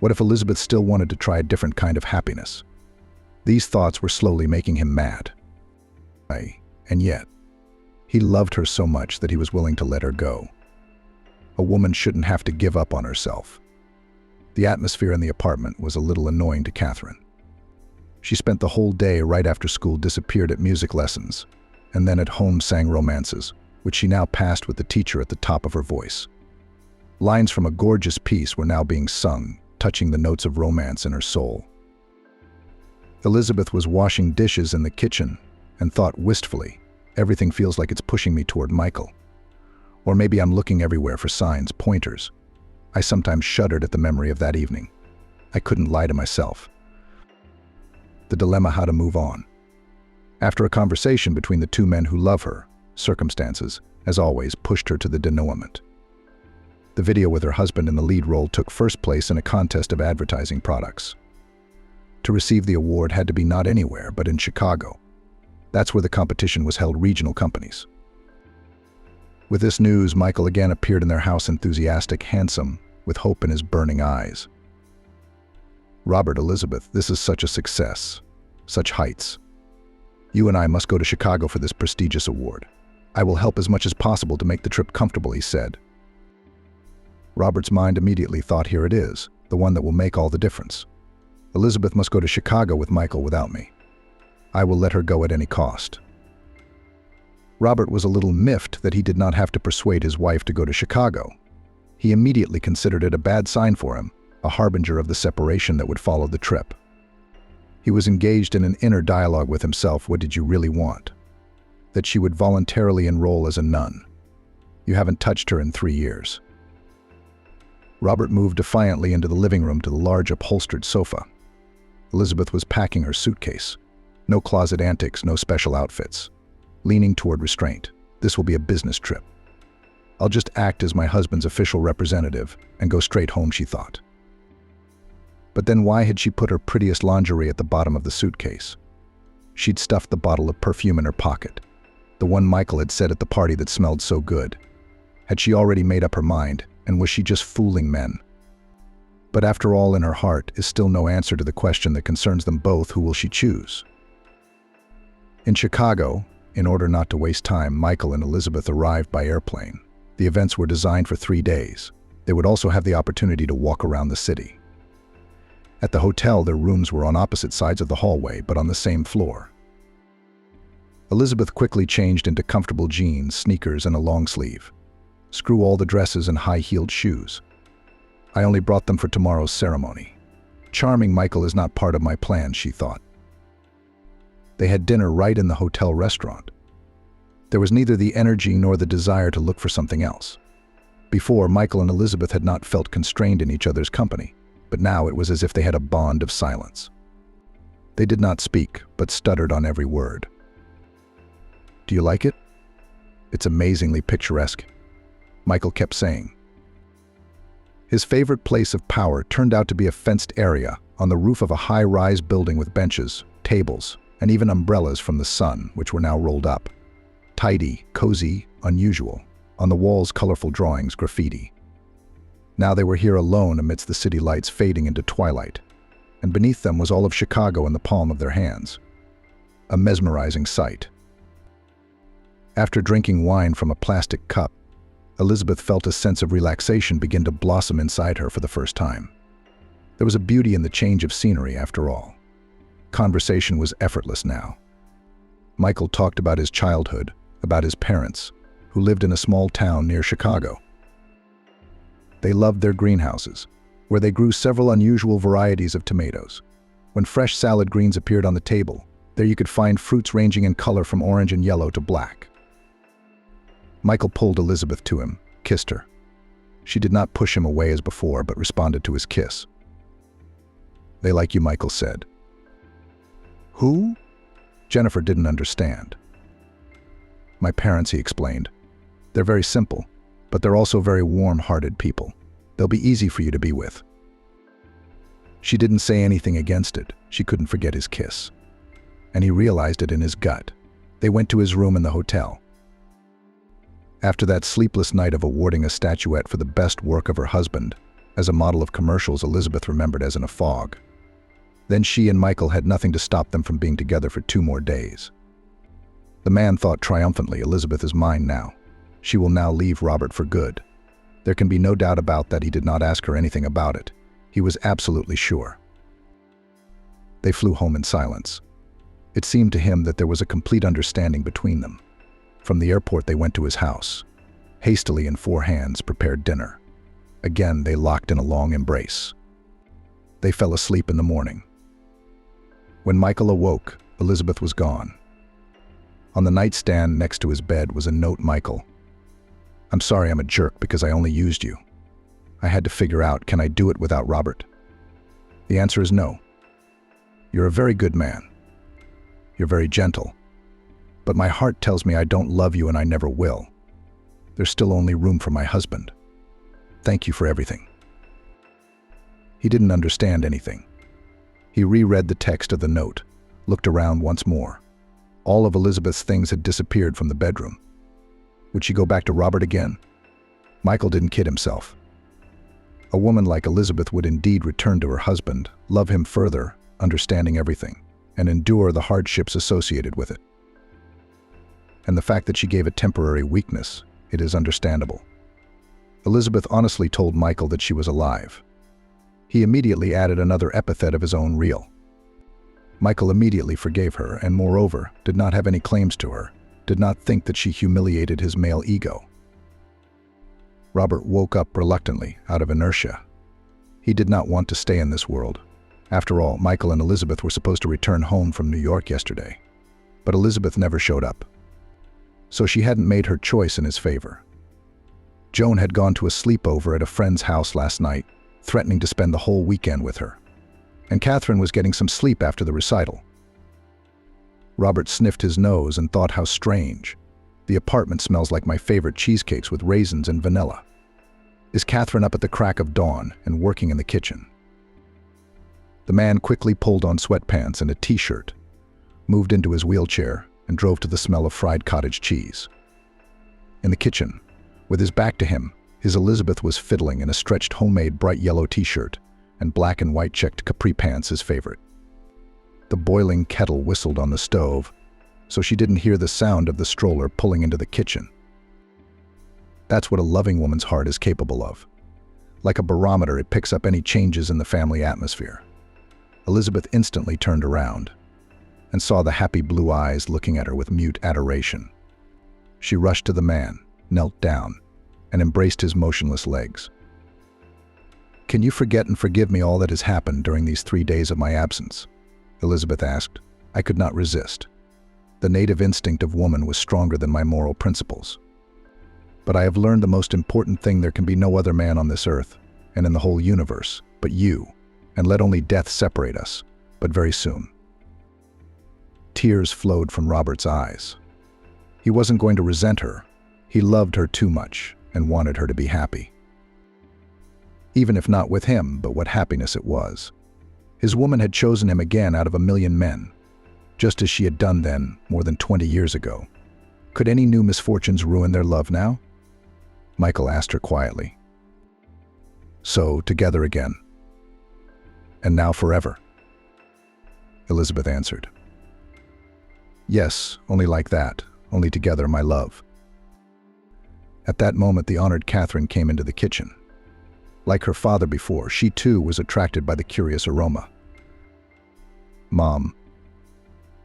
What if Elizabeth still wanted to try a different kind of happiness? These thoughts were slowly making him mad. And yet, he loved her so much that he was willing to let her go. A woman shouldn't have to give up on herself. The atmosphere in the apartment was a little annoying to Catherine. She spent the whole day right after school disappeared at music lessons, and then at home sang romances, which she now passed with the teacher at the top of her voice. Lines from a gorgeous piece were now being sung, touching the notes of romance in her soul. Elizabeth was washing dishes in the kitchen and thought wistfully, everything feels like it's pushing me toward Michael. Or maybe I'm looking everywhere for signs, pointers. I sometimes shuddered at the memory of that evening. I couldn't lie to myself. The dilemma how to move on. After a conversation between the two men who love her, circumstances, as always, pushed her to the denouement. The video with her husband in the lead role took first place in a contest of advertising products. To receive the award had to be not anywhere, but in Chicago. That's where the competition was held, regional companies. With this news, Michael again appeared in their house, enthusiastic, handsome, with hope in his burning eyes. Robert, Elizabeth, this is such a success, such heights. You and I must go to Chicago for this prestigious award. I will help as much as possible to make the trip comfortable, he said. Robert's mind immediately thought, here it is, the one that will make all the difference. Elizabeth must go to Chicago with Michael without me. I will let her go at any cost. Robert was a little miffed that he did not have to persuade his wife to go to Chicago. He immediately considered it a bad sign for him, a harbinger of the separation that would follow the trip. He was engaged in an inner dialogue with himself. What did you really want? That she would voluntarily enroll as a nun. You haven't touched her in 3 years. Robert moved defiantly into the living room to the large upholstered sofa. Elizabeth was packing her suitcase. No closet antics, no special outfits. Leaning toward restraint. This will be a business trip. I'll just act as my husband's official representative and go straight home, she thought. But then why had she put her prettiest lingerie at the bottom of the suitcase? She'd stuffed the bottle of perfume in her pocket, the one Michael had said at the party that smelled so good. Had she already made up her mind, and was she just fooling men? But after all, in her heart is still no answer to the question that concerns them both: who will she choose? In Chicago, in order not to waste time, Michael and Elizabeth arrived by airplane. The events were designed for 3 days. They would also have the opportunity to walk around the city. At the hotel, their rooms were on opposite sides of the hallway, but on the same floor. Elizabeth quickly changed into comfortable jeans, sneakers, and a long sleeve. Screw all the dresses and high-heeled shoes. I only brought them for tomorrow's ceremony. Charming Michael is not part of my plan, she thought. They had dinner right in the hotel restaurant. There was neither the energy nor the desire to look for something else. Before, Michael and Elizabeth had not felt constrained in each other's company, but now it was as if they had a bond of silence. They did not speak, but stuttered on every word. "Do you like it? It's amazingly picturesque," Michael kept saying. His favorite place of power turned out to be a fenced area on the roof of a high-rise building with benches, tables, and even umbrellas from the sun, which were now rolled up. Tidy, cozy, unusual. On the walls, colorful drawings, graffiti. Now they were here alone amidst the city lights fading into twilight, and beneath them was all of Chicago in the palm of their hands. A mesmerizing sight. After drinking wine from a plastic cup, Elizabeth felt a sense of relaxation begin to blossom inside her for the first time. There was a beauty in the change of scenery, after all. Conversation was effortless now. Michael talked about his childhood, about his parents, who lived in a small town near Chicago. They loved their greenhouses, where they grew several unusual varieties of tomatoes. When fresh salad greens appeared on the table, there you could find fruits ranging in color from orange and yellow to black. Michael pulled Elizabeth to him, kissed her. She did not push him away as before, but responded to his kiss. "They like you," Michael said. "Who?" Jennifer didn't understand. "My parents," he explained. "They're very simple, but they're also very warm-hearted people. They'll be easy for you to be with." She didn't say anything against it. She couldn't forget his kiss. And he realized it in his gut. They went to his room in the hotel. After that sleepless night of awarding a statuette for the best work of her husband, as a model of commercials Elizabeth remembered as in a fog, then she and Michael had nothing to stop them from being together for 2 more days. The man thought triumphantly, "Elizabeth is mine now. She will now leave Robert for good." There can be no doubt about that. He did not ask her anything about it. He was absolutely sure. They flew home in silence. It seemed to him that there was a complete understanding between them. From the airport they went to his house. Hastily, in 4 hands, prepared dinner. Again they locked in a long embrace. They fell asleep in the morning. When Michael awoke, Elizabeth was gone. On the nightstand next to his bed was a note. "Michael, I'm sorry I'm a jerk because I only used you. I had to figure out, can I do it without Robert? The answer is no. You're a very good man. You're very gentle. But my heart tells me I don't love you and I never will. There's still only room for my husband. Thank you for everything." He didn't understand anything. He reread the text of the note, looked around once more. All of Elizabeth's things had disappeared from the bedroom. Would she go back to Robert again? Michael didn't kid himself. A woman like Elizabeth would indeed return to her husband, love him further, understanding everything, and endure the hardships associated with it. And the fact that she gave a temporary weakness, it is understandable. Elizabeth honestly told Michael that she was alive. He immediately added another epithet of his own, real. Michael immediately forgave her and, moreover, did not have any claims to her, did not think that she humiliated his male ego. Robert woke up reluctantly, out of inertia. He did not want to stay in this world. After all, Michael and Elizabeth were supposed to return home from New York yesterday. But Elizabeth never showed up. So she hadn't made her choice in his favor. Joan had gone to a sleepover at a friend's house last night, threatening to spend the whole weekend with her. And Catherine was getting some sleep after the recital. Robert sniffed his nose and thought how strange. The apartment smells like my favorite cheesecakes with raisins and vanilla. Is Catherine up at the crack of dawn and working in the kitchen? The man quickly pulled on sweatpants and a t-shirt, moved into his wheelchair, and drove to the smell of fried cottage cheese. In the kitchen, with his back to him, his Elizabeth was fiddling in a stretched homemade bright yellow t-shirt and black and white checked capri pants, his favorite. The boiling kettle whistled on the stove, so she didn't hear the sound of the stroller pulling into the kitchen. That's what a loving woman's heart is capable of. Like a barometer, it picks up any changes in the family atmosphere. Elizabeth instantly turned around and saw the happy blue eyes looking at her with mute adoration. She rushed to the man, knelt down, and embraced his motionless legs. "Can you forget and forgive me all that has happened during these 3 days of my absence?" Elizabeth asked. I could not resist. The native instinct of woman was stronger than my moral principles. "But I have learned the most important thing: there can be no other man on this earth, and in the whole universe, but you, and let only death separate us, but very soon." Tears flowed from Robert's eyes. He wasn't going to resent her. He loved her too much and wanted her to be happy. Even if not with him, but what happiness it was. His woman had chosen him again out of a million men, just as she had done then, more than 20 years ago. Could any new misfortunes ruin their love now? Michael asked her quietly. "So, together again. And now forever," Elizabeth answered. "Yes, only like that, only together, my love." At that moment, the honored Catherine came into the kitchen. Like her father before, she too was attracted by the curious aroma. "Mom,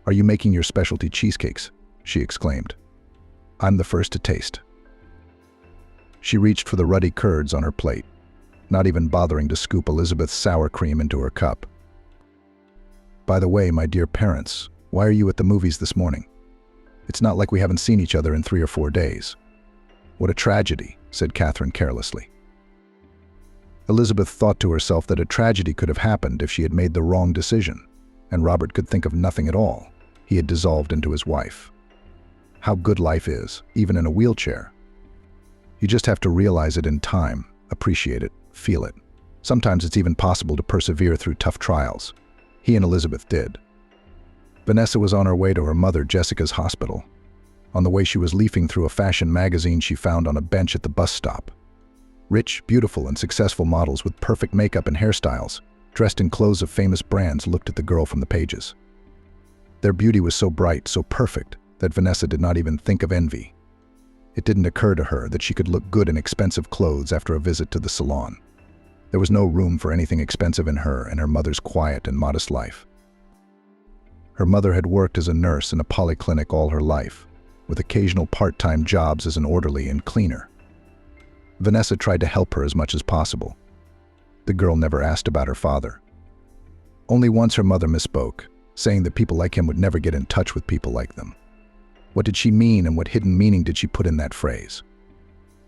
are you making your specialty cheesecakes?" she exclaimed. "I'm the first to taste." She reached for the ruddy curds on her plate, not even bothering to scoop Elizabeth's sour cream into her cup. "By the way, my dear parents, why are you at the movies this morning? It's not like we haven't seen each other in 3 or 4 days." "What a tragedy," said Catherine carelessly. Elizabeth thought to herself that a tragedy could have happened if she had made the wrong decision, and Robert could think of nothing at all. He had dissolved into his wife. How good life is, even in a wheelchair. You just have to realize it in time, appreciate it, feel it. Sometimes it's even possible to persevere through tough trials. He and Elizabeth did. Vanessa was on her way to her mother Jessica's hospital. On the way, she was leafing through a fashion magazine she found on a bench at the bus stop. Rich, beautiful, and successful models with perfect makeup and hairstyles, dressed in clothes of famous brands, looked at the girl from the pages. Their beauty was so bright, so perfect, that Vanessa did not even think of envy. It didn't occur to her that she could look good in expensive clothes after a visit to the salon. There was no room for anything expensive in her and her mother's quiet and modest life. Her mother had worked as a nurse in a polyclinic all her life, with occasional part-time jobs as an orderly and cleaner. Vanessa tried to help her as much as possible. The girl never asked about her father. Only once her mother misspoke, saying that people like him would never get in touch with people like them. What did she mean, and what hidden meaning did she put in that phrase?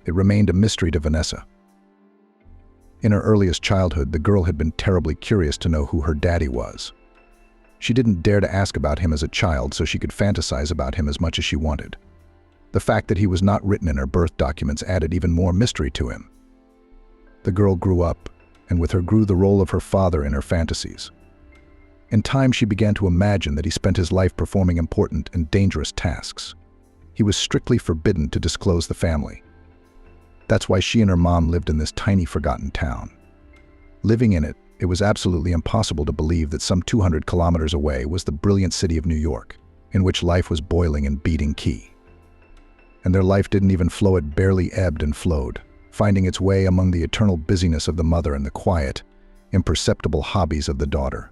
It remained a mystery to Vanessa. In her earliest childhood, the girl had been terribly curious to know who her daddy was. She didn't dare to ask about him as a child, so she could fantasize about him as much as she wanted. The fact that he was not written in her birth documents added even more mystery to him. The girl grew up, and with her grew the role of her father in her fantasies. In time, she began to imagine that he spent his life performing important and dangerous tasks. He was strictly forbidden to disclose the family. That's why she and her mom lived in this tiny, forgotten town. Living in it, it was absolutely impossible to believe that some 200 kilometers away was the brilliant city of New York, in which life was boiling and beating key. And their life didn't even flow, it barely ebbed and flowed, finding its way among the eternal busyness of the mother and the quiet, imperceptible hobbies of the daughter.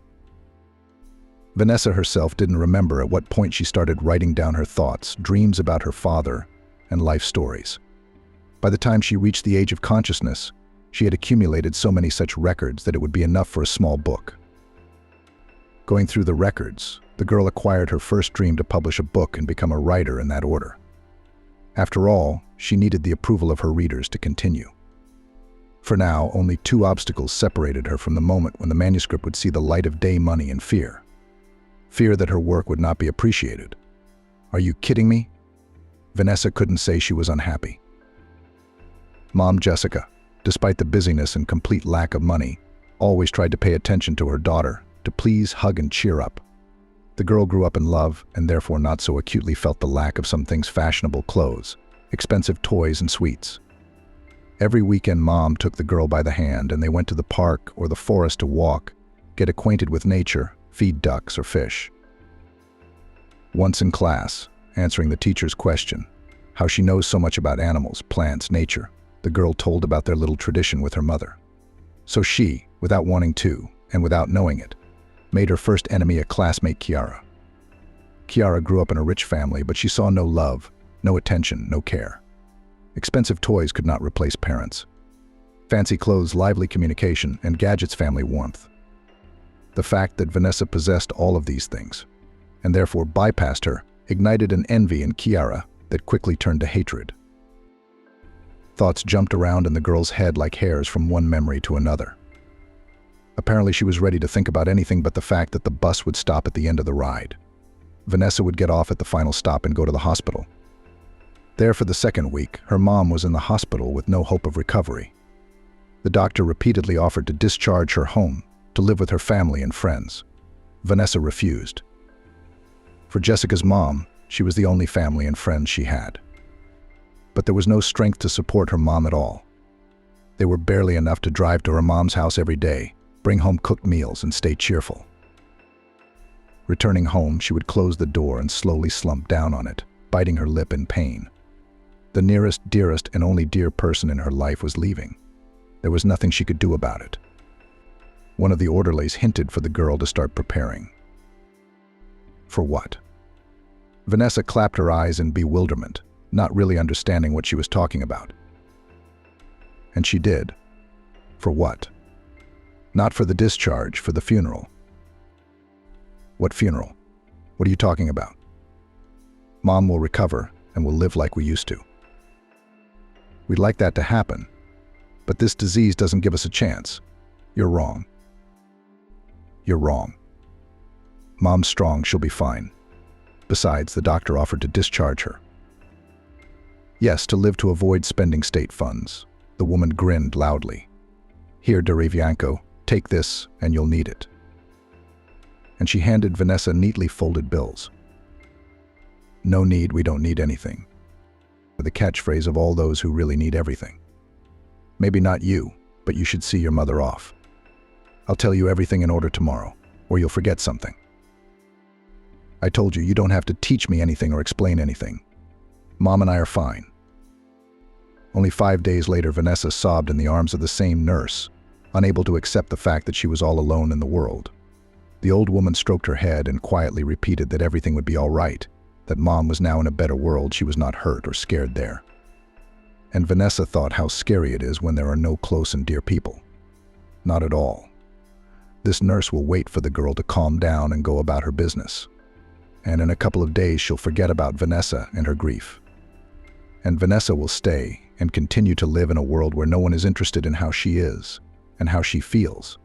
Vanessa herself didn't remember at what point she started writing down her thoughts, dreams about her father, and life stories. By the time she reached the age of consciousness, she had accumulated so many such records that it would be enough for a small book. Going through the records, the girl acquired her first dream to publish a book and become a writer in that order. After all, she needed the approval of her readers to continue. For now, only 2 obstacles separated her from the moment when the manuscript would see the light of day: money and fear. Fear that her work would not be appreciated. Are you kidding me? Vanessa couldn't say she was unhappy. Mom Jessica, despite the busyness and complete lack of money, always tried to pay attention to her daughter, to please, hug, and cheer up. The girl grew up in love and therefore not so acutely felt the lack of some things: fashionable clothes, expensive toys, and sweets. Every weekend, Mom took the girl by the hand and they went to the park or the forest to walk, get acquainted with nature, feed ducks or fish. Once in class, answering the teacher's question, how she knows so much about animals, plants, nature, the girl told about their little tradition with her mother. So she, without wanting to, and without knowing it, made her first enemy a classmate, Kiara. Kiara grew up in a rich family, but she saw no love, no attention, no care. Expensive toys could not replace parents. Fancy clothes, lively communication, and gadgets family warmth. The fact that Vanessa possessed all of these things, and therefore bypassed her, ignited an envy in Kiara that quickly turned to hatred. Thoughts jumped around in the girl's head like hairs from one memory to another. Apparently she was ready to think about anything but the fact that the bus would stop at the end of the ride. Vanessa would get off at the final stop and go to the hospital. There for the second week, her mom was in the hospital with no hope of recovery. The doctor repeatedly offered to discharge her home, to live with her family and friends. Vanessa refused. For Jessica's mom, she was the only family and friends she had. But there was no strength to support her mom at all. They were barely enough to drive to her mom's house every day, bring home cooked meals, and stay cheerful. Returning home, she would close the door and slowly slump down on it, biting her lip in pain. The nearest, dearest, and only dear person in her life was leaving. There was nothing she could do about it. One of the orderlies hinted for the girl to start preparing. For what? Vanessa clapped her eyes in bewilderment, not really understanding what she was talking about. And she did. For what? Not for the discharge, for the funeral. What funeral? What are you talking about? Mom will recover and will live like we used to. We'd like that to happen, but this disease doesn't give us a chance. You're wrong. You're wrong. Mom's strong, she'll be fine. Besides, the doctor offered to discharge her. Yes, to live to avoid spending state funds. The woman grinned loudly. Here, Derevianko, take this and you'll need it. And she handed Vanessa neatly folded bills. No need, we don't need anything. The catchphrase of all those who really need everything. Maybe not you, but you should see your mother off. I'll tell you everything in order tomorrow, or you'll forget something. I told you, you don't have to teach me anything or explain anything. Mom and I are fine. Only 5 days later, Vanessa sobbed in the arms of the same nurse, unable to accept the fact that she was all alone in the world. The old woman stroked her head and quietly repeated that everything would be all right, that Mom was now in a better world, she was not hurt or scared there. And Vanessa thought how scary it is when there are no close and dear people. Not at all. This nurse will wait for the girl to calm down and go about her business. And in a couple of days she'll forget about Vanessa and her grief. And Vanessa will stay and continue to live in a world where no one is interested in how she is and how she feels.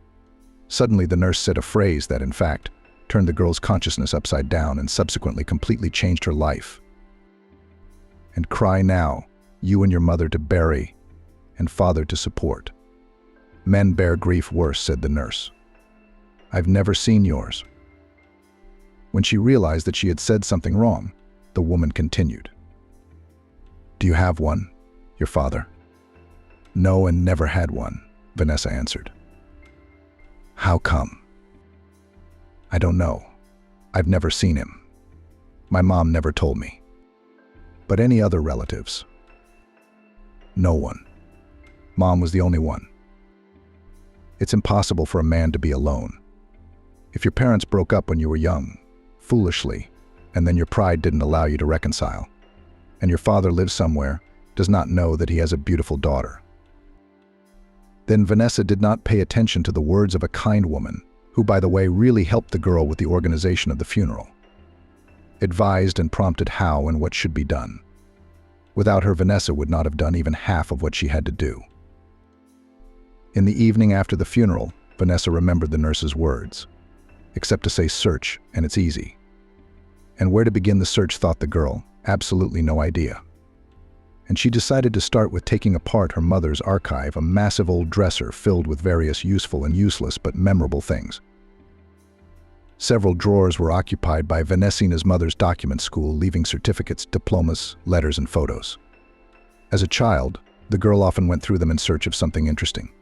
Suddenly the nurse said a phrase that, in fact, turned the girl's consciousness upside down and subsequently completely changed her life. And cry now, you and your mother to bury, and father to support. Men bear grief worse, said the nurse. I've never seen yours. When she realized that she had said something wrong, the woman continued. Do you have one, your father? No, and never had one, Vanessa answered. How come? I don't know. I've never seen him. My mom never told me. But any other relatives? No one. Mom was the only one. It's impossible for a man to be alone. If your parents broke up when you were young, foolishly, and then your pride didn't allow you to reconcile, and your father lives somewhere, does not know that he has a beautiful daughter. Then Vanessa did not pay attention to the words of a kind woman, who, by the way, really helped the girl with the organization of the funeral. Advised and prompted how and what should be done. Without her, Vanessa would not have done even half of what she had to do. In the evening after the funeral, Vanessa remembered the nurse's words. Except to say search, and it's easy. And where to begin the search, thought the girl, absolutely no idea. And she decided to start with taking apart her mother's archive, a massive old dresser filled with various useful and useless but memorable things. Several drawers were occupied by Vanessa's mother's document school, leaving certificates, diplomas, letters, and photos. As a child, the girl often went through them in search of something interesting.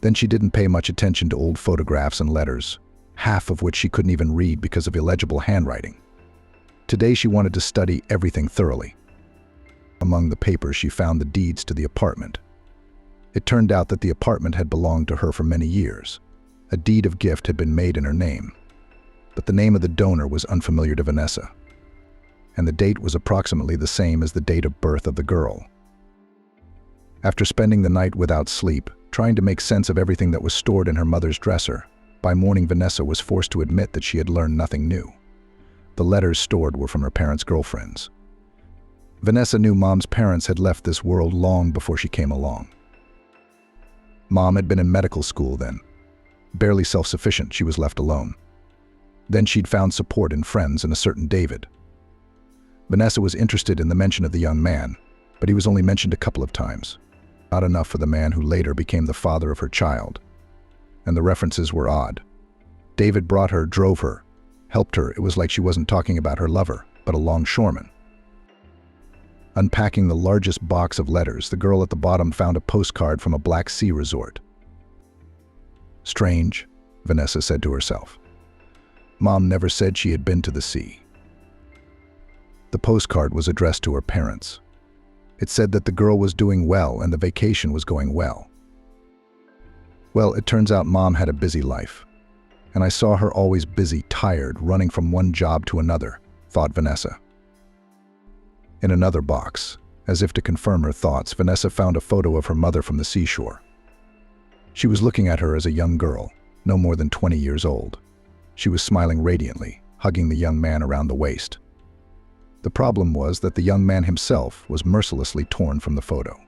Then she didn't pay much attention to old photographs and letters, half of which she couldn't even read because of illegible handwriting. Today she wanted to study everything thoroughly. Among the papers she found the deeds to the apartment. It turned out that the apartment had belonged to her for many years. A deed of gift had been made in her name, but the name of the donor was unfamiliar to Vanessa, and the date was approximately the same as the date of birth of the girl. After spending the night without sleep, trying to make sense of everything that was stored in her mother's dresser, by morning Vanessa was forced to admit that she had learned nothing new. The letters stored were from her parents' girlfriends. Vanessa knew Mom's parents had left this world long before she came along. Mom had been in medical school then. Barely self-sufficient, she was left alone. Then she'd found support in friends and a certain David. Vanessa was interested in the mention of the young man, but he was only mentioned a couple of times. Not enough for the man who later became the father of her child. And the references were odd. David brought her, drove her, helped her. It was like she wasn't talking about her lover, but a longshoreman. Unpacking the largest box of letters, the girl at the bottom found a postcard from a Black Sea resort. Strange, Vanessa said to herself. Mom never said she had been to the sea. The postcard was addressed to her parents. It said that the girl was doing well and the vacation was going well. Well, it turns out Mom had a busy life, and I saw her always busy, tired, running from one job to another, thought Vanessa. In another box, as if to confirm her thoughts, Vanessa found a photo of her mother from the seashore. She was looking at her as a young girl, no more than 20 years old. She was smiling radiantly, hugging the young man around the waist. The problem was that the young man himself was mercilessly torn from the photo.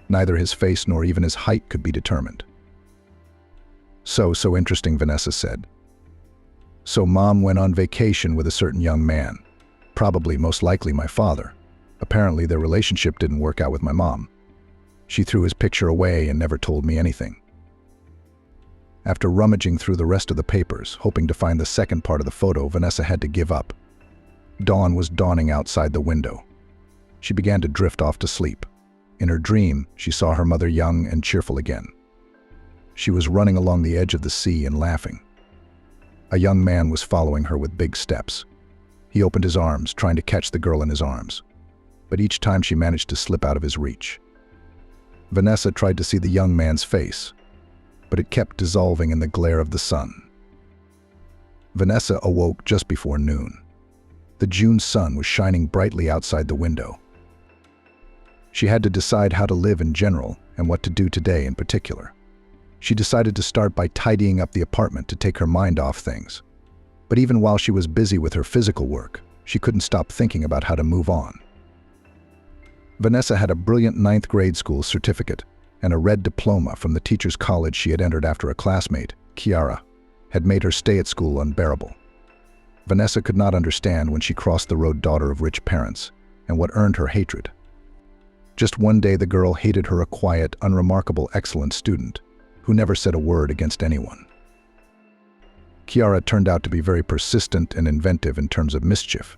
Neither his face nor even his height could be determined. So interesting, Vanessa said. So Mom went on vacation with a certain young man. Probably, most likely, my father. Apparently, their relationship didn't work out with my mom. She threw his picture away and never told me anything. After rummaging through the rest of the papers, hoping to find the second part of the photo, Vanessa had to give up. Dawn was dawning outside the window. She began to drift off to sleep. In her dream, she saw her mother young and cheerful again. She was running along the edge of the sea and laughing. A young man was following her with big steps. He opened his arms, trying to catch the girl in his arms, but each time she managed to slip out of his reach. Vanessa tried to see the young man's face, but it kept dissolving in the glare of the sun. Vanessa awoke just before noon. The June sun was shining brightly outside the window. She had to decide how to live in general and what to do today in particular. She decided to start by tidying up the apartment to take her mind off things. But even while she was busy with her physical work, she couldn't stop thinking about how to move on. Vanessa had a brilliant 9th grade school certificate and a red diploma from the teacher's college she had entered after a classmate, Kiara, had made her stay at school unbearable. Vanessa could not understand when she crossed the road, daughter of rich parents, and what earned her hatred. Just one day the girl hated her, a quiet, unremarkable, excellent student who never said a word against anyone. Kiara turned out to be very persistent and inventive in terms of mischief.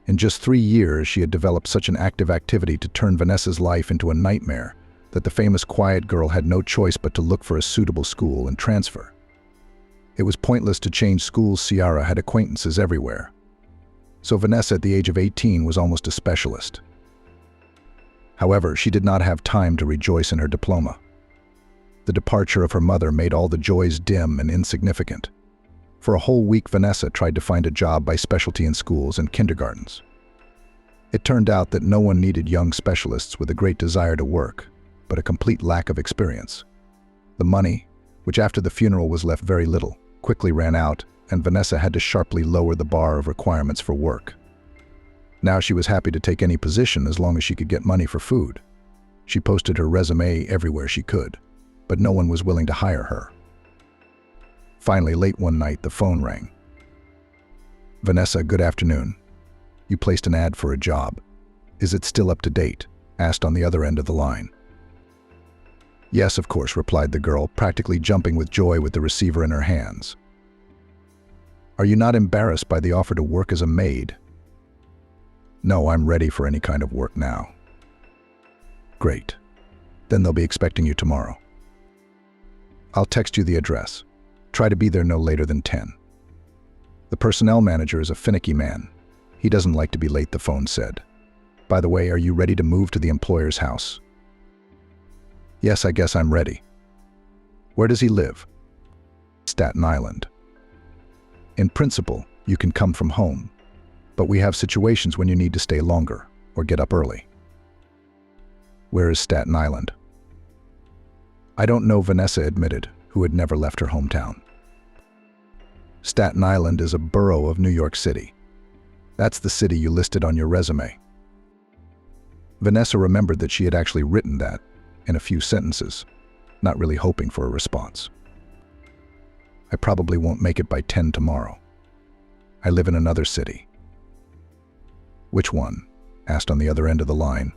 In just 3 years, she had developed such an active activity to turn Vanessa's life into a nightmare that the famous quiet girl had no choice but to look for a suitable school and transfer. It was pointless to change schools. Ciara had acquaintances everywhere. So Vanessa, at the age of 18, was almost a specialist. However, she did not have time to rejoice in her diploma. The departure of her mother made all the joys dim and insignificant. For a whole week, Vanessa tried to find a job by specialty in schools and kindergartens. It turned out that no one needed young specialists with a great desire to work, but a complete lack of experience. The money, which after the funeral was left very little, quickly ran out, and Vanessa had to sharply lower the bar of requirements for work. Now she was happy to take any position as long as she could get money for food. She posted her resume everywhere she could, but no one was willing to hire her. Finally, late one night, the phone rang. "Vanessa, good afternoon. You placed an ad for a job. Is it still up to date?" asked on the other end of the line. "Yes, of course," replied the girl, practically jumping with joy with the receiver in her hands. "Are you not embarrassed by the offer to work as a maid?" "No, I'm ready for any kind of work now." "Great. Then they'll be expecting you tomorrow. I'll text you the address. Try to be there no later than 10. The personnel manager is a finicky man. He doesn't like to be late," the phone said. "By the way, are you ready to move to the employer's house?" Yes, I guess I'm ready. Where does he live? Staten Island. In principle, you can come from home, but we have situations when you need to stay longer or get up early. Where is Staten Island? I don't know, Vanessa admitted, who had never left her hometown. Staten Island is a borough of New York City. That's the city you listed on your resume. Vanessa remembered that she had actually written that in a few sentences, not really hoping for a response. I probably won't make it by 10 tomorrow. I live in another city. Which one? Asked on the other end of the line.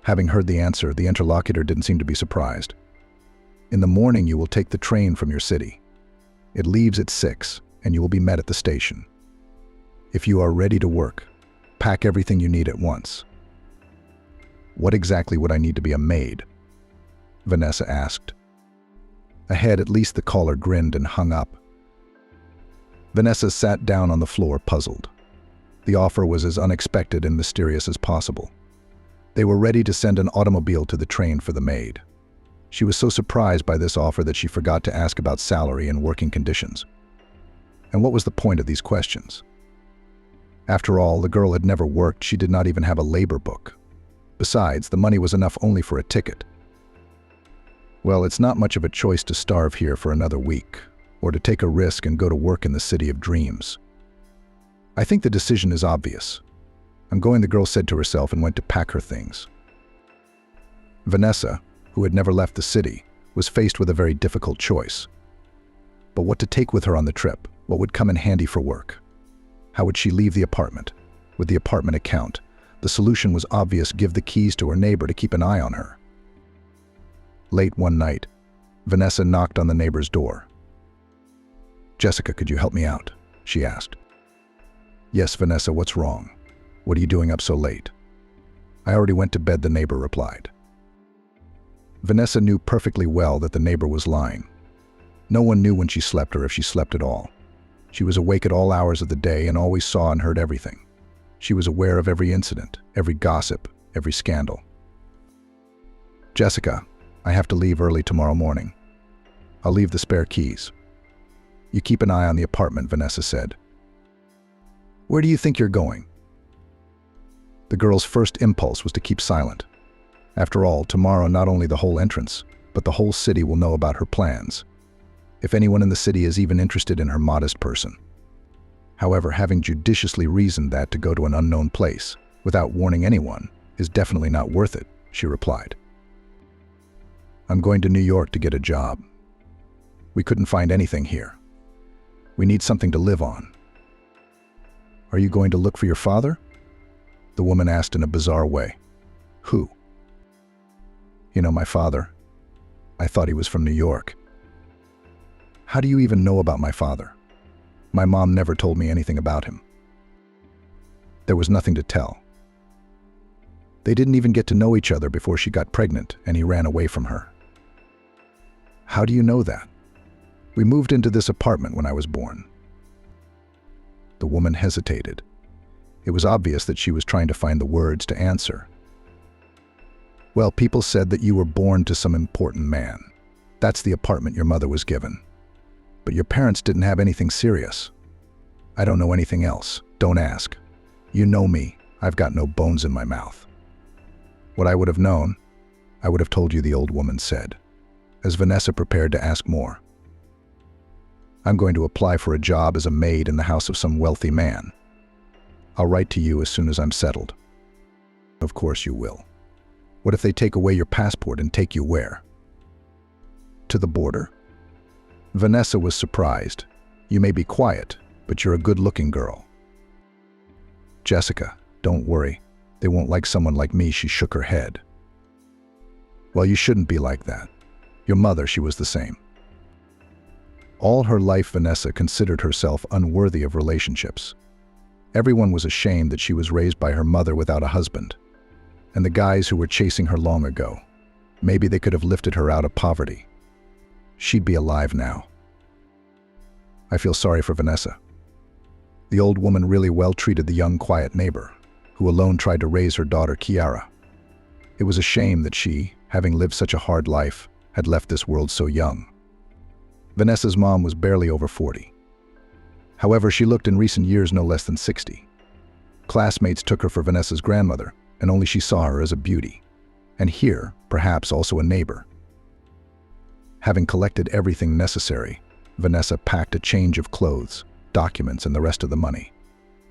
Having heard the answer, the interlocutor didn't seem to be surprised. In the morning, you will take the train from your city. It leaves at 6, and you will be met at the station. If you are ready to work, pack everything you need at once. What exactly would I need to be a maid? Vanessa asked. Ahead, at least the caller grinned and hung up. Vanessa sat down on the floor, puzzled. The offer was as unexpected and mysterious as possible. They were ready to send an automobile to the train for the maid. She was so surprised by this offer that she forgot to ask about salary and working conditions. And what was the point of these questions? After all, the girl had never worked. She did not even have a labor book. Besides, the money was enough only for a ticket. Well, it's not much of a choice to starve here for another week, or to take a risk and go to work in the city of dreams. I think the decision is obvious. I'm going, the girl said to herself and went to pack her things. Vanessa, who had never left the city, was faced with a very difficult choice. But what to take with her on the trip? What would come in handy for work? How would she leave the apartment? With the apartment account, the solution was obvious: give the keys to her neighbor to keep an eye on her. Late one night, Vanessa knocked on the neighbor's door. Jessica, could you help me out? She asked. Yes, Vanessa, what's wrong? What are you doing up so late? I already went to bed, the neighbor replied. Vanessa knew perfectly well that the neighbor was lying. No one knew when she slept or if she slept at all. She was awake at all hours of the day and always saw and heard everything. She was aware of every incident, every gossip, every scandal. Jessica, I have to leave early tomorrow morning. I'll leave the spare keys. You keep an eye on the apartment, Vanessa said. Where do you think you're going? The girl's first impulse was to keep silent. After all, tomorrow not only the whole entrance, but the whole city will know about her plans. If anyone in the city is even interested in her modest person. However, having judiciously reasoned that to go to an unknown place, without warning anyone, is definitely not worth it, she replied. I'm going to New York to get a job. We couldn't find anything here. We need something to live on. Are you going to look for your father? The woman asked in a bizarre way. Who? You know, my father. I thought he was from New York. How do you even know about my father? My mom never told me anything about him. There was nothing to tell. They didn't even get to know each other before she got pregnant and he ran away from her. How do you know that? We moved into this apartment when I was born. The woman hesitated. It was obvious that she was trying to find the words to answer. Well, people said that you were born to some important man. That's the apartment your mother was given. But your parents didn't have anything serious. I don't know anything else. Don't ask. You know me. I've got no bones in my mouth. What I would have known, I would have told you, the old woman said, as Vanessa prepared to ask more. I'm going to apply for a job as a maid in the house of some wealthy man. I'll write to you as soon as I'm settled. Of course you will. What if they take away your passport and take you where? To the border? Vanessa was surprised. You may be quiet, but you're a good-looking girl. Jessica, don't worry. They won't like someone like me, she shook her head. Well, you shouldn't be like that. Your mother, she was the same. All her life, Vanessa considered herself unworthy of relationships. Everyone was ashamed that she was raised by her mother without a husband. And the guys who were chasing her long ago, maybe they could have lifted her out of poverty. She'd be alive now. I feel sorry for Vanessa. The old woman really well treated the young, quiet neighbor, who alone tried to raise her daughter, Kiara. It was a shame that she, having lived such a hard life, had left this world so young. Vanessa's mom was barely over 40. However, she looked in recent years no less than 60. Classmates took her for Vanessa's grandmother, and only she saw her as a beauty. And here, perhaps also a neighbor. Having collected everything necessary, Vanessa packed a change of clothes, documents, and the rest of the money.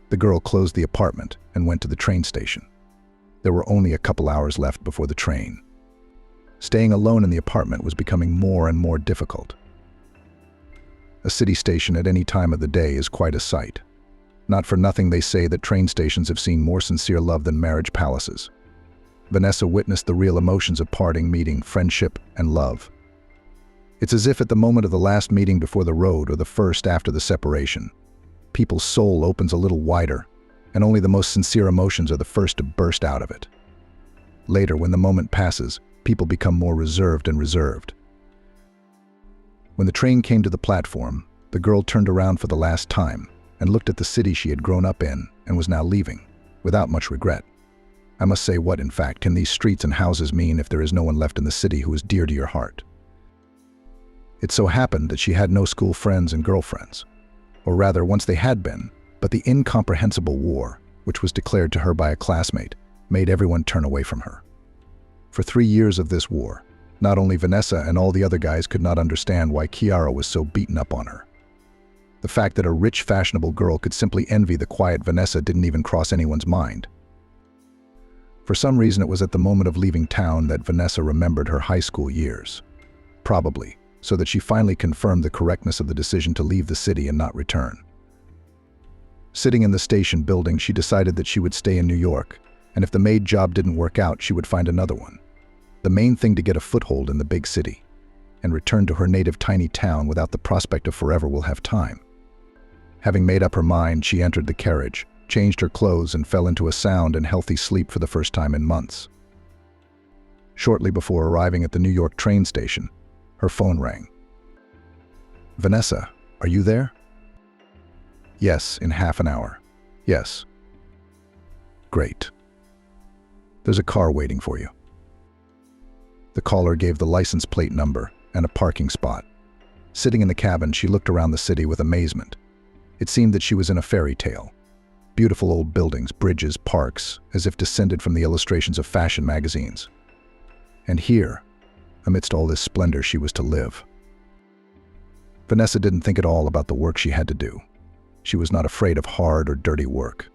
The girl closed the apartment and went to the train station. There were only a couple hours left before the train. Staying alone in the apartment was becoming more and more difficult. A city station at any time of the day is quite a sight. Not for nothing they say that train stations have seen more sincere love than marriage palaces. Vanessa witnessed the real emotions of parting, meeting, friendship, and love. It's as if at the moment of the last meeting before the road or the first after the separation, people's soul opens a little wider, and only the most sincere emotions are the first to burst out of it. Later, when the moment passes, people become more reserved and reserved. When the train came to the platform, the girl turned around for the last time and looked at the city she had grown up in and was now leaving, without much regret. I must say, what, in fact, can these streets and houses mean if there is no one left in the city who is dear to your heart? It so happened that she had no school friends and girlfriends. Or rather, once they had been, but the incomprehensible war, which was declared to her by a classmate, made everyone turn away from her. For 3 years of this war, not only Vanessa and all the other guys could not understand why Kiara was so beaten up on her. The fact that a rich, fashionable girl could simply envy the quiet Vanessa didn't even cross anyone's mind. For some reason, it was at the moment of leaving town that Vanessa remembered her high school years. Probably so that she finally confirmed the correctness of the decision to leave the city and not return. Sitting in the station building, she decided that she would stay in New York, and if the maid job didn't work out, she would find another one. The main thing to get a foothold in the big city, and return to her native tiny town without the prospect of forever will have time. Having made up her mind, she entered the carriage, changed her clothes, and fell into a sound and healthy sleep for the first time in months. Shortly before arriving at the New York train station, her phone rang. "Vanessa, are you there?" "Yes, in half an hour." "Yes." "Great. There's a car waiting for you." The caller gave the license plate number and a parking spot. Sitting in the cabin, she looked around the city with amazement. It seemed that she was in a fairy tale. Beautiful old buildings, bridges, parks, as if descended from the illustrations of fashion magazines. And here, amidst all this splendor, she was to live. Vanessa didn't think at all about the work she had to do. She was not afraid of hard or dirty work.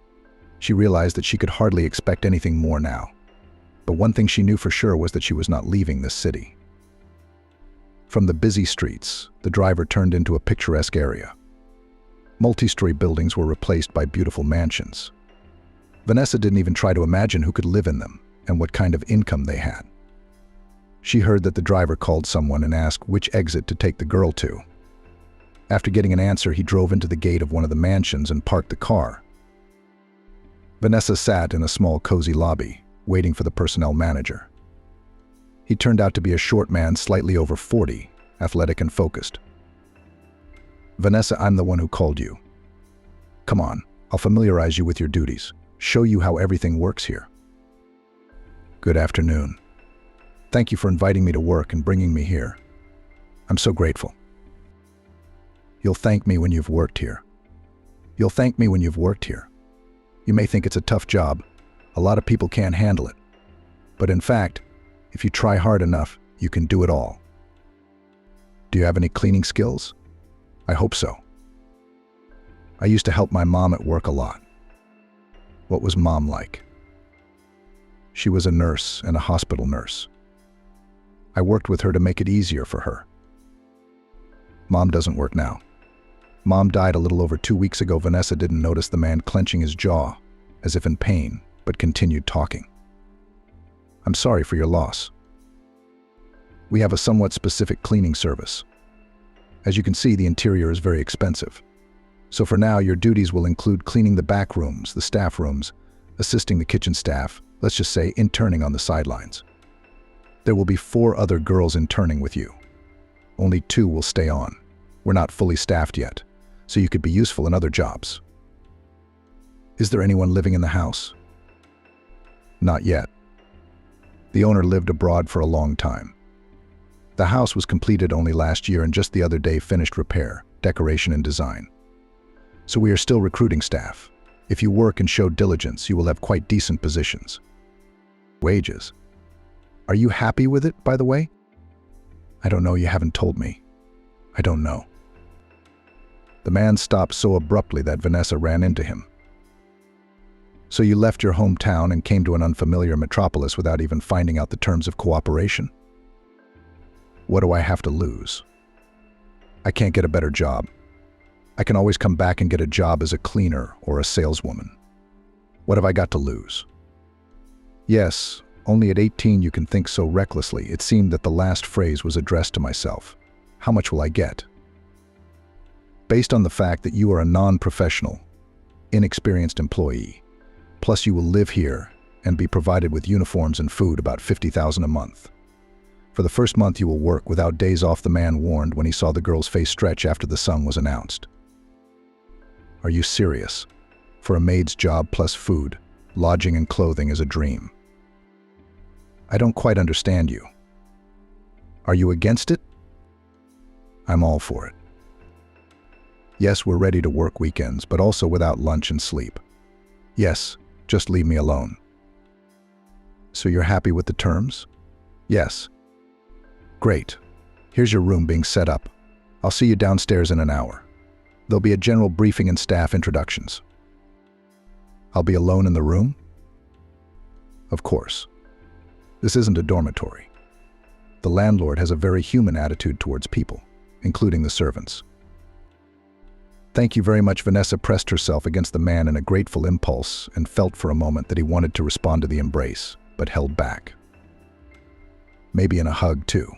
She realized that she could hardly expect anything more now. But one thing she knew for sure was that she was not leaving this city. From the busy streets, the driver turned into a picturesque area. Multi-story buildings were replaced by beautiful mansions. Vanessa didn't even try to imagine who could live in them and what kind of income they had. She heard that the driver called someone and asked which exit to take the girl to. After getting an answer, he drove into the gate of one of the mansions and parked the car. Vanessa sat in a small, cozy lobby, waiting for the personnel manager. He turned out to be a short man, slightly over 40, athletic and focused. "Vanessa, I'm the one who called you. Come on, I'll familiarize you with your duties, show you how everything works here." "Good afternoon. Thank you for inviting me to work and bringing me here. I'm so grateful." "You'll thank me when you've worked here. You'll thank me when you've worked here. You may think it's a tough job. A lot of people can't handle it. But in fact, if you try hard enough, you can do it all." "Do you have any cleaning skills?" "I hope so. I used to help my mom at work a lot." "What was Mom like?" "She was a nurse and a hospital nurse. I worked with her to make it easier for her." "Mom doesn't work now." "Mom died a little over 2 weeks ago." Vanessa didn't notice the man clenching his jaw, as if in pain, but continued talking. "I'm sorry for your loss. We have a somewhat specific cleaning service. As you can see, the interior is very expensive. So for now, your duties will include cleaning the back rooms, the staff rooms, assisting the kitchen staff, let's just say interning on the sidelines. There will be 4 other girls interning with you. Only 2 will stay on. We're not fully staffed yet, so you could be useful in other jobs." "Is there anyone living in the house?" "Not yet. The owner lived abroad for a long time. The house was completed only last year and just the other day finished repair, decoration and design. So we are still recruiting staff. If you work and show diligence, you will have quite decent positions. Wages. Are you happy with it, by the way? I don't know, you haven't told me. I don't know. The man stopped so abruptly that Vanessa ran into him. So you left your hometown and came to an unfamiliar metropolis without even finding out the terms of cooperation? What do I have to lose? I can't get a better job. I can always come back and get a job as a cleaner or a saleswoman. What have I got to lose? Yes, only at 18 you can think so recklessly. It seemed that the last phrase was addressed to myself. How much will I get? Based on the fact that you are a non-professional, inexperienced employee, plus you will live here and be provided with uniforms and food, about $50,000 a month. For the first month you will work without days off, the man warned when he saw the girl's face stretch after the sum was announced. Are you serious? For a maid's job plus food, lodging and clothing is a dream. I don't quite understand you. Are you against it? I'm all for it. Yes, we're ready to work weekends, but also without lunch and sleep. Yes, just leave me alone. So you're happy with the terms? Yes. Great. Here's your room being set up. I'll see you downstairs in an hour. There'll be a general briefing and staff introductions. I'll be alone in the room? Of course. This isn't a dormitory. The landlord has a very human attitude towards people, including the servants. Thank you very much. Vanessa pressed herself against the man in a grateful impulse and felt for a moment that he wanted to respond to the embrace, but held back. Maybe in a hug, too.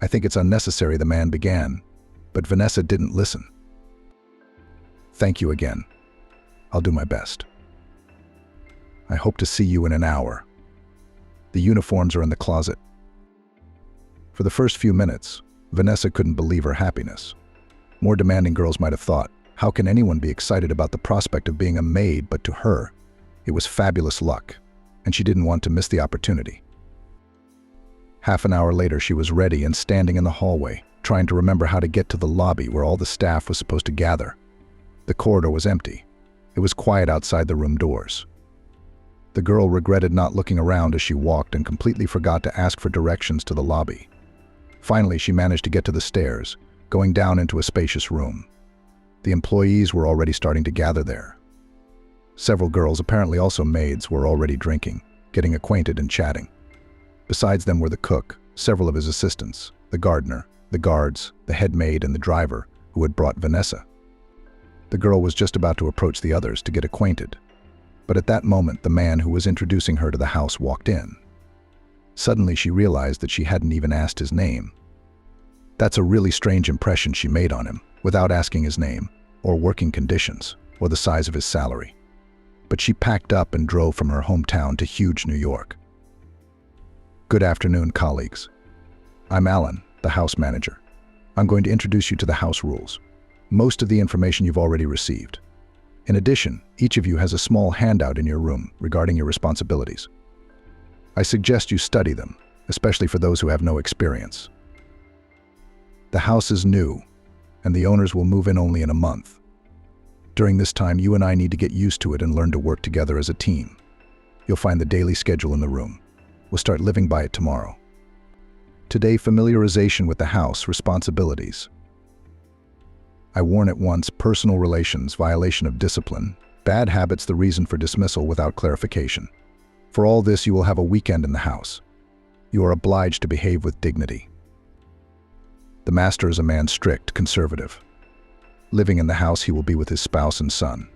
I think it's unnecessary, the man began, but Vanessa didn't listen. Thank you again. I'll do my best. I hope to see you in an hour. The uniforms are in the closet. For the first few minutes, Vanessa couldn't believe her happiness. More demanding girls might have thought, how can anyone be excited about the prospect of being a maid? But to her, it was fabulous luck, and she didn't want to miss the opportunity. Half an hour later, she was ready and standing in the hallway, trying to remember how to get to the lobby where all the staff was supposed to gather. The corridor was empty. It was quiet outside the room doors. The girl regretted not looking around as she walked and completely forgot to ask for directions to the lobby. Finally, she managed to get to the stairs, going down into a spacious room. The employees were already starting to gather there. Several girls, apparently also maids, were already drinking, getting acquainted and chatting. Besides them were the cook, several of his assistants, the gardener, the guards, the head maid, and the driver, who had brought Vanessa. The girl was just about to approach the others to get acquainted, but at that moment the man who was introducing her to the house walked in. Suddenly she realized that she hadn't even asked his name. That's a really strange impression she made on him, without asking his name, or working conditions, or the size of his salary. But she packed up and drove from her hometown to huge New York. Good afternoon, colleagues. I'm Alan, the house manager. I'm going to introduce you to the house rules. Most of the information you've already received. In addition, each of you has a small handout in your room regarding your responsibilities. I suggest you study them, especially for those who have no experience. The house is new, and the owners will move in only in a month. During this time, you and I need to get used to it and learn to work together as a team. You'll find the daily schedule in the room. We'll start living by it tomorrow. Today, familiarization with the house, responsibilities. I warn at once, personal relations, violation of discipline, bad habits, the reason for dismissal without clarification. For all this, you will have a weekend in the house. You are obliged to behave with dignity. The master is a man strict, conservative. Living in the house, he will be with his spouse and son.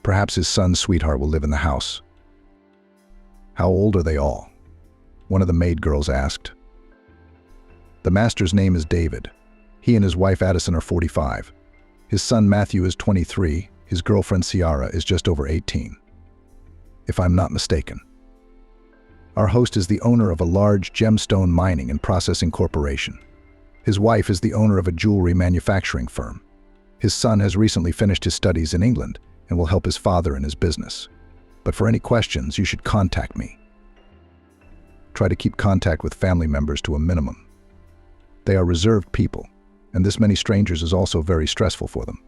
Perhaps his son's sweetheart will live in the house. How old are they all? One of the maid girls asked. The master's name is David. He and his wife Addison are 45. His son Matthew is 23. His girlfriend Ciara is just over 18. If I'm not mistaken. Our host is the owner of a large gemstone mining and processing corporation. His wife is the owner of a jewelry manufacturing firm. His son has recently finished his studies in England and will help his father in his business. But for any questions, you should contact me. try to keep contact with family members to a minimum. They are reserved people, and this many strangers is also very stressful for them.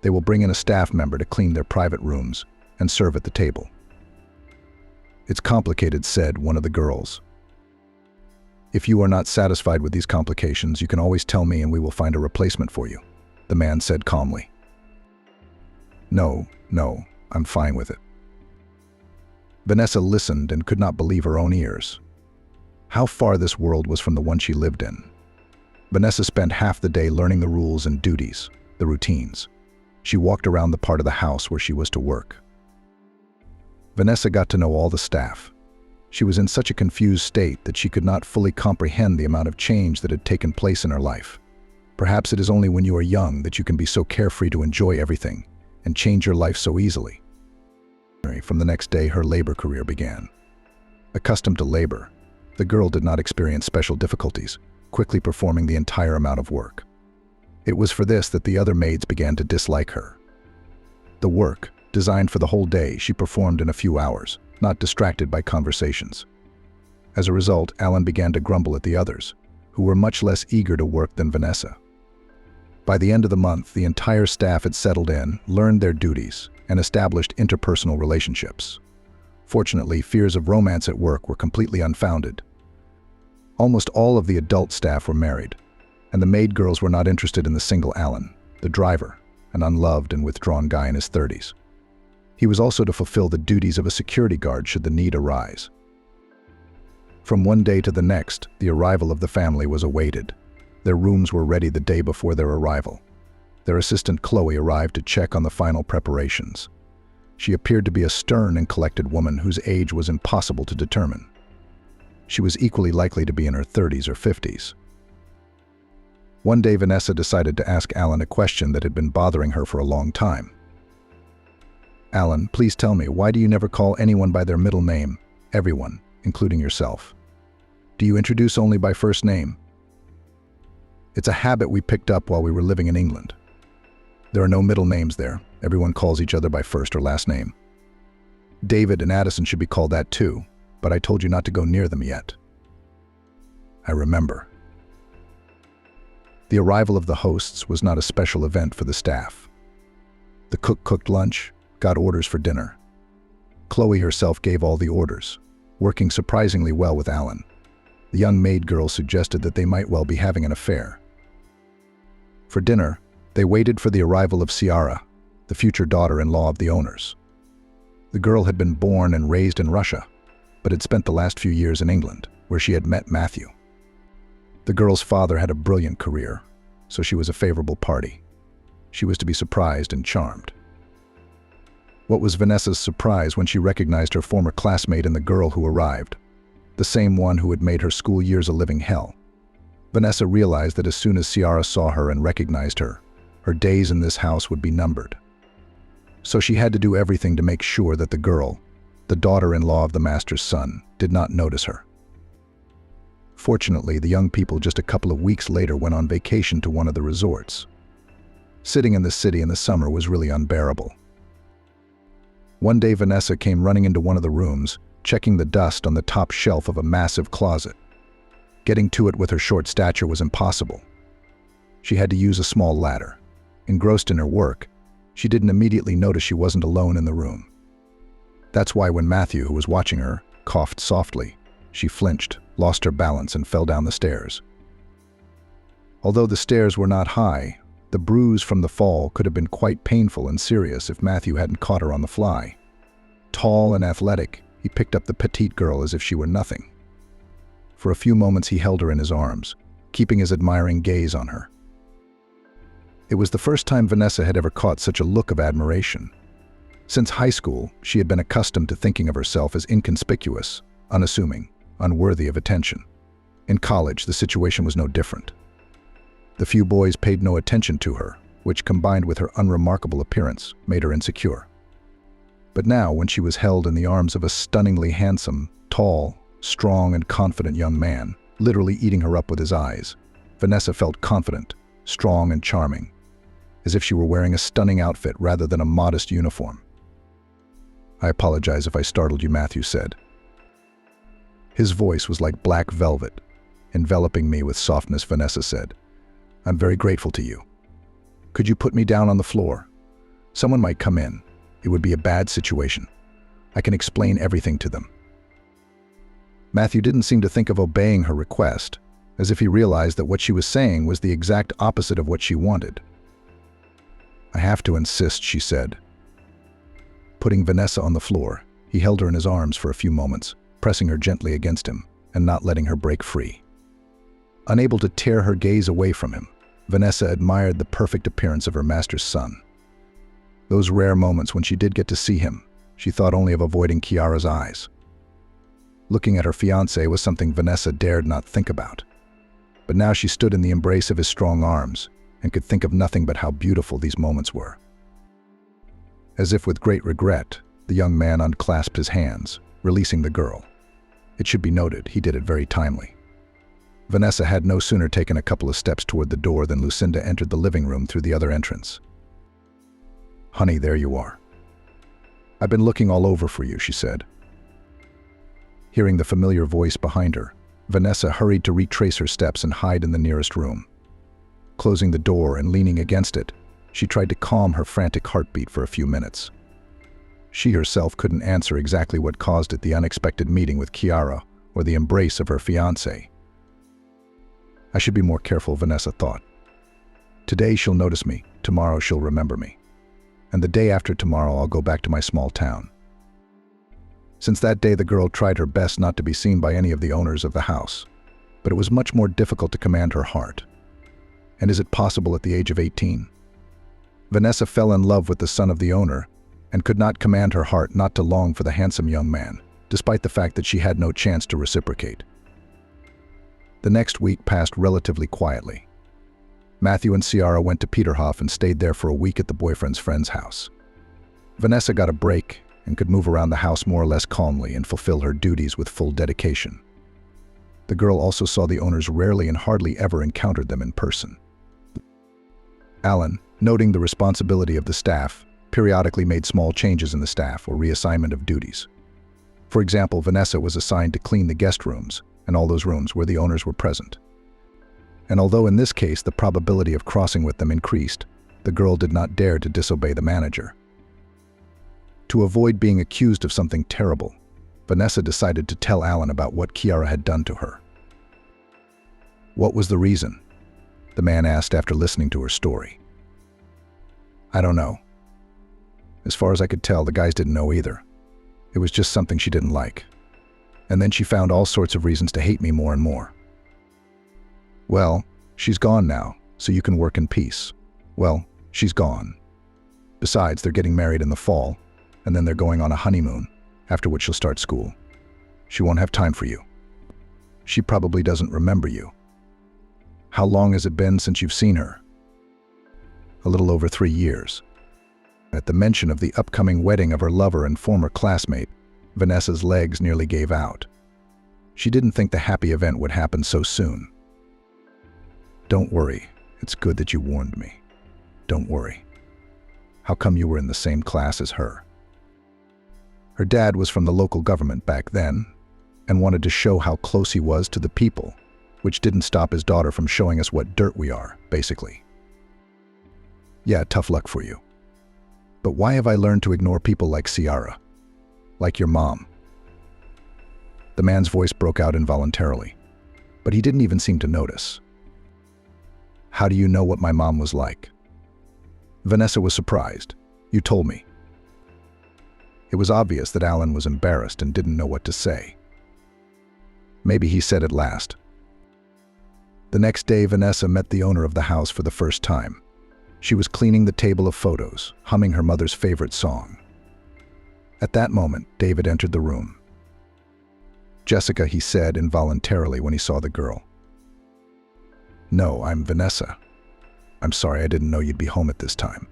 They will bring in a staff member to clean their private rooms and serve at the table. "It's complicated," said one of the girls. "If you are not satisfied with these complications, you can always tell me and we will find a replacement for you," the man said calmly. No, I'm fine with it." Vanessa listened and could not believe her own ears. How far this world was from the one she lived in. Vanessa spent half the day learning the rules and duties, the routines. She walked around the part of the house where she was to work. Vanessa got to know all the staff. She was in such a confused state that she could not fully comprehend the amount of change that had taken place in her life. Perhaps it is only when you are young that you can be so carefree to enjoy everything and change your life so easily. From the next day, her labor career began. Accustomed to labor, the girl did not experience special difficulties, quickly performing the entire amount of work. It was for this that the other maids began to dislike her. The work, designed for the whole day, she performed in a few hours, not distracted by conversations. As a result, Alan began to grumble at the others, who were much less eager to work than Vanessa. By the end of the month, the entire staff had settled in, learned their duties, and established interpersonal relationships. Fortunately, fears of romance at work were completely unfounded. Almost all of the adult staff were married, and the maid girls were not interested in the single Alan, the driver, an unloved and withdrawn guy in his 30s. He was also to fulfill the duties of a security guard should the need arise. From one day to the next, the arrival of the family was awaited. Their rooms were ready the day before their arrival. Their assistant Chloe arrived to check on the final preparations. She appeared to be a stern and collected woman whose age was impossible to determine. She was equally likely to be in her 30s or 50s. One day, Vanessa decided to ask Alan a question that had been bothering her for a long time. "Alan, please tell me, why do you never call anyone by their middle name, everyone, including yourself? Do you introduce only by first name?" "It's a habit we picked up while we were living in England. There are no middle names there. Everyone calls each other by first or last name. David and Addison should be called that too, but I told you not to go near them yet." "I remember." The arrival of the hosts was not a special event for the staff. The cook cooked lunch, got orders for dinner. Chloe herself gave all the orders, working surprisingly well with Alan. The young maid girl suggested that they might well be having an affair. For dinner, they waited for the arrival of Ciara, the future daughter-in-law of the owners. The girl had been born and raised in Russia, but had spent the last few years in England, where she had met Matthew. The girl's father had a brilliant career, so she was a favorable party. She was to be surprised and charmed. What was Vanessa's surprise when she recognized her former classmate in the girl who arrived, the same one who had made her school years a living hell. Vanessa realized that as soon as Ciara saw her and recognized her, her days in this house would be numbered. So she had to do everything to make sure that the girl, the daughter-in-law of the master's son, did not notice her. Fortunately, the young people just a couple of weeks later went on vacation to one of the resorts. Sitting in the city in the summer was really unbearable. One day, Vanessa came running into one of the rooms, checking the dust on the top shelf of a massive closet. Getting to it with her short stature was impossible. She had to use a small ladder. Engrossed in her work, she didn't immediately notice she wasn't alone in the room. That's why when Matthew, who was watching her, coughed softly, she flinched, lost her balance, and fell down the stairs. Although the stairs were not high, the bruise from the fall could have been quite painful and serious if Matthew hadn't caught her on the fly. Tall and athletic, he picked up the petite girl as if she were nothing. For a few moments he held her in his arms, keeping his admiring gaze on her. It was the first time Vanessa had ever caught such a look of admiration. Since high school, she had been accustomed to thinking of herself as inconspicuous, unassuming, unworthy of attention. In college, the situation was no different. The few boys paid no attention to her, which, combined with her unremarkable appearance, made her insecure. But now, when she was held in the arms of a stunningly handsome, tall, strong, and confident young man, literally eating her up with his eyes, Vanessa felt confident, strong, and charming, as if she were wearing a stunning outfit rather than a modest uniform. "I apologize if I startled you," Matthew said. His voice was like black velvet, enveloping me with softness. Vanessa said, "I'm very grateful to you. Could you put me down on the floor? Someone might come in. It would be a bad situation. I can explain everything to them." Matthew didn't seem to think of obeying her request, as if he realized that what she was saying was the exact opposite of what she wanted. "I have to insist," she said. Putting Vanessa on the floor, he held her in his arms for a few moments, pressing her gently against him and not letting her break free. Unable to tear her gaze away from him, Vanessa admired the perfect appearance of her master's son. Those rare moments when she did get to see him, she thought only of avoiding Kiara's eyes. Looking at her fiancé was something Vanessa dared not think about. But now she stood in the embrace of his strong arms and could think of nothing but how beautiful these moments were. As if with great regret, the young man unclasped his hands, releasing the girl. It should be noted, he did it very timely. Vanessa had no sooner taken a couple of steps toward the door than Lucinda entered the living room through the other entrance. "Honey, there you are. I've been looking all over for you," she said. Hearing the familiar voice behind her, Vanessa hurried to retrace her steps and hide in the nearest room. Closing the door and leaning against it, she tried to calm her frantic heartbeat for a few minutes. She herself couldn't answer exactly what caused it, the unexpected meeting with Kiara or the embrace of her fiancé. I should be more careful, Vanessa thought. Today she'll notice me, tomorrow she'll remember me. And the day after tomorrow I'll go back to my small town. Since that day the girl tried her best not to be seen by any of the owners of the house, but it was much more difficult to command her heart. And is it possible at the age of 18? Vanessa fell in love with the son of the owner and could not command her heart not to long for the handsome young man, despite the fact that she had no chance to reciprocate. The next week passed relatively quietly. Matthew and Ciara went to Peterhof and stayed there for a week at the boyfriend's friend's house. Vanessa got a break and could move around the house more or less calmly and fulfill her duties with full dedication. The girl also saw the owners rarely and hardly ever encountered them in person. Alan, noting the responsibility of the staff, periodically made small changes in the staff or reassignment of duties. For example, Vanessa was assigned to clean the guest rooms and all those rooms where the owners were present. And although in this case the probability of crossing with them increased, the girl did not dare to disobey the manager. To avoid being accused of something terrible, Vanessa decided to tell Alan about what Kiara had done to her. "What was the reason?" the man asked after listening to her story. "I don't know. As far as I could tell, the guys didn't know either. It was just something she didn't like. And then she found all sorts of reasons to hate me more and more. Well, she's gone now, so you can work in peace. Well, she's gone. Besides, they're getting married in the fall, and then they're going on a honeymoon, after which she'll start school. She won't have time for you. She probably doesn't remember you. How long has it been since you've seen her?" "A little over 3 years." At the mention of the upcoming wedding of her lover and former classmate, Vanessa's legs nearly gave out. She didn't think the happy event would happen so soon. "Don't worry. It's good that you warned me. Don't worry. How come you were in the same class as her?" Her dad was from the local government back then and wanted to show how close he was to the people, which didn't stop his daughter from showing us what dirt we are, basically. "Yeah, tough luck for you. But why have I learned to ignore people like Ciara? Like your mom?" The man's voice broke out involuntarily, but he didn't even seem to notice. "How do you know what my mom was like?" Vanessa was surprised. "You told me." It was obvious that Alan was embarrassed and didn't know what to say. Maybe he said at last. The next day, Vanessa met the owner of the house for the first time. She was cleaning the table of photos, humming her mother's favorite song. At that moment, David entered the room. "Jessica," he said involuntarily when he saw the girl. "No, I'm Vanessa. I'm sorry, I didn't know you'd be home at this time.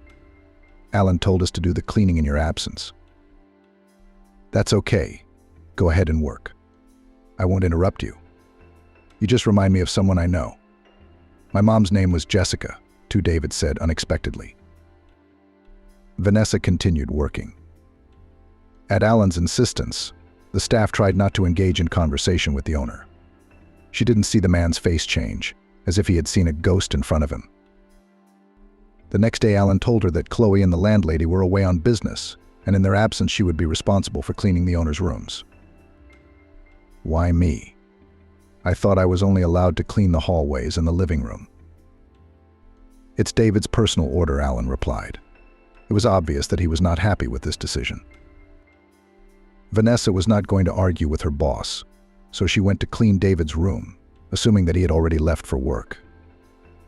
Alan told us to do the cleaning in your absence." "That's okay. Go ahead and work. I won't interrupt you. You just remind me of someone I know. My mom's name was Jessica," too, David said unexpectedly. Vanessa continued working. At Alan's insistence, The staff tried not to engage in conversation with the owner. She didn't see the man's face change, as if he had seen a ghost in front of him. The next day, Alan told her that Chloe and the landlady were away on business, and in their absence she would be responsible for cleaning the owner's rooms. Why me? I thought I was only allowed to clean the hallways and the living room. It's David's personal order, Alan replied. It was obvious that he was not happy with this decision. Vanessa was not going to argue with her boss, so she went to clean David's room, assuming that he had already left for work.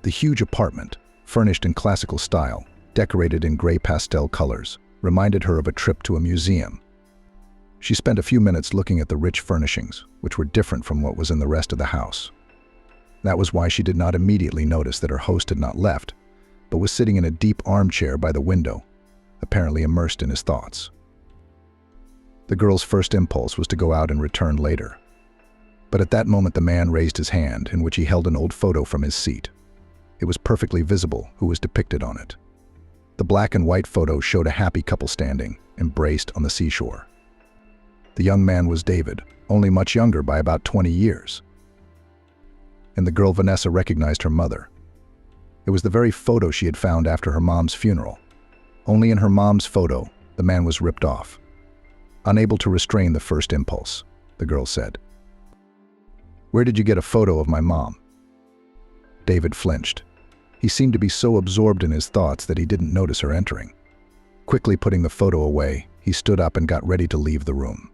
The huge apartment, furnished in classical style, decorated in gray pastel colors, reminded her of a trip to a museum. She spent a few minutes looking at the rich furnishings, which were different from what was in the rest of the house. That was why she did not immediately notice that her host had not left, but was sitting in a deep armchair by the window, apparently immersed in his thoughts. The girl's first impulse was to go out and return later. But at that moment the man raised his hand, in which he held an old photo from his seat. It was perfectly visible who was depicted on it. The black and white photo showed a happy couple standing, embraced on the seashore. The young man was David, only much younger by about 20 years. And the girl Vanessa recognized her mother. It was the very photo she had found after her mom's funeral. Only in her mom's photo, the man was ripped off. Unable to restrain the first impulse, the girl said, "Where did you get a photo of my mom?" David flinched. He seemed to be so absorbed in his thoughts that he didn't notice her entering. Quickly putting the photo away, he stood up and got ready to leave the room.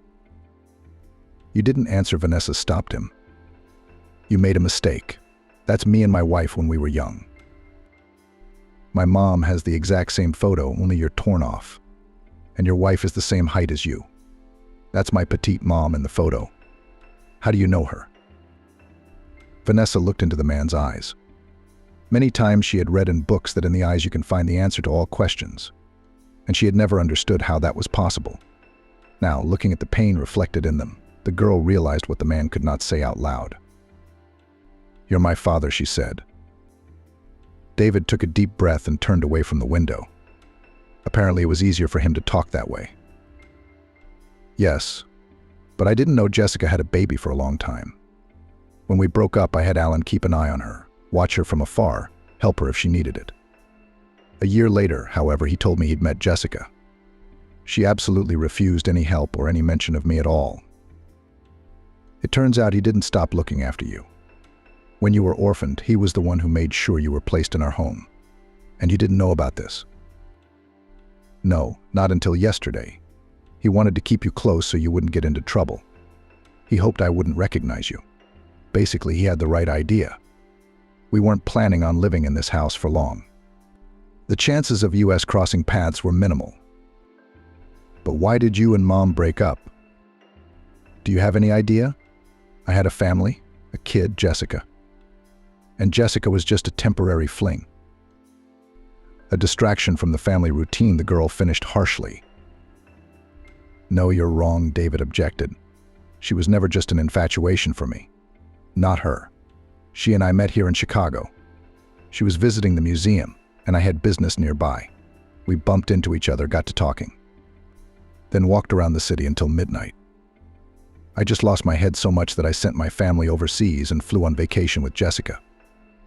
"You didn't answer," Vanessa stopped him. "You made a mistake. That's me and my wife when we were young. My mom has the exact same photo, only you're torn off. And your wife is the same height as you. That's my petite mom in the photo. How do you know her?" Vanessa looked into the man's eyes. Many times she had read in books that in the eyes you can find the answer to all questions, and she had never understood how that was possible. Now, looking at the pain reflected in them, the girl realized what the man could not say out loud. "You're my father," she said. David took a deep breath and turned away from the window. Apparently it was easier for him to talk that way. "Yes, but I didn't know Jessica had a baby for a long time. When we broke up, I had Alan keep an eye on her, watch her from afar, help her if she needed it. A year later, however, he told me he'd met Jessica. She absolutely refused any help or any mention of me at all. It turns out he didn't stop looking after you. When you were orphaned, he was the one who made sure you were placed in our home. And you didn't know about this?" "No, not until yesterday. He wanted to keep you close so you wouldn't get into trouble. He hoped I wouldn't recognize you. Basically, he had the right idea. We weren't planning on living in this house for long. The chances of us crossing paths were minimal. But why did you and Mom break up? Do you have any idea? I had a family, a kid, Jessica. And Jessica was just a temporary fling." A distraction from the family routine, the girl finished harshly. "No, you're wrong," David objected. "She was never just an infatuation for me. Not her. She and I met here in Chicago. She was visiting the museum, and I had business nearby. We bumped into each other, got to talking. Then walked around the city until midnight. I just lost my head so much that I sent my family overseas and flew on vacation with Jessica.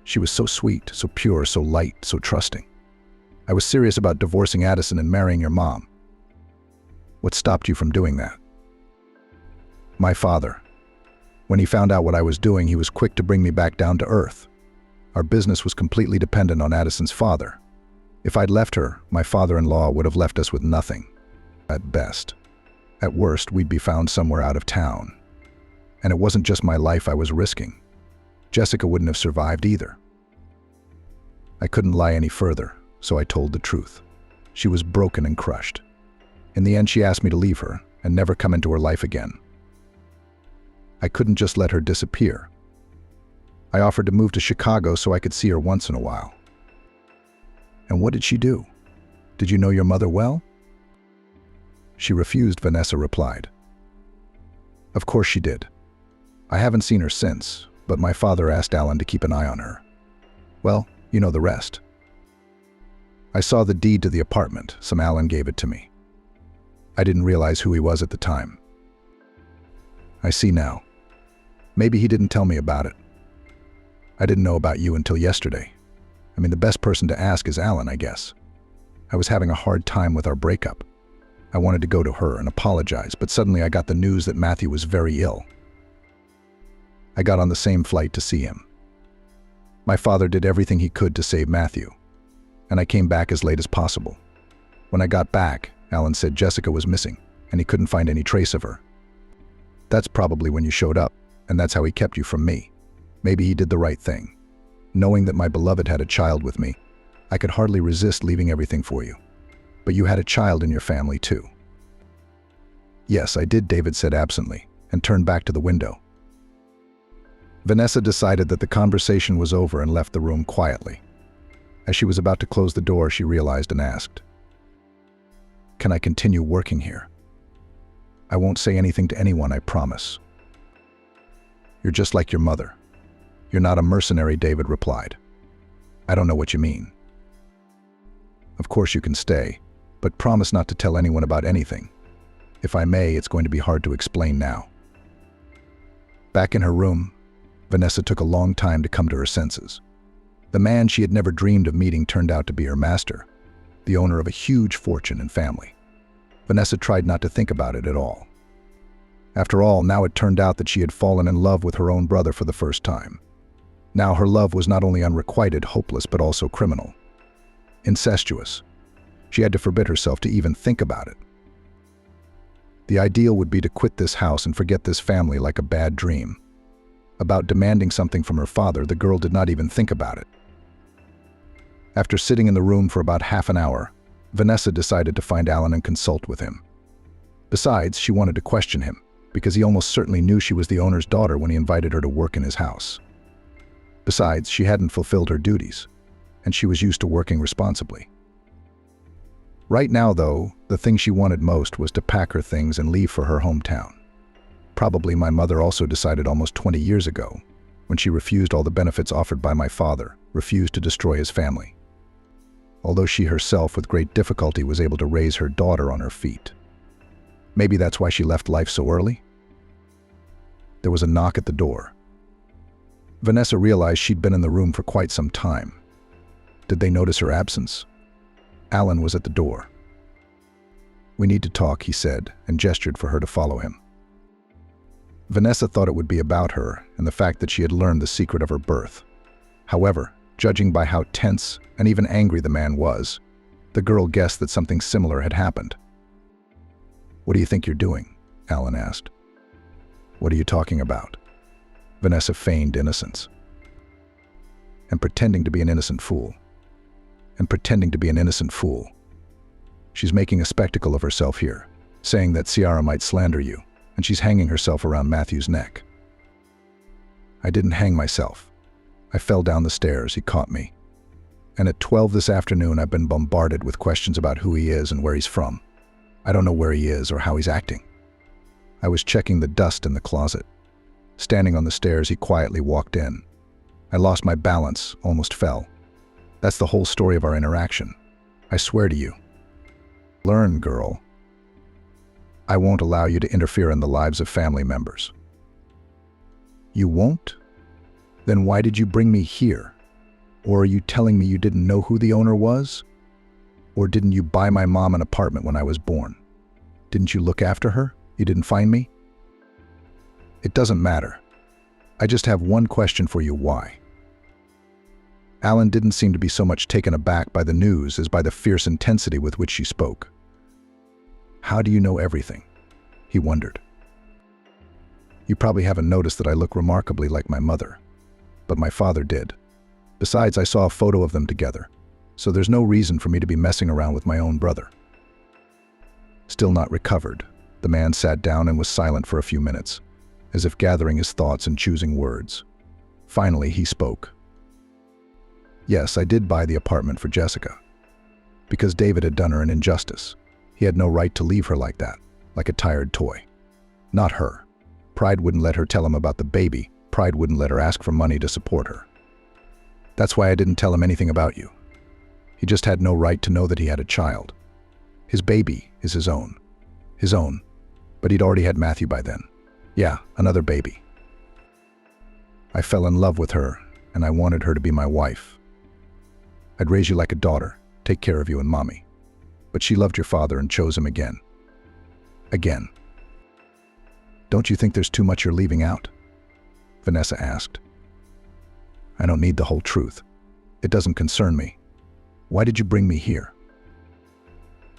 She was so sweet, so pure, so light, so trusting. I was serious about divorcing Addison and marrying your mom. What stopped you from doing that?" "My father. When he found out what I was doing, he was quick to bring me back down to earth. Our business was completely dependent on Addison's father. If I'd left her, my father-in-law would have left us with nothing, at best. At worst, we'd be found somewhere out of town. And it wasn't just my life I was risking. Jessica wouldn't have survived either." I couldn't lie any further, so I told the truth. She was broken and crushed. In the end, she asked me to leave her and never come into her life again. I couldn't just let her disappear. I offered to move to Chicago so I could see her once in a while. "And what did she do? Did you know your mother well?" "She refused," Vanessa replied. "Of course she did. I haven't seen her since, but my father asked Alan to keep an eye on her. Well, you know the rest. I saw the deed to the apartment, so Alan gave it to me. I didn't realize who he was at the time. I see now. Maybe he didn't tell me about it. I didn't know about you until yesterday. I mean, the best person to ask is Alan, I guess. I was having a hard time with our breakup. I wanted to go to her and apologize, but suddenly I got the news that Matthew was very ill. I got on the same flight to see him. My father did everything he could to save Matthew, and I came back as late as possible. When I got back, Alan said Jessica was missing, and he couldn't find any trace of her. That's probably when you showed up, and that's how he kept you from me. Maybe he did the right thing. Knowing that my beloved had a child with me, I could hardly resist leaving everything for you. But you had a child in your family too. Yes, I did, David said absently, and turned back to the window. Vanessa decided that the conversation was over and left the room quietly. As she was about to close the door, she realized and asked, "Can I continue working here?" "I won't say anything to anyone, I promise." "You're just like your mother." "You're not a mercenary," David replied. "I don't know what you mean." "Of course you can stay, but promise not to tell anyone about anything. If I may, it's going to be hard to explain now." Back in her room, Vanessa took a long time to come to her senses. The man she had never dreamed of meeting turned out to be her master, the owner of a huge fortune and family. Vanessa tried not to think about it at all. After all, now it turned out that she had fallen in love with her own brother for the first time. Now her love was not only unrequited, hopeless, but also criminal. Incestuous. She had to forbid herself to even think about it. The ideal would be to quit this house and forget this family like a bad dream. About demanding something from her father, the girl did not even think about it. After sitting in the room for about half an hour, Vanessa decided to find Alan and consult with him. Besides, she wanted to question him, because he almost certainly knew she was the owner's daughter when he invited her to work in his house. Besides, she hadn't fulfilled her duties, and she was used to working responsibly. Right now, though, the thing she wanted most was to pack her things and leave for her hometown. Probably my mother also decided almost 20 years ago, when she refused all the benefits offered by my father, refused to destroy his family. Although she herself with great difficulty was able to raise her daughter on her feet. Maybe that's why she left life so early? There was a knock at the door. Vanessa realized she'd been in the room for quite some time. Did they notice her absence? Alan was at the door. "We need to talk," he said, and gestured for her to follow him. Vanessa thought it would be about her and the fact that she had learned the secret of her birth. However, judging by how tense and even angry the man was, the girl guessed that something similar had happened. "What do you think you're doing?" Alan asked. "What are you talking about?" Vanessa feigned innocence. "And pretending to be an innocent fool. And pretending to be an innocent fool. She's making a spectacle of herself here, saying that Ciara might slander you, and she's hanging herself around Matthew's neck." "I didn't hang myself. I fell down the stairs, he caught me. And at 12 this afternoon, I've been bombarded with questions about who he is and where he's from. I don't know where he is or how he's acting. I was checking the dust in the closet. Standing on the stairs, he quietly walked in. I lost my balance, almost fell. That's the whole story of our interaction. I swear to you. Learn, girl. I won't allow you to interfere in the lives of family members." "You won't? Then why did you bring me here? Or are you telling me you didn't know who the owner was? Or didn't you buy my mom an apartment when I was born? Didn't you look after her? You didn't find me?" "It doesn't matter. I just have one question for you. Why?" Alan didn't seem to be so much taken aback by the news as by the fierce intensity with which she spoke. "How do you know everything?" he wondered. "You probably haven't noticed that I look remarkably like my mother, but my father did. Besides, I saw a photo of them together, so there's no reason for me to be messing around with my own brother." Still not recovered, the man sat down and was silent for a few minutes, as if gathering his thoughts and choosing words. Finally, he spoke. "Yes, I did buy the apartment for Jessica. Because David had done her an injustice. He had no right to leave her like that, like a tired toy. Not her. Pride wouldn't let her tell him about the baby. Pride wouldn't let her ask for money to support her. That's why I didn't tell him anything about you. He just had no right to know that he had a child. His baby is his own. His own. But he'd already had Matthew by then. Yeah, another baby. I fell in love with her, and I wanted her to be my wife. I'd raise you like a daughter, take care of you and mommy. But she loved your father and chose him again. Again. Don't you think there's too much you're leaving out? Vanessa asked. I don't need the whole truth. It doesn't concern me. Why did you bring me here?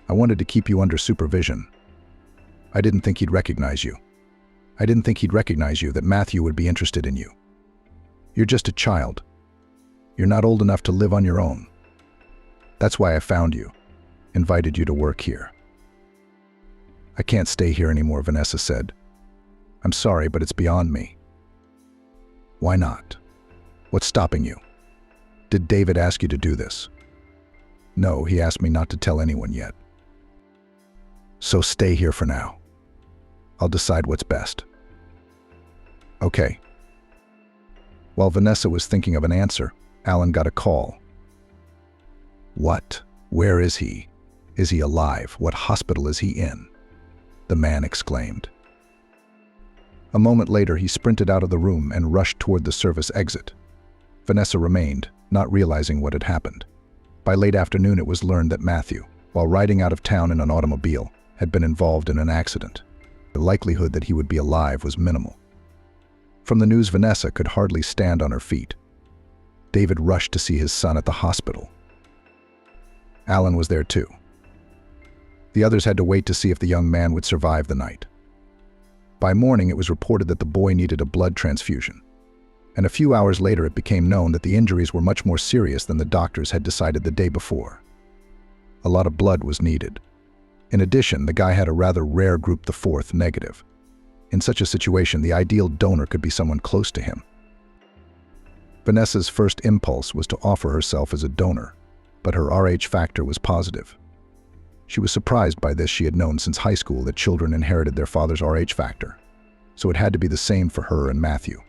I wanted to keep you under supervision. I didn't think he'd recognize you. I didn't think he'd recognize you, that Matthew would be interested in you. You're just a child. You're not old enough to live on your own. That's why I found you, invited you to work here. I can't stay here anymore, Vanessa said. I'm sorry, but it's beyond me. Why not? What's stopping you? Did David ask you to do this? No, he asked me not to tell anyone yet. So stay here for now. I'll decide what's best. Okay. While Vanessa was thinking of an answer, Alan got a call. What? Where is he? Is he alive? What hospital is he in? The man exclaimed. A moment later, he sprinted out of the room and rushed toward the service exit. Vanessa remained, not realizing what had happened. By late afternoon, it was learned that Matthew, while riding out of town in an automobile, had been involved in an accident. The likelihood that he would be alive was minimal. From the news, Vanessa could hardly stand on her feet. David rushed to see his son at the hospital. Alan was there too. The others had to wait to see if the young man would survive the night. By morning, it was reported that the boy needed a blood transfusion. And a few hours later, it became known that the injuries were much more serious than the doctors had decided the day before. A lot of blood was needed. In addition, the guy had a rather rare group 4 negative. In such a situation, the ideal donor could be someone close to him. Vanessa's first impulse was to offer herself as a donor, but her Rh factor was positive. She was surprised by this. She had known since high school that children inherited their father's Rh factor, so it had to be the same for her and Matthew.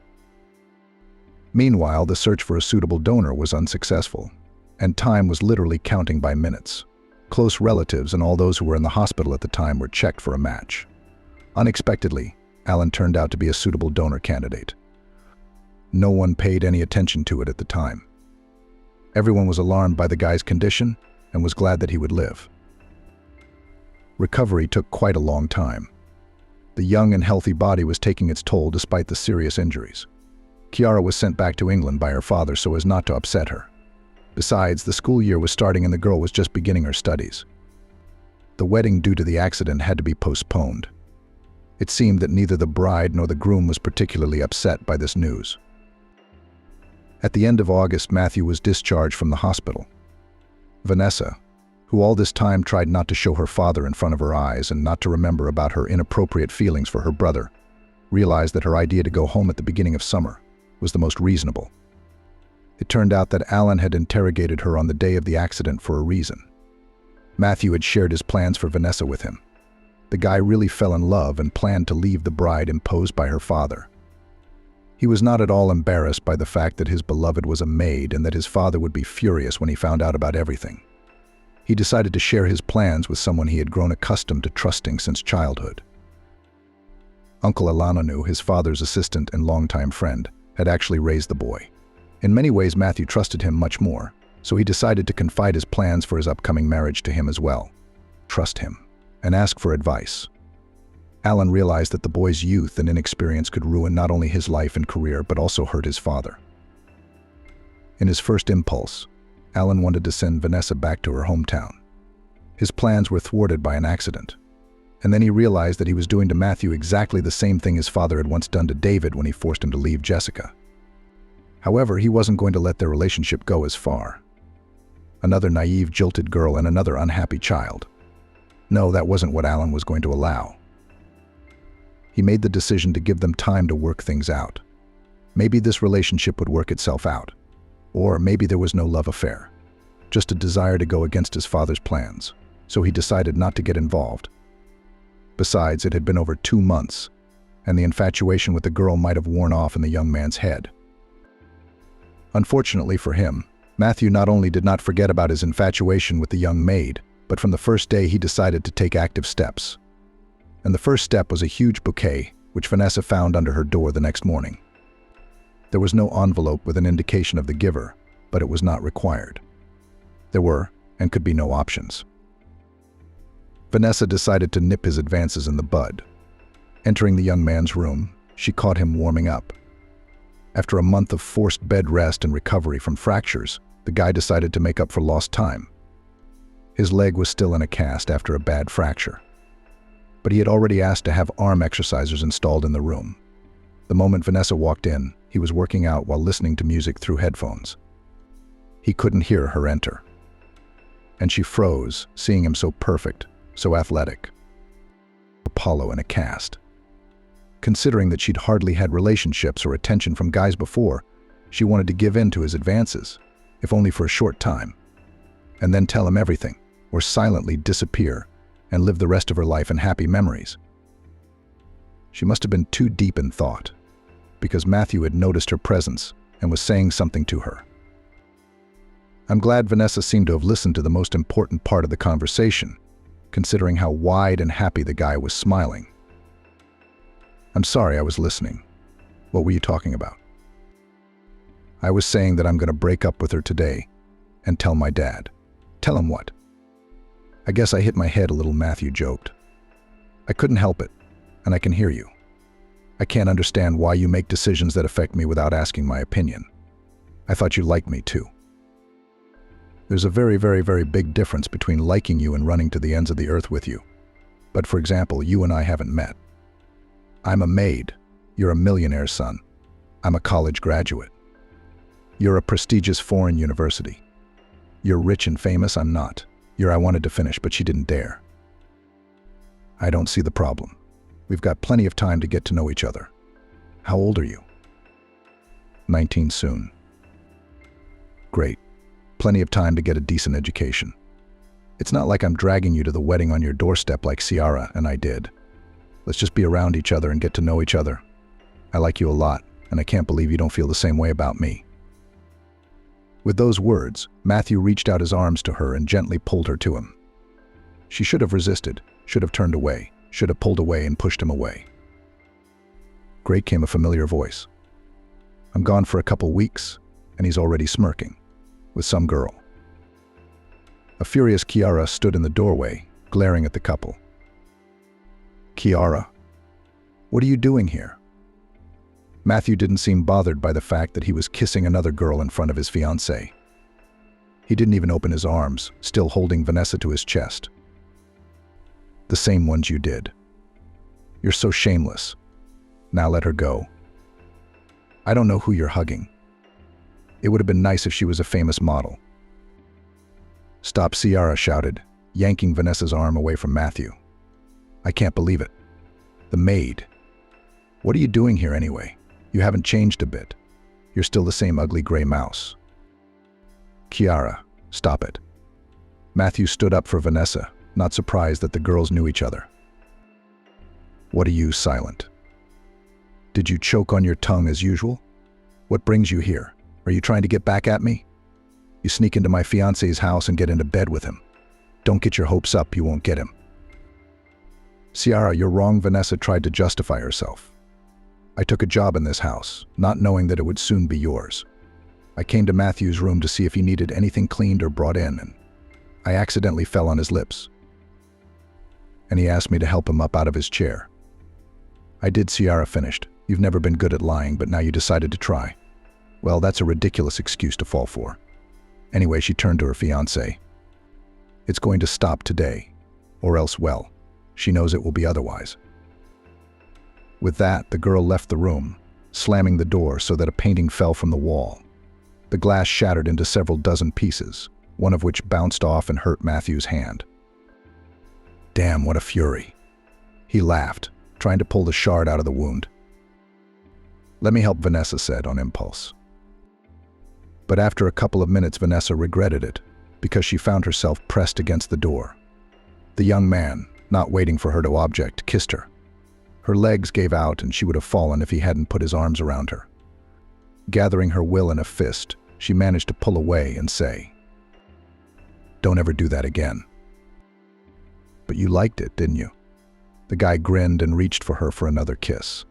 Meanwhile, the search for a suitable donor was unsuccessful, and time was literally counting by minutes. Close relatives and all those who were in the hospital at the time were checked for a match. Unexpectedly, Alan turned out to be a suitable donor candidate. No one paid any attention to it at the time. Everyone was alarmed by the guy's condition and was glad that he would live. Recovery took quite a long time. The young and healthy body was taking its toll despite the serious injuries. Chiara was sent back to England by her father so as not to upset her. Besides, the school year was starting and the girl was just beginning her studies. The wedding due to the accident had to be postponed. It seemed that neither the bride nor the groom was particularly upset by this news. At the end of August, Matthew was discharged from the hospital. Vanessa, who all this time tried not to show her father in front of her eyes and not to remember about her inappropriate feelings for her brother, realized that her idea to go home at the beginning of summer was the most reasonable. It turned out that Alan had interrogated her on the day of the accident for a reason. Matthew had shared his plans for Vanessa with him. The guy really fell in love and planned to leave the bride imposed by her father. He was not at all embarrassed by the fact that his beloved was a maid and that his father would be furious when he found out about everything. He decided to share his plans with someone he had grown accustomed to trusting since childhood. Uncle Alananu, his father's assistant and longtime friend, had actually raised the boy. In many ways, Matthew trusted him much more, so he decided to confide his plans for his upcoming marriage to him as well. Trust him, and ask for advice. Alan realized that the boy's youth and inexperience could ruin not only his life and career, but also hurt his father. In his first impulse, Alan wanted to send Vanessa back to her hometown. His plans were thwarted by an accident, and then he realized that he was doing to Matthew exactly the same thing his father had once done to David when he forced him to leave Jessica. However, he wasn't going to let their relationship go as far. Another naive, jilted girl and another unhappy child. No, that wasn't what Alan was going to allow. He made the decision to give them time to work things out. Maybe this relationship would work itself out. Or maybe there was no love affair, just a desire to go against his father's plans, so he decided not to get involved. Besides, it had been over 2 months, and the infatuation with the girl might have worn off in the young man's head. Unfortunately for him, Matthew not only did not forget about his infatuation with the young maid, but from the first day he decided to take active steps. And the first step was a huge bouquet, which Vanessa found under her door the next morning. There was no envelope with an indication of the giver, but it was not required. There were, and could be, no options. Vanessa decided to nip his advances in the bud. Entering the young man's room, she caught him warming up. After a month of forced bed rest and recovery from fractures, the guy decided to make up for lost time. His leg was still in a cast after a bad fracture, but he had already asked to have arm exercisers installed in the room. The moment Vanessa walked in, he was working out while listening to music through headphones. He couldn't hear her enter, and she froze, seeing him so perfect, so athletic. Apollo in a cast. Considering that she'd hardly had relationships or attention from guys before, she wanted to give in to his advances, if only for a short time, and then tell him everything, or silently disappear and live the rest of her life in happy memories. She must have been too deep in thought, because Matthew had noticed her presence and was saying something to her. I'm glad Vanessa seemed to have listened to the most important part of the conversation, considering how wide and happy the guy was smiling. I'm sorry, I was listening. What were you talking about? I was saying that I'm going to break up with her today and tell my dad. Tell him what? I guess I hit my head a little, Matthew joked. I couldn't help it, and I can hear you. I can't understand why you make decisions that affect me without asking my opinion. I thought you liked me too. There's a very, very, very big difference between liking you and running to the ends of the earth with you. But for example, you and I haven't met. I'm a maid. You're a millionaire's son. I'm a college graduate. You're a prestigious foreign university. You're rich and famous, I'm not. I wanted to finish, but she didn't dare. I don't see the problem. We've got plenty of time to get to know each other. How old are you? 19 soon. Great. Plenty of time to get a decent education. It's not like I'm dragging you to the wedding on your doorstep like Ciara and I did. Let's just be around each other and get to know each other. I like you a lot, and I can't believe you don't feel the same way about me. With those words, Matthew reached out his arms to her and gently pulled her to him. She should have resisted, should have turned away, should have pulled away and pushed him away. Great came a familiar voice. I'm gone for a couple weeks, and he's already smirking. With some girl. A furious Ciara stood in the doorway, glaring at the couple. Ciara, what are you doing here? Matthew didn't seem bothered by the fact that he was kissing another girl in front of his fiancée. He didn't even open his arms, still holding Vanessa to his chest. The same ones you did. You're so shameless. Now let her go. I don't know who you're hugging. It would have been nice if she was a famous model. Stop, Ciara shouted, yanking Vanessa's arm away from Matthew. I can't believe it. The maid. What are you doing here anyway? You haven't changed a bit. You're still the same ugly gray mouse. Ciara, stop it. Matthew stood up for Vanessa, not surprised that the girls knew each other. What are you, silent? Did you choke on your tongue as usual? What brings you here? Are you trying to get back at me? You sneak into my fiancé's house and get into bed with him. Don't get your hopes up, you won't get him. Ciara, you're wrong, Vanessa tried to justify herself. I took a job in this house, not knowing that it would soon be yours. I came to Matthew's room to see if he needed anything cleaned or brought in, and I accidentally fell on his lips. And he asked me to help him up out of his chair. I did, Ciara finished. You've never been good at lying, but now you decided to try. Well, that's a ridiculous excuse to fall for. Anyway, she turned to her fiancé. It's going to stop today, or else, well, she knows it will be otherwise. With that, the girl left the room, slamming the door so that a painting fell from the wall. The glass shattered into several dozen pieces, one of which bounced off and hurt Matthew's hand. Damn, what a fury. He laughed, trying to pull the shard out of the wound. Let me help, Vanessa said on impulse. But after a couple of minutes, Vanessa regretted it, because she found herself pressed against the door. The young man, not waiting for her to object, kissed her. Her legs gave out and she would have fallen if he hadn't put his arms around her. Gathering her will in a fist, she managed to pull away and say, "Don't ever do that again." But you liked it, didn't you? The guy grinned and reached for her for another kiss.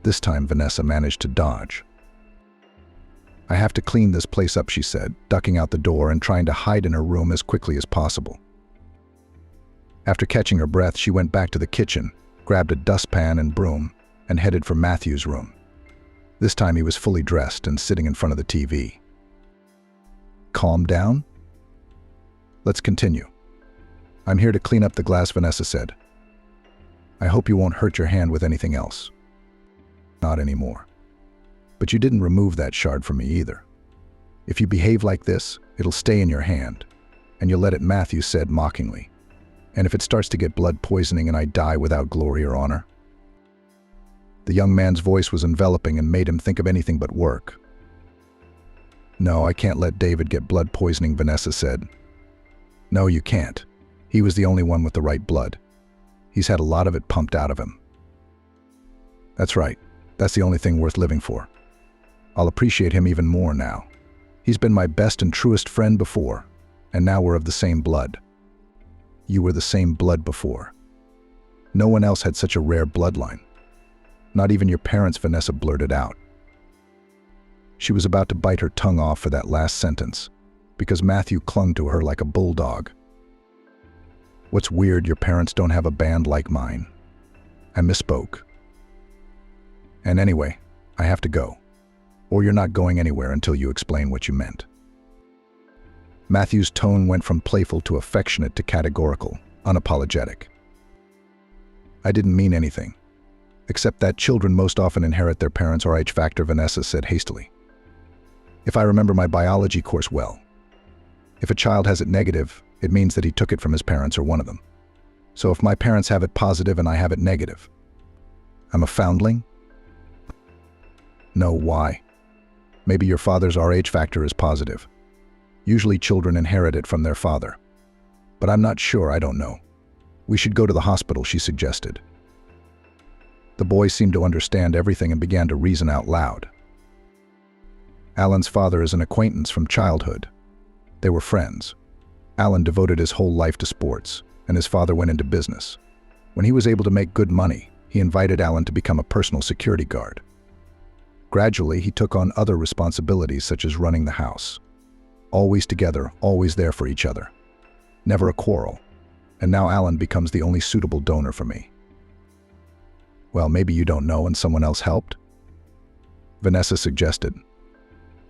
This time, Vanessa managed to dodge. "I have to clean this place up," she said, ducking out the door and trying to hide in her room as quickly as possible. After catching her breath, she went back to the kitchen, grabbed a dustpan and broom, and headed for Matthew's room. This time he was fully dressed and sitting in front of the TV. "Calm down? Let's continue. I'm here to clean up the glass," Vanessa said. "I hope you won't hurt your hand with anything else." "Not anymore. But you didn't remove that shard from me either. If you behave like this, it'll stay in your hand, and you'll let it," Matthew said mockingly. "And if it starts to get blood poisoning and I die without glory or honor?" The young man's voice was enveloping and made him think of anything but work. "No, I can't let David get blood poisoning," Vanessa said. "No, you can't. He was the only one with the right blood. He's had a lot of it pumped out of him." "That's right. That's the only thing worth living for. I'll appreciate him even more now. He's been my best and truest friend before, and now we're of the same blood." "You were the same blood before. No one else had such a rare bloodline. Not even your parents," Vanessa blurted out. She was about to bite her tongue off for that last sentence, because Matthew clung to her like a bulldog. "What's weird, your parents don't have a band like mine. I misspoke. And anyway, I have to go. Or you're not going anywhere until you explain what you meant." Matthew's tone went from playful to affectionate to categorical, unapologetic. "I didn't mean anything. Except that children most often inherit their parents' RH factor," Vanessa said hastily. "If I remember my biology course well, if a child has it negative, it means that he took it from his parents or one of them. So if my parents have it positive and I have it negative, I'm a foundling?" "No, why? Maybe your father's RH factor is positive. Usually children inherit it from their father. But I'm not sure, I don't know. We should go to the hospital," she suggested. The boy seemed to understand everything and began to reason out loud. "Alan's father is an acquaintance from childhood. They were friends. Alan devoted his whole life to sports, and his father went into business. When he was able to make good money, he invited Alan to become a personal security guard. Gradually, he took on other responsibilities such as running the house. Always together, always there for each other. Never a quarrel. And now Alan becomes the only suitable donor for me." "Well, maybe you don't know and someone else helped?" Vanessa suggested.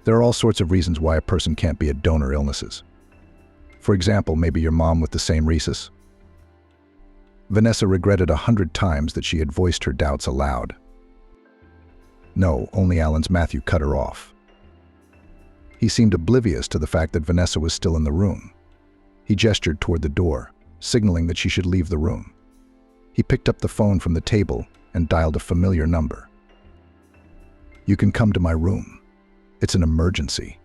"There are all sorts of reasons why a person can't be a donor illnesses. For example, maybe your mom with the same rhesus." Vanessa regretted 100 times that she had voiced her doubts aloud. "No, only Alan's," Matthew cut her off. He seemed oblivious to the fact that Vanessa was still in the room. He gestured toward the door, signaling that she should leave the room. He picked up the phone from the table and dialed a familiar number. "You can come to my room. It's an emergency,"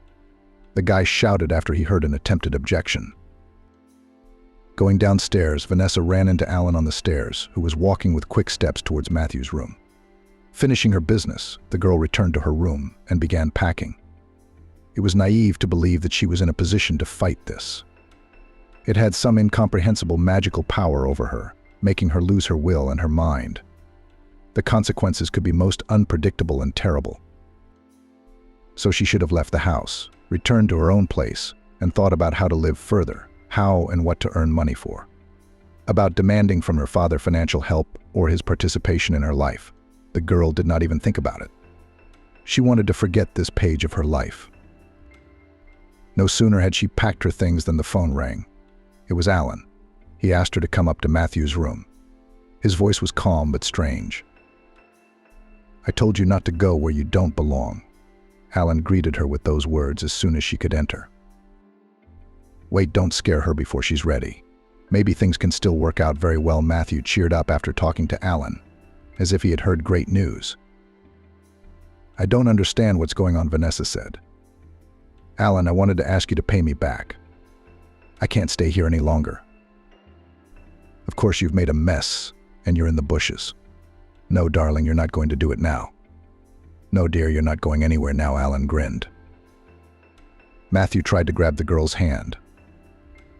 the guy shouted after he heard an attempted objection. Going downstairs, Vanessa ran into Alan on the stairs, who was walking with quick steps towards Matthew's room. Finishing her business, the girl returned to her room and began packing. It was naive to believe that she was in a position to fight this. It had some incomprehensible magical power over her, making her lose her will and her mind. The consequences could be most unpredictable and terrible. So she should have left the house, returned to her own place, and thought about how to live further, how and what to earn money for. About demanding from her father financial help or his participation in her life. The girl did not even think about it. She wanted to forget this page of her life. No sooner had she packed her things than the phone rang. It was Alan. He asked her to come up to Matthew's room. His voice was calm but strange. "I told you not to go where you don't belong." Alan greeted her with those words as soon as she could enter. "Wait, don't scare her before she's ready. Maybe things can still work out very well." Matthew cheered up after talking to Alan, as if he had heard great news. "I don't understand what's going on," Vanessa said. "Alan, I wanted to ask you to pay me back. I can't stay here any longer. Of course, you've made a mess, and you're in the bushes. No, darling, you're not going to do it now." "No, dear, you're not going anywhere now," Alan grinned. Matthew tried to grab the girl's hand.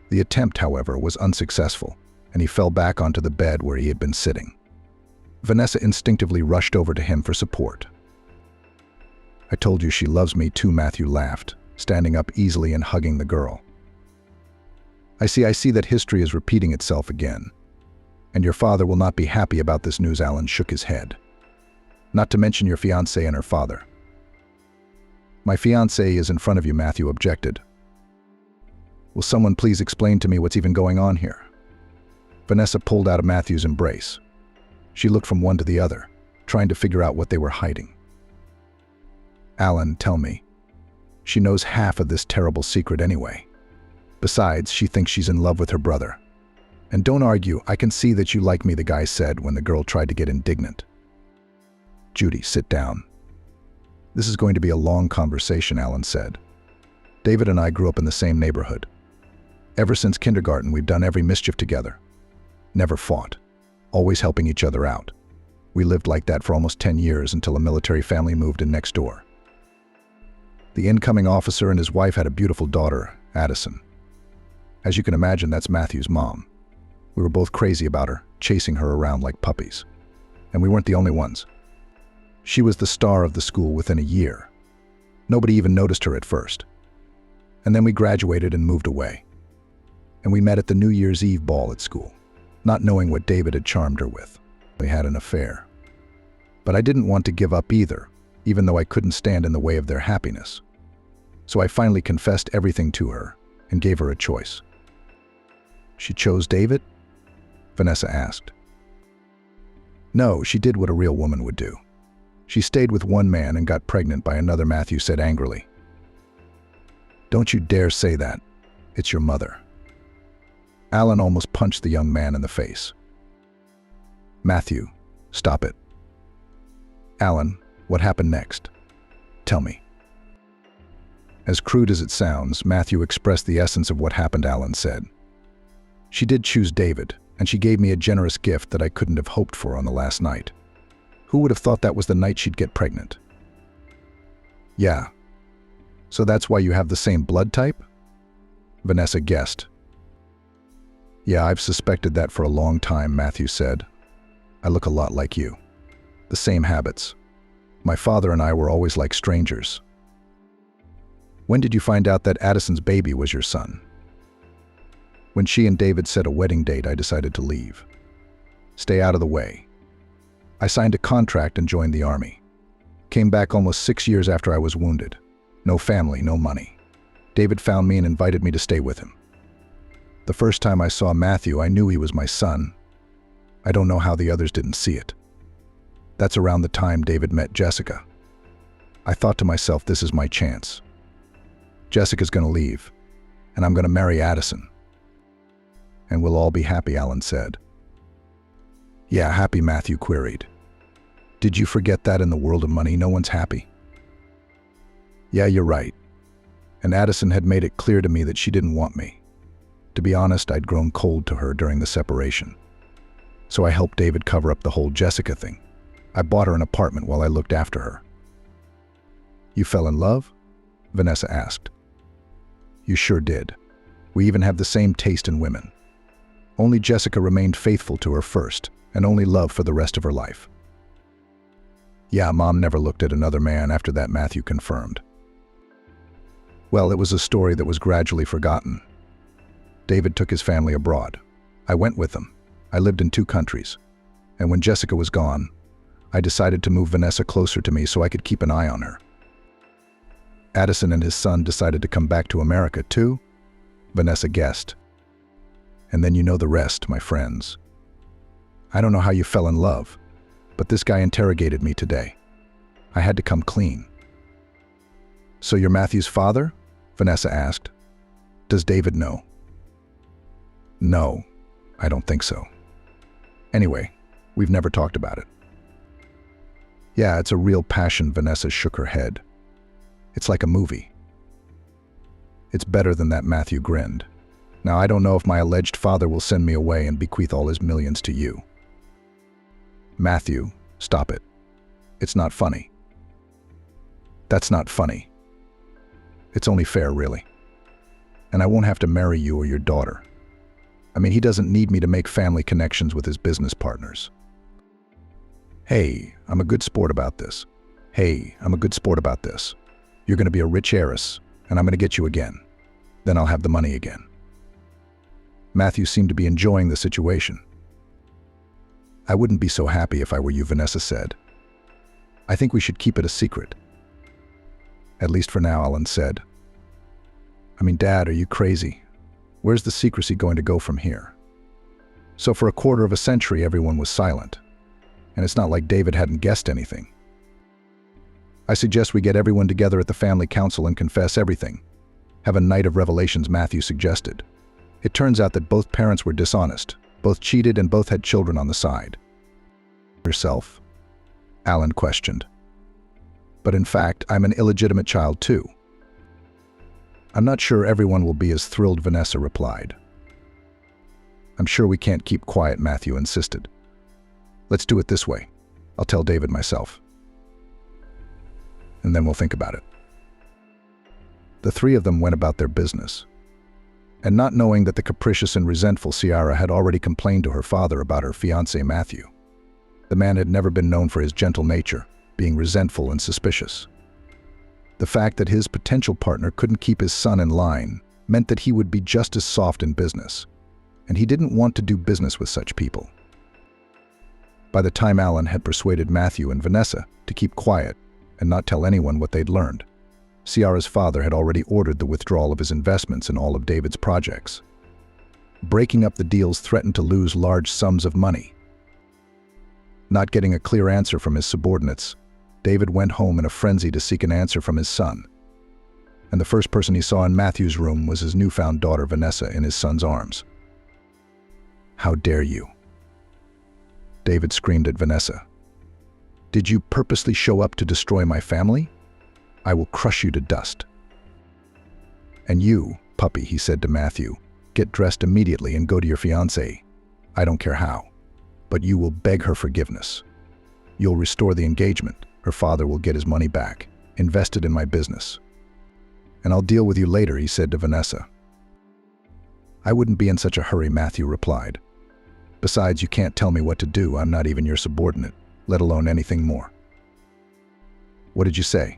The attempt, however, was unsuccessful. and he fell back onto the bed where he had been sitting. Vanessa instinctively rushed over to him for support. "I told you she loves me too," Matthew laughed, standing up easily and hugging the girl. I see that history is repeating itself again. And your father will not be happy about this news." Alan shook his head. "Not to mention your fiancée and her father." "My fiancée is in front of you," Matthew objected. "Will someone please explain to me what's even going on here?" Vanessa pulled out of Matthew's embrace. She looked from one to the other, trying to figure out what they were hiding. "Alan, tell me. She knows half of this terrible secret anyway. Besides, she thinks she's in love with her brother. And don't argue, I can see that you like me," the guy said when the girl tried to get indignant. "Judy, sit down." "This is going to be a long conversation," Alan said. "David and I grew up in the same neighborhood. Ever since kindergarten, we've done every mischief together. Never fought. Always helping each other out. We lived like that for almost 10 years until a military family moved in next door. The incoming officer and his wife had a beautiful daughter, Addison. As you can imagine, that's Matthew's mom. We were both crazy about her, chasing her around like puppies. And we weren't the only ones. She was the star of the school within a year. Nobody even noticed her at first. And then we graduated and moved away. And we met at the New Year's Eve ball at school, not knowing what David had charmed her with. We had an affair. But I didn't want to give up either, even though I couldn't stand in the way of their happiness. So I finally confessed everything to her and gave her a choice." "She chose David?" Vanessa asked. "No, she did what a real woman would do. She stayed with one man and got pregnant by another," Matthew said angrily. "Don't you dare say that. It's your mother." Alan almost punched the young man in the face. "Matthew, stop it." "Alan, what happened next? Tell me." As crude as it sounds, Matthew expressed the essence of what happened, Alan said. "She did choose David, and she gave me a generous gift that I couldn't have hoped for on the last night. Who would have thought that was the night she'd get pregnant?" "Yeah. So that's why you have the same blood type?" Vanessa guessed. "Yeah, I've suspected that for a long time," Matthew said. "I look a lot like you. The same habits. My father and I were always like strangers." "When did you find out that Addison's baby was your son?" "When she and David set a wedding date, I decided to leave. Stay out of the way. I signed a contract and joined the army. Came back almost 6 years after I was wounded. No family, no money. David found me and invited me to stay with him. The first time I saw Matthew, I knew he was my son. I don't know how the others didn't see it. That's around the time David met Jessica. I thought to myself, this is my chance. Jessica's going to leave, and I'm going to marry Addison. And we'll all be happy," Alan said. "Yeah, happy," Matthew queried. "Did you forget that in the world of money, no one's happy?" "Yeah, you're right. And Addison had made it clear to me that she didn't want me. To be honest, I'd grown cold to her during the separation. So I helped David cover up the whole Jessica thing. I bought her an apartment while I looked after her." "You fell in love?" Vanessa asked. "You sure did. We even have the same taste in women. Only Jessica remained faithful to her first, and only loved for the rest of her life." "Yeah, Mom never looked at another man after that," Matthew confirmed. "Well, it was a story that was gradually forgotten. David took his family abroad. I went with them. I lived in 2 countries. And when Jessica was gone, I decided to move Vanessa closer to me so I could keep an eye on her. Addison and his son decided to come back to America too," Vanessa guessed. "And then you know the rest, my friends. I don't know how you fell in love, but this guy interrogated me today. I had to come clean." "So you're Matthew's father?" Vanessa asked. "Does David know?" "No, I don't think so. Anyway, we've never talked about it." "Yeah, it's a real passion," Vanessa shook her head. "It's like a movie." "It's better than that," Matthew grinned. "Now, I don't know if my alleged father will send me away and bequeath all his millions to you." "Matthew, stop it. It's not funny." "That's not funny. It's only fair, really. And I won't have to marry you or your daughter. I mean, he doesn't need me to make family connections with his business partners. Hey, I'm a good sport about this. Hey, I'm a good sport about this. You're going to be a rich heiress, and I'm going to get you again. Then I'll have the money again. Matthew seemed to be enjoying the situation. I wouldn't be so happy if I were you, Vanessa said. I think we should keep it a secret. At least for now, Alan said. I mean, Dad, are you crazy? Where's the secrecy going to go from here? So for a quarter of a century, everyone was silent. And it's not like David hadn't guessed anything. I suggest we get everyone together at the family council and confess everything. Have a night of revelations, Matthew suggested. It turns out that both parents were dishonest, both cheated and both had children on the side. Yourself? Alan questioned. But in fact, I'm an illegitimate child too. I'm not sure everyone will be as thrilled, Vanessa replied. I'm sure we can't keep quiet, Matthew insisted. Let's do it this way. I'll tell David myself. And then we'll think about it. The three of them went about their business. And not knowing that the capricious and resentful Ciara had already complained to her father about her fiancé Matthew. The man had never been known for his gentle nature, being resentful and suspicious. The fact that his potential partner couldn't keep his son in line meant that he would be just as soft in business, and he didn't want to do business with such people. By the time Alan had persuaded Matthew and Vanessa to keep quiet and not tell anyone what they'd learned, Ciara's father had already ordered the withdrawal of his investments in all of David's projects. Breaking up the deals threatened to lose large sums of money. Not getting a clear answer from his subordinates, David went home in a frenzy to seek an answer from his son. And the first person he saw in Matthew's room was his newfound daughter Vanessa in his son's arms. "How dare you?" David screamed at Vanessa. "Did you purposely show up to destroy my family? I will crush you to dust." "And you, puppy," he said to Matthew, "get dressed immediately and go to your fiancée. I don't care how, but you will beg her forgiveness. You'll restore the engagement. Her father will get his money back, invested in my business. And I'll deal with you later," he said to Vanessa. "I wouldn't be in such a hurry," Matthew replied. "Besides, you can't tell me what to do. I'm not even your subordinate, let alone anything more." "What did you say?"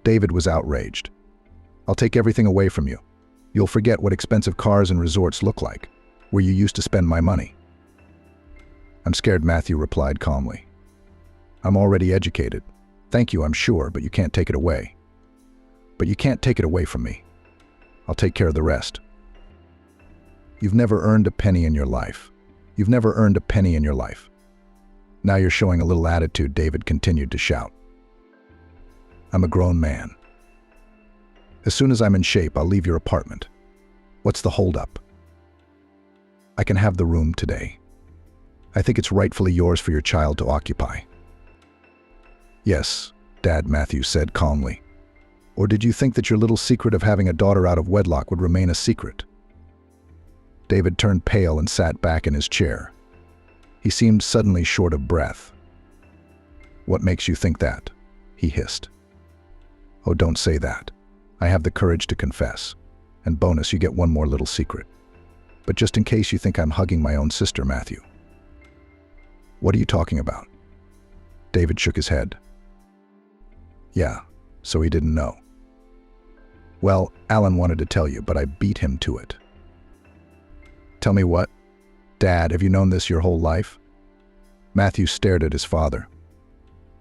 David was outraged. "I'll take everything away from you. You'll forget what expensive cars and resorts look like, where you used to spend my money." "I'm scared," Matthew replied calmly. "I'm already educated. Thank you, I'm sure, but you can't take it away. But you can't take it away from me. I'll take care of the rest." "You've never earned a penny in your life. You've never earned a penny in your life. Now you're showing a little attitude," David continued to shout. "I'm a grown man. As soon as I'm in shape, I'll leave your apartment. What's the holdup? I can have the room today. I think it's rightfully yours for your child to occupy." "Yes, Dad," Matthew said calmly. "Or did you think that your little secret of having a daughter out of wedlock would remain a secret?" David turned pale and sat back in his chair. He seemed suddenly short of breath. "What makes you think that?" he hissed. "Oh, don't say that. I have the courage to confess. And bonus, you get one more little secret. But just in case you think I'm hugging my own sister, Matthew." "What are you talking about?" David shook his head. "Yeah, so he didn't know. Well, Alan wanted to tell you, but I beat him to it." "Tell me what? Dad, have you known this your whole life?" Matthew stared at his father.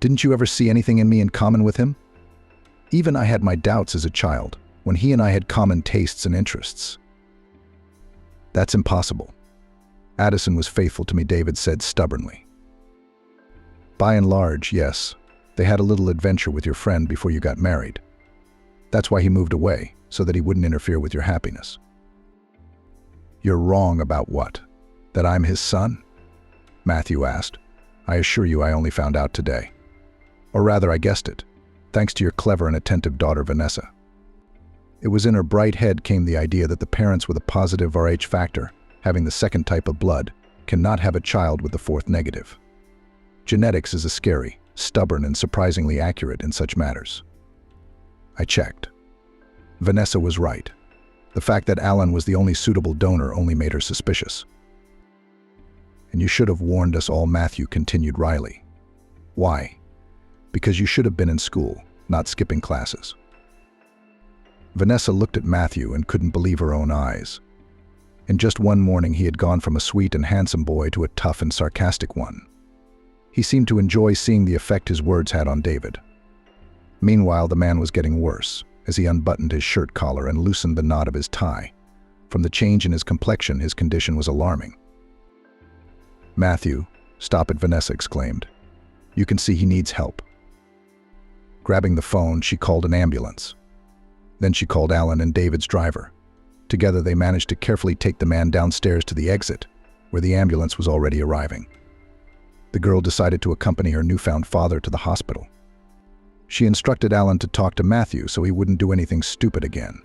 "Didn't you ever see anything in me in common with him? Even I had my doubts as a child, when he and I had common tastes and interests." "That's impossible. Addison was faithful to me," David said stubbornly. "By and large, yes. They had a little adventure with your friend before you got married. That's why he moved away, so that he wouldn't interfere with your happiness." "You're wrong about what? That I'm his son?" Matthew asked. "I assure you I only found out today. Or rather, I guessed it, thanks to your clever and attentive daughter Vanessa." It was in her bright head came the idea that the parents with a positive Rh factor, having the second type of blood, cannot have a child with the fourth negative. Genetics is a scary, stubborn, and surprisingly accurate in such matters. I checked. Vanessa was right. The fact that Alan was the only suitable donor only made her suspicious. "And you should have warned us all," Matthew continued wryly. "Why? Because you should have been in school, not skipping classes." Vanessa looked at Matthew and couldn't believe her own eyes. In just one morning, he had gone from a sweet and handsome boy to a tough and sarcastic one. He seemed to enjoy seeing the effect his words had on David. Meanwhile, the man was getting worse as he unbuttoned his shirt collar and loosened the knot of his tie. From the change in his complexion, his condition was alarming. "Matthew, stop it," Vanessa exclaimed. "You can see he needs help." Grabbing the phone, she called an ambulance. Then she called Alan and David's driver. Together, they managed to carefully take the man downstairs to the exit, where the ambulance was already arriving. The girl decided to accompany her newfound father to the hospital. She instructed Alan to talk to Matthew so he wouldn't do anything stupid again.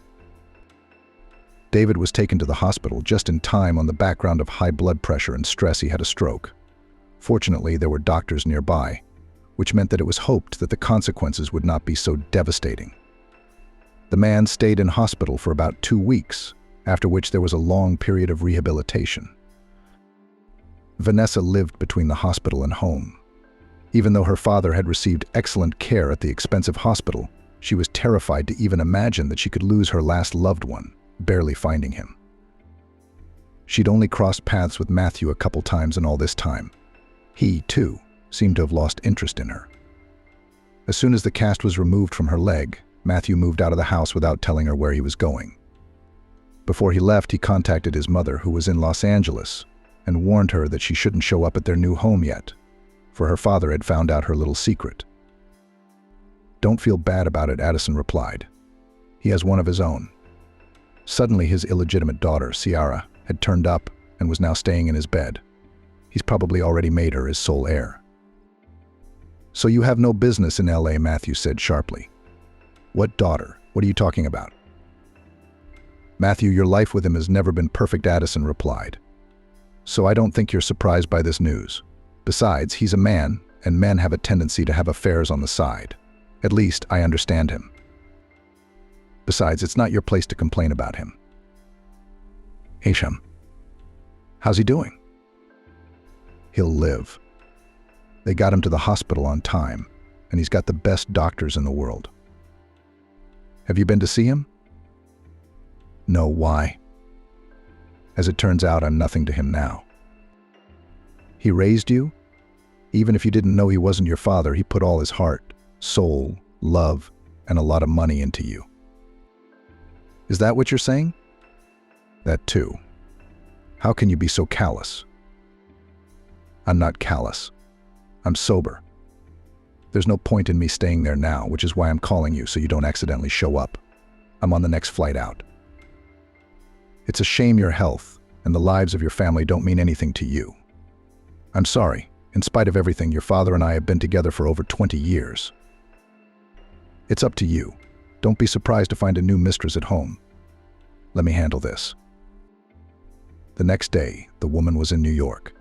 David was taken to the hospital just in time. On the background of high blood pressure and stress, he had a stroke. Fortunately, there were doctors nearby, which meant that it was hoped that the consequences would not be so devastating. The man stayed in hospital for about 2 weeks, after which there was a long period of rehabilitation. Vanessa lived between the hospital and home. Even though her father had received excellent care at the expensive hospital, she was terrified to even imagine that she could lose her last loved one, barely finding him. She'd only crossed paths with Matthew a couple times in all this time. He, too, seemed to have lost interest in her. As soon as the cast was removed from her leg, Matthew moved out of the house without telling her where he was going. Before he left, he contacted his mother, who was in Los Angeles, and warned her that she shouldn't show up at their new home yet, for her father had found out her little secret. "Don't feel bad about it," Addison replied. "He has one of his own." Suddenly, his illegitimate daughter, Ciara, had turned up and was now staying in his bed. He's probably already made her his sole heir. "So you have no business in LA," Matthew said sharply. "What daughter? What are you talking about?" "Matthew, your life with him has never been perfect," Addison replied. "So I don't think you're surprised by this news. Besides, he's a man, and men have a tendency to have affairs on the side. At least, I understand him. Besides, it's not your place to complain about him." "Hisham, how's he doing?" "He'll live. They got him to the hospital on time, and he's got the best doctors in the world." "Have you been to see him?" "No, why?" "As it turns out, I'm nothing to him now." "He raised you? Even if you didn't know he wasn't your father, he put all his heart, soul, love, and a lot of money into you." "Is that what you're saying?" "That too. How can you be so callous?" "I'm not callous. I'm sober. There's no point in me staying there now, which is why I'm calling you so you don't accidentally show up. I'm on the next flight out. It's a shame your health and the lives of your family don't mean anything to you. I'm sorry. In spite of everything, your father and I have been together for over 20 years. It's up to you. Don't be surprised to find a new mistress at home. Let me handle this." The next day, the woman was in New York.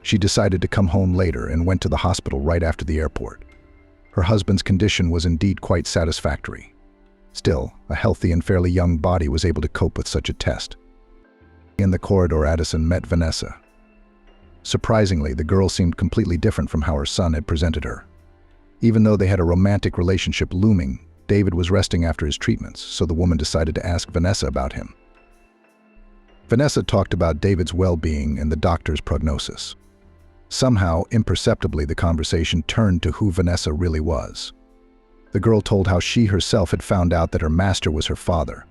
She decided to come home later and went to the hospital right after the airport. Her husband's condition was indeed quite satisfactory. Still, a healthy and fairly young body was able to cope with such a test. In the corridor, Addison met Vanessa. Surprisingly, the girl seemed completely different from how her son had presented her. Even though they had a romantic relationship looming, David was resting after his treatments, so the woman decided to ask Vanessa about him. Vanessa talked about David's well-being and the doctor's prognosis. Somehow, imperceptibly, the conversation turned to who Vanessa really was. The girl told how she herself had found out that her master was her father.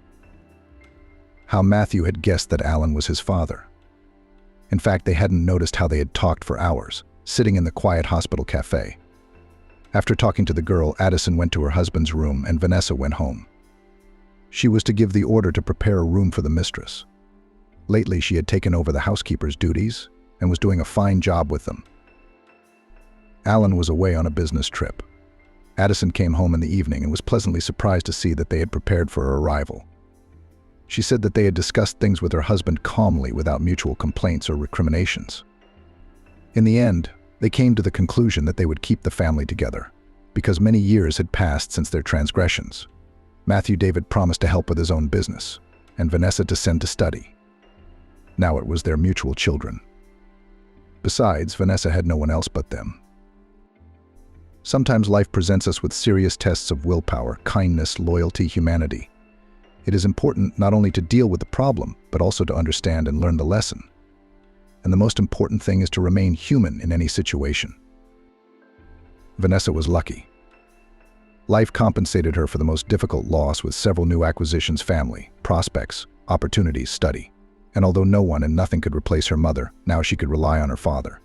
How Matthew had guessed that Alan was his father. In fact, they hadn't noticed how they had talked for hours, sitting in the quiet hospital cafe. After talking to the girl, Addison went to her husband's room and Vanessa went home. She was to give the order to prepare a room for the mistress. Lately, she had taken over the housekeeper's duties and was doing a fine job with them. Alan was away on a business trip. Addison came home in the evening and was pleasantly surprised to see that they had prepared for her arrival. She said that they had discussed things with her husband calmly without mutual complaints or recriminations. In the end, they came to the conclusion that they would keep the family together, because many years had passed since their transgressions. Matthew David promised to help with his own business. and Vanessa to send to study. Now it was their mutual children. Besides, Vanessa had no one else but them. Sometimes life presents us with serious tests of willpower, kindness, loyalty, humanity. It is important not only to deal with the problem, but also to understand and learn the lesson. And the most important thing is to remain human in any situation. Vanessa was lucky. Life compensated her for the most difficult loss with several new acquisitions: family, prospects, opportunities, study. And although no one and nothing could replace her mother, now she could rely on her father.